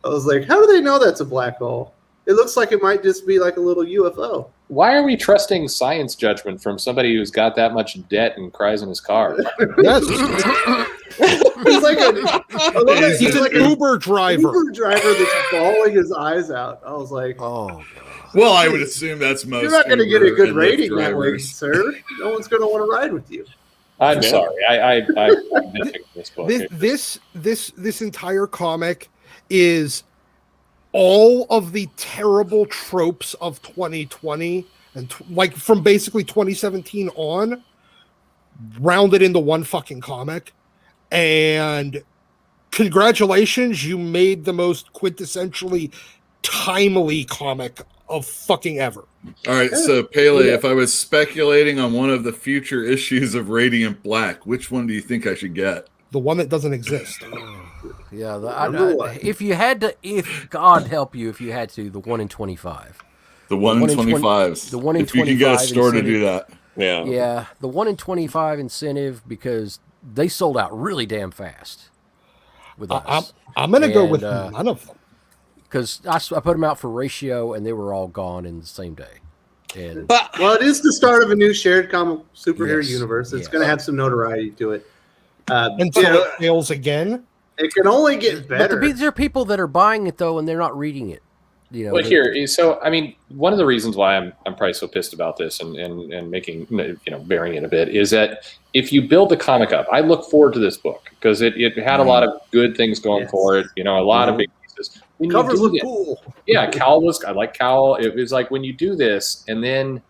I was like, how do they know that's a black hole? It looks like it might just be like a little UFO. Why are we trusting science judgment from somebody who's got that much debt and cries in his car? Yes. He's like He's an Uber driver. Uber driver that's bawling his eyes out. I was like, Oh, God. Well, I would assume that's most. you're not going to get a Uber good and Lyft rating that way, drivers. sir. No one's going to want to ride with you. I'm sorry. I'm nitpicking this book. This entire comic is all of the terrible tropes of 2020 and like from basically 2017 on, rounded into one fucking comic. And congratulations, you made the most quintessentially timely comic of fucking ever. All right, so Pele, if I was speculating on one of the future issues of Radiant Black, which one do you think I should get? The one that doesn't exist. Yeah, if you had to, if God help you, if you had to, the 1 in 25. The 1 in 25s. The 1 in if you can get a 25 store to incentive. do that. Yeah. Yeah, the 1 in 25 incentive because they sold out really damn fast with us. I'm going to go And, with none of them. Because I put them out for ratio and they were all gone in the same day. And Well, it is the start of a new shared comic superhero Yes, universe. It's yes. going to have some notoriety to it. Until you know, it fails again. it can only get but better. there are people that are buying it though and they're not reading it. You know, But here, so I mean, one of the reasons why I'm probably so pissed about this and making bearing it a bit is that if you build the comic up, I look forward to this book because it had a lot of good things going for it. You know, a lot of big pieces. When you Covers do look it- cool. Yeah, I like Cowl. It was like when you do this and then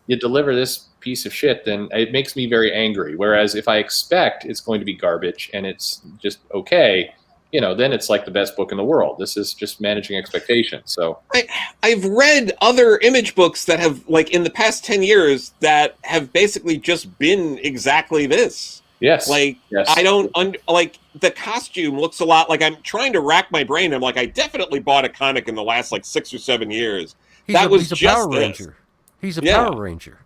you deliver this piece of shit, then it makes me very angry. Whereas if I expect it's going to be garbage and it's just okay, then it's like the best book in the world. This is just managing expectations. So I've read other Image books that have, like, in the past 10 years that have basically just been exactly this. yes, Like, yes. I don't like the costume looks a lot like I'm trying to rack my brain. I'm like, I definitely bought a comic in the last like 6 or 7 years. he's that a, was he's a just Power this. Ranger. He's a Yeah. Power Ranger.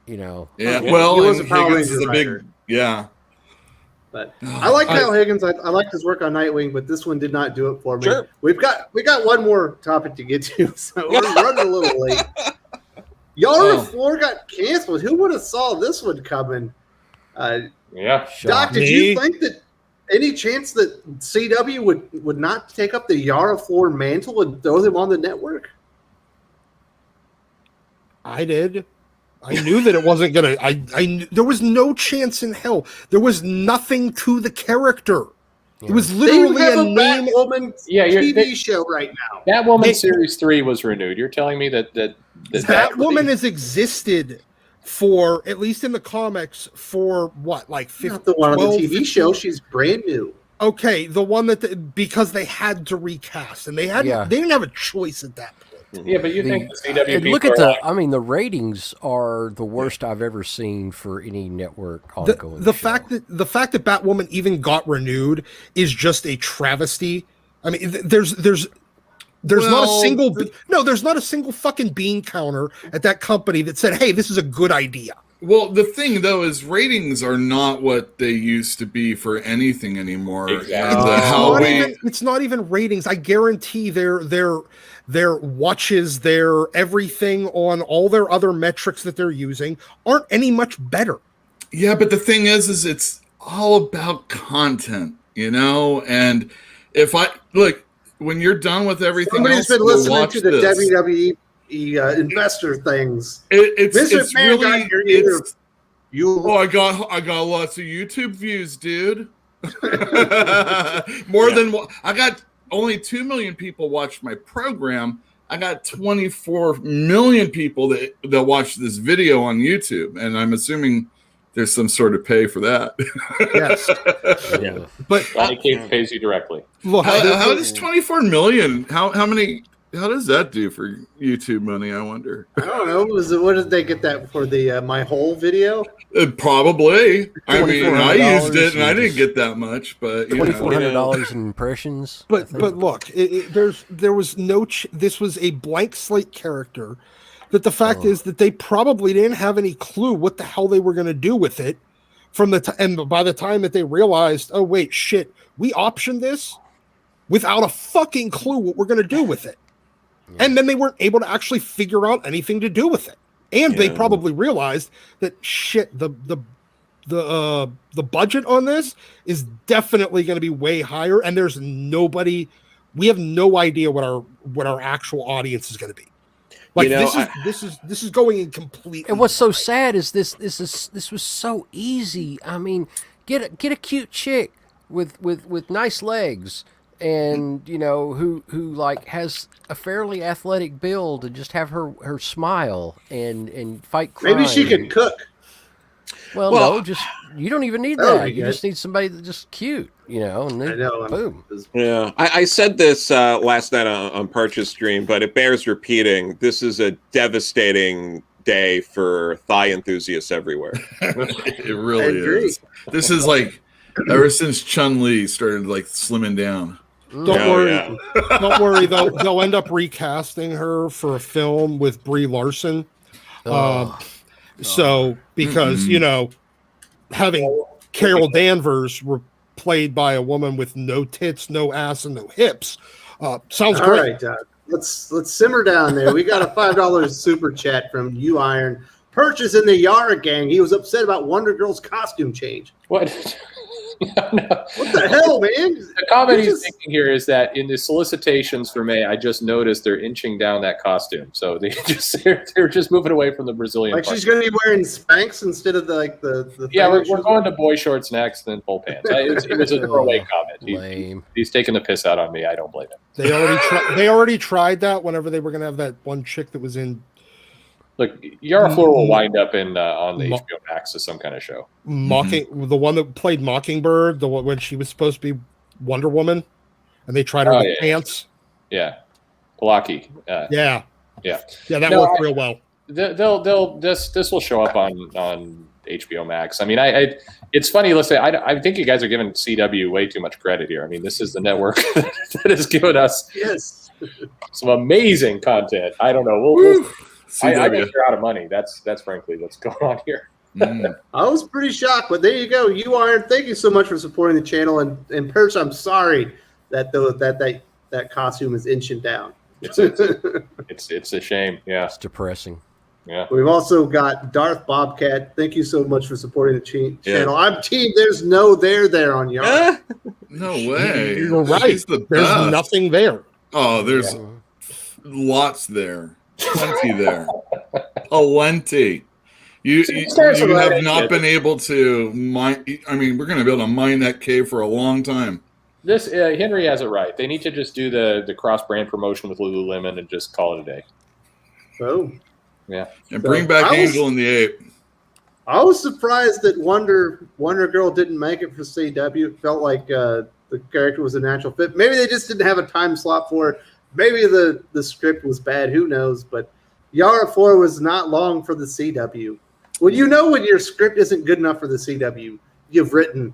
You know. Yeah, He well, was and a Power Higgins is a Rangers big, writer. yeah. But I like Kyle Higgins. I liked his work on Nightwing, but this one did not do it for me. Sure. We got one more topic to get to, so we're running a little late. Yara 4 got canceled. Who would have saw this one coming? Yeah. Doc, did you think that any chance that CW would not take up the Yara 4 mantle and throw them on the network? I did. I knew that it wasn't gonna. There was no chance in hell. There was nothing to the character. It was literally They have a a name. Batwoman TV show right now. Batwoman Series 3 was renewed. You're telling me that Batwoman has existed for, at least in the comics, for what, like 15, Not the one on the 12, TV 15? show. She's brand new. Okay, the one because they had to recast and they didn't have a choice at that point. Yeah, but you think the CW And people look at are like, I mean, the ratings are the worst I've ever seen for any network ongoing. The fact that Batwoman even got renewed is just a travesty. I mean, there's not a single fucking bean counter at that company that said, "Hey, this is a good idea." Well, the thing though is ratings are not what they used to be for anything anymore. Exactly. It's not even ratings. I guarantee their watches, their everything on all their other metrics that they're using aren't any much better. Yeah, but the thing is it's all about content, you know. And if when you're done with everything, Somebody's been listening to the WWE investor things. It's Man really got your ear. I got lots of YouTube views, dude. More than I got. Only 2 million people watched my program. I got 24 million people that watched this video on YouTube, and I'm assuming there's some sort of pay for that. Yes, yeah. But Johnny Cage pays you directly. Look, how does 24 million? How does that do for YouTube money? I wonder. I don't know. What did they get that for the my whole video? Probably. I mean, I used it and I didn't just get that much, but $2,400 in impressions. But look, there was no. This was a blank slate character. That the fact is that they probably didn't have any clue what the hell they were going to do with it. And by the time that they realized, oh wait, shit, we optioned this without a fucking clue what we're going to do with it. And then they weren't able to actually figure out anything to do with it. And they probably realized that shit, the budget on this is definitely going to be way higher. And there's nobody, we have no idea what our actual audience is going to be. Like this is going in completely. And what's so sad is this was so easy. I mean, get a cute chick with nice legs. And who like has a fairly athletic build, and just have her smile and fight crime. Maybe she could cook. Well, no, just you don't even need that. You good. just need somebody that's just cute, and then I know. boom. Yeah, I said this last night on Perch's stream, but it bears repeating. This is a devastating day for thigh enthusiasts everywhere. It really is. This is like ever since Chun-Li started like slimming down. Don't worry. Don't worry. They'll end up recasting her for a film with Brie Larson. So because having Carol Danvers played by a woman with no tits, no ass, and no hips sounds All great. right, Doc. Let's simmer down there. We got a $5 super chat from U Iron. Perch is in the Yara gang. He was upset about Wonder Girl's costume change. What? No. What the hell, man? The comment he's thinking here is that in the solicitations for May, I just noticed they're inching down that costume. So they're just moving away from the Brazilian. Like part. she's going to be wearing Spanx instead of the Yeah, we're going to boy shorts next, and then full pants. It was a throwaway comment. He's taking the piss out on me. I don't blame him. They already tried that whenever they were going to have that one chick that was in. Look, Yara Flor will wind up in on the HBO Max as some kind of show. The one that played Mockingbird, the one when she was supposed to be Wonder Woman, and they tried her with pants. Yeah, Palaki. Yeah, that worked real well. This will show up on HBO Max. I mean, it's funny. Listen, I think you guys are giving CW way too much credit here. I mean, this is the network that has given us some amazing content. I don't know. I think you're out of money. That's frankly what's going on here. I was pretty shocked, but there you go. You are. Thank you so much for supporting the channel. And Perch, I'm sorry that that costume is inching down. It's a shame. Yeah, It's depressing. yeah. We've also got Darth Bobcat. Thank you so much for supporting the channel. Yeah. I'm team. There's no there on y'all. No way. You're right. He's the There's best. nothing there. Oh, there's lots there. Plenty there. Plenty. You have not been able to mine. I mean, we're going to be able to mine that cave for a long time. This Henry has it right. They need to just do the cross brand promotion with Lululemon and just call it a day. Oh, Yeah, And bring back Angel and the Ape. I was surprised that Wonder Girl didn't make it for CW. It felt like the character was a natural fit. Maybe they just didn't have a time slot for it. Maybe the script was bad. Who knows? But Yara 4 was not long for the CW. When your script isn't good enough for the CW, you've written,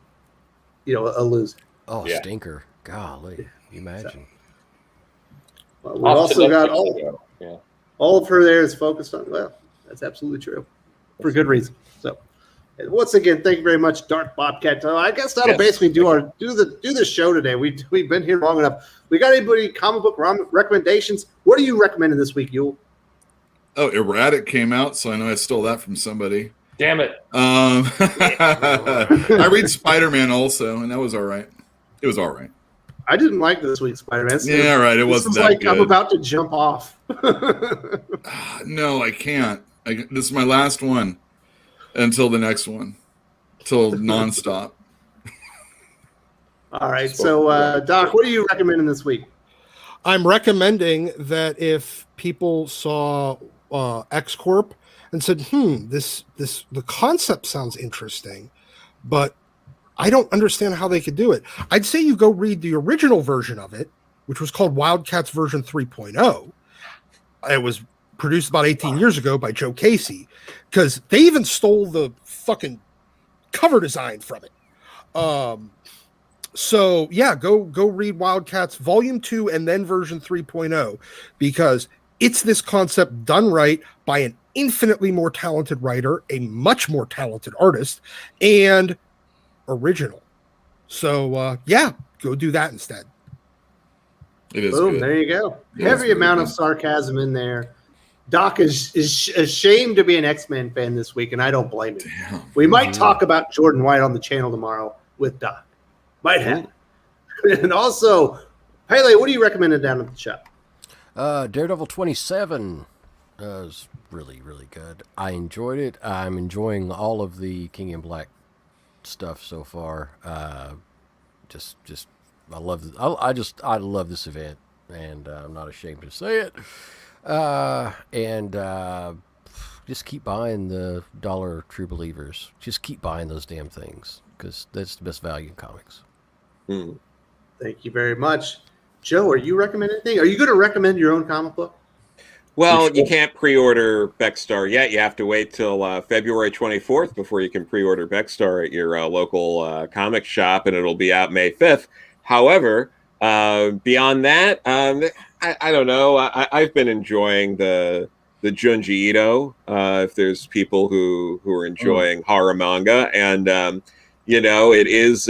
a loser. Oh, Yeah. stinker. Golly. Imagine. Well, we've also got all of her there is focused on. Well, that's absolutely true, for good reason. So, and once again, thank you very much, Darth Bobcat. I guess that'll basically do the show today. We've been here long enough. We got anybody comic book recommendations? What are you recommending this week, Uel? Oh, Erratic came out, so I know I stole that from somebody. damn it. I read Spider-Man also, and that was all right. It was all right. I didn't like this week's Spider-Man. Yeah, right. It wasn't that like good. I'm about to jump off. No, I can't. This is my last one until the next one, till nonstop. All right, so Doc, what are you recommending this week? I'm recommending that if people saw X-Corp and said, the concept sounds interesting, but I don't understand how they could do it. I'd say you go read the original version of it, which was called Wildcats version 3.0. It was produced about 18 years ago by Joe Casey, because they even stole the fucking cover design from it. So yeah, go read Wildcats Volume 2 and then version 3.0, because it's this concept done right by an infinitely more talented writer, a much more talented artist, and original. So yeah, go do that instead. It is Boom, good. there you go. It Heavy is amount good. of sarcasm in there. Doc is ashamed to be an X-Men fan this week, and I don't blame him. Damn. We might talk about Jordan White on the channel tomorrow with Doc. Might happen. And also, Pele, what do you recommend down at the shop? Daredevil 27 is really, really good. I enjoyed it. I'm enjoying all of the King in Black stuff so far. Just I love I love this event, and I'm not ashamed to say it. Just keep buying the Dollar True Believers. Just keep buying those damn things, because that's the best value in comics. Thank you very much. Joe, are you recommending anything? Are you going to recommend your own comic book? Well, you can't pre-order Beckstar yet. You have to wait till February 24th before you can pre-order Beckstar at your local comic shop, and it'll be out May 5th. However, beyond that, I don't know. I've been enjoying the Junji Ito. If there's people who are enjoying horror manga, and it is.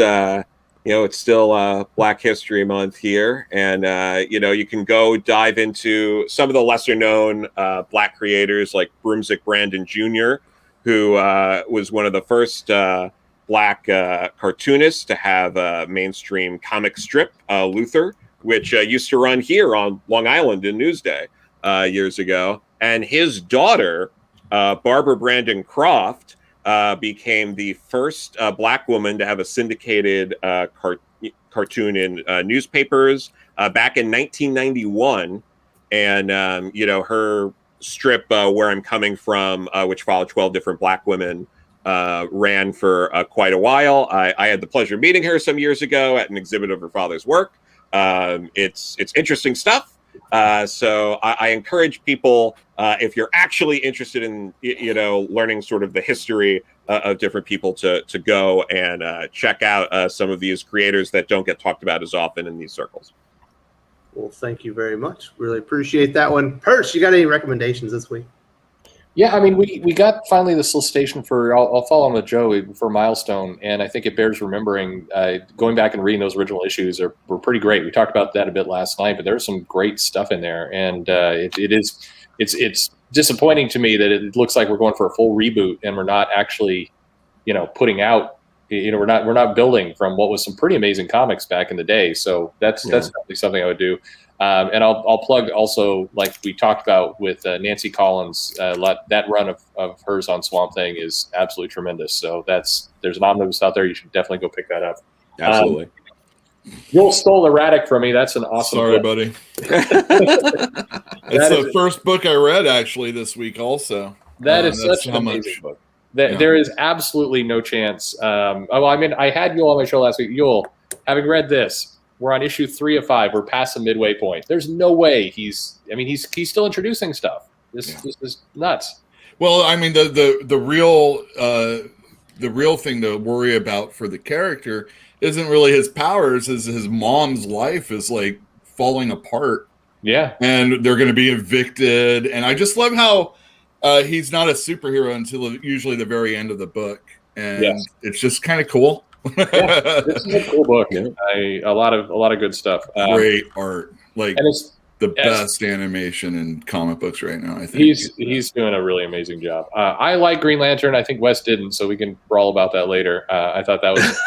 It's still Black History Month here, and you can go dive into some of the lesser-known Black creators like Broomsick Brandon Jr., who was one of the first Black cartoonists to have a mainstream comic strip, Luther, which used to run here on Long Island in Newsday years ago. And his daughter, Barbara Brandon Croft, became the first Black woman to have a syndicated cartoon in newspapers back in 1991. And, her strip, Where I'm Coming From, which followed 12 different Black women, ran for quite a while. I had the pleasure of meeting her some years ago at an exhibit of her father's work. It's interesting stuff. So I encourage people, if you're actually interested in, learning sort of the history of different people, to go and check out some of these creators that don't get talked about as often in these circles. Well, thank you very much. Really appreciate that one. Perch, you got any recommendations this week? Yeah, I mean, we got finally the solicitation for, I'll follow on with Joe, for Milestone, and I think it bears remembering, going back and reading those original issues were pretty great. We talked about that a bit last night, but there's some great stuff in there, and it's disappointing to me that it looks like we're going for a full reboot and we're not actually, putting out, we're not building from what was some pretty amazing comics back in the day. So that's definitely something I would do. And I'll plug also, like we talked about with Nancy Collins, that run of hers on Swamp Thing is absolutely tremendous. So there's an omnibus out there. You should definitely go pick that up. Absolutely. You'll stole Erratic from me. That's an awesome Sorry, book. buddy. It's the first book I read actually this week also. That is such an amazing book. There is absolutely no chance. I had Uel on my show last week. Uel, having read this, we're on issue 3 of 5. We're past the midway point. There's no way he's still introducing stuff. This is nuts. Well, I mean, the real thing to worry about for the character isn't really his powers, is his mom's life is like falling apart. Yeah. And they're going to be evicted. And I just love how he's not a superhero until usually the very end of the book. And it's just kind of cool. This is a cool book. Yeah. A lot of good stuff. Great art. Like, and it's the best animation in comic books right now, I think. He's doing a really amazing job. I like Green Lantern. I think Wes didn't, so we can brawl about that later. I thought that was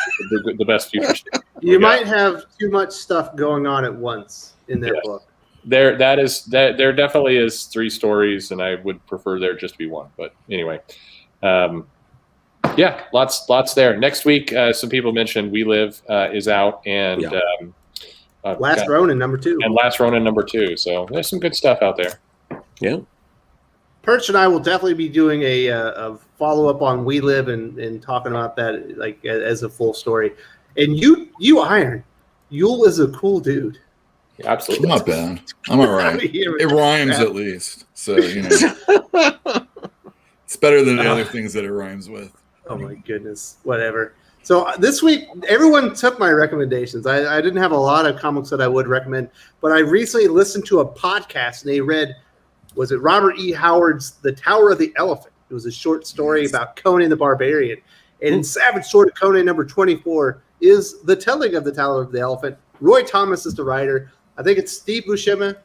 the best future stuff. You might have too much stuff going on at once in that book. There definitely is 3 stories, and I would prefer there just to be 1. But anyway, lots there. Next week, some people mentioned We Live is out, and Last Ronin number 2. And Last Ronin number 2. So there's some good stuff out there. Yeah. Perch and I will definitely be doing a follow-up on We Live and talking about that like as a full story. And you Iron, Uel is a cool dude. Yeah, absolutely. I'm not bad. I'm all right. It rhymes at least. So, it's better than the other things that it rhymes with. Oh, my goodness. Whatever. So this week, everyone took my recommendations. I didn't have a lot of comics that I would recommend, but I recently listened to a podcast, and they read, was it Robert E. Howard's The Tower of the Elephant? It was a short story about Conan the Barbarian. And in Savage Sword of Conan number 24 is the telling of The Tower of the Elephant. Roy Thomas is the writer. I think it's Steve Buscema.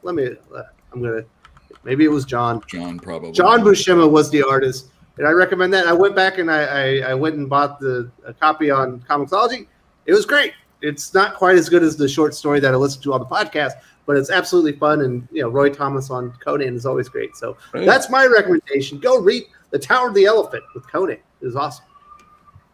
Maybe it was John. John, probably. John Buscema was the artist. And I recommend that. I went back and I went and bought a copy on Comixology. It was great. It's not quite as good as the short story that I listened to on the podcast, but it's absolutely fun. And Roy Thomas on Conan is always great. So that's my recommendation. Go read The Tower of the Elephant with Conan. It was awesome.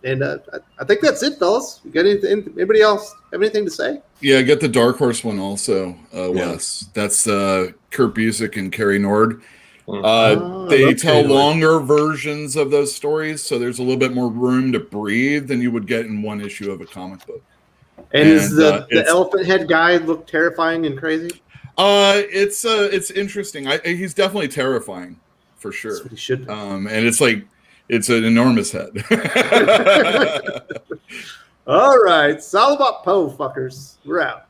And I think that's it, fellas. You got anything? Anybody else have anything to say? Yeah, get the Dark Horse one also, Wes. That's Kurt Busiek and Kerry Nord. They tell longer versions of those stories, so there's a little bit more room to breathe than you would get in one issue of a comic book. And does the elephant head guy look terrifying and crazy? It's interesting. He's definitely terrifying for sure. That's what he should be. And it's an enormous head. All right, it's all about Poe, fuckers. We're out.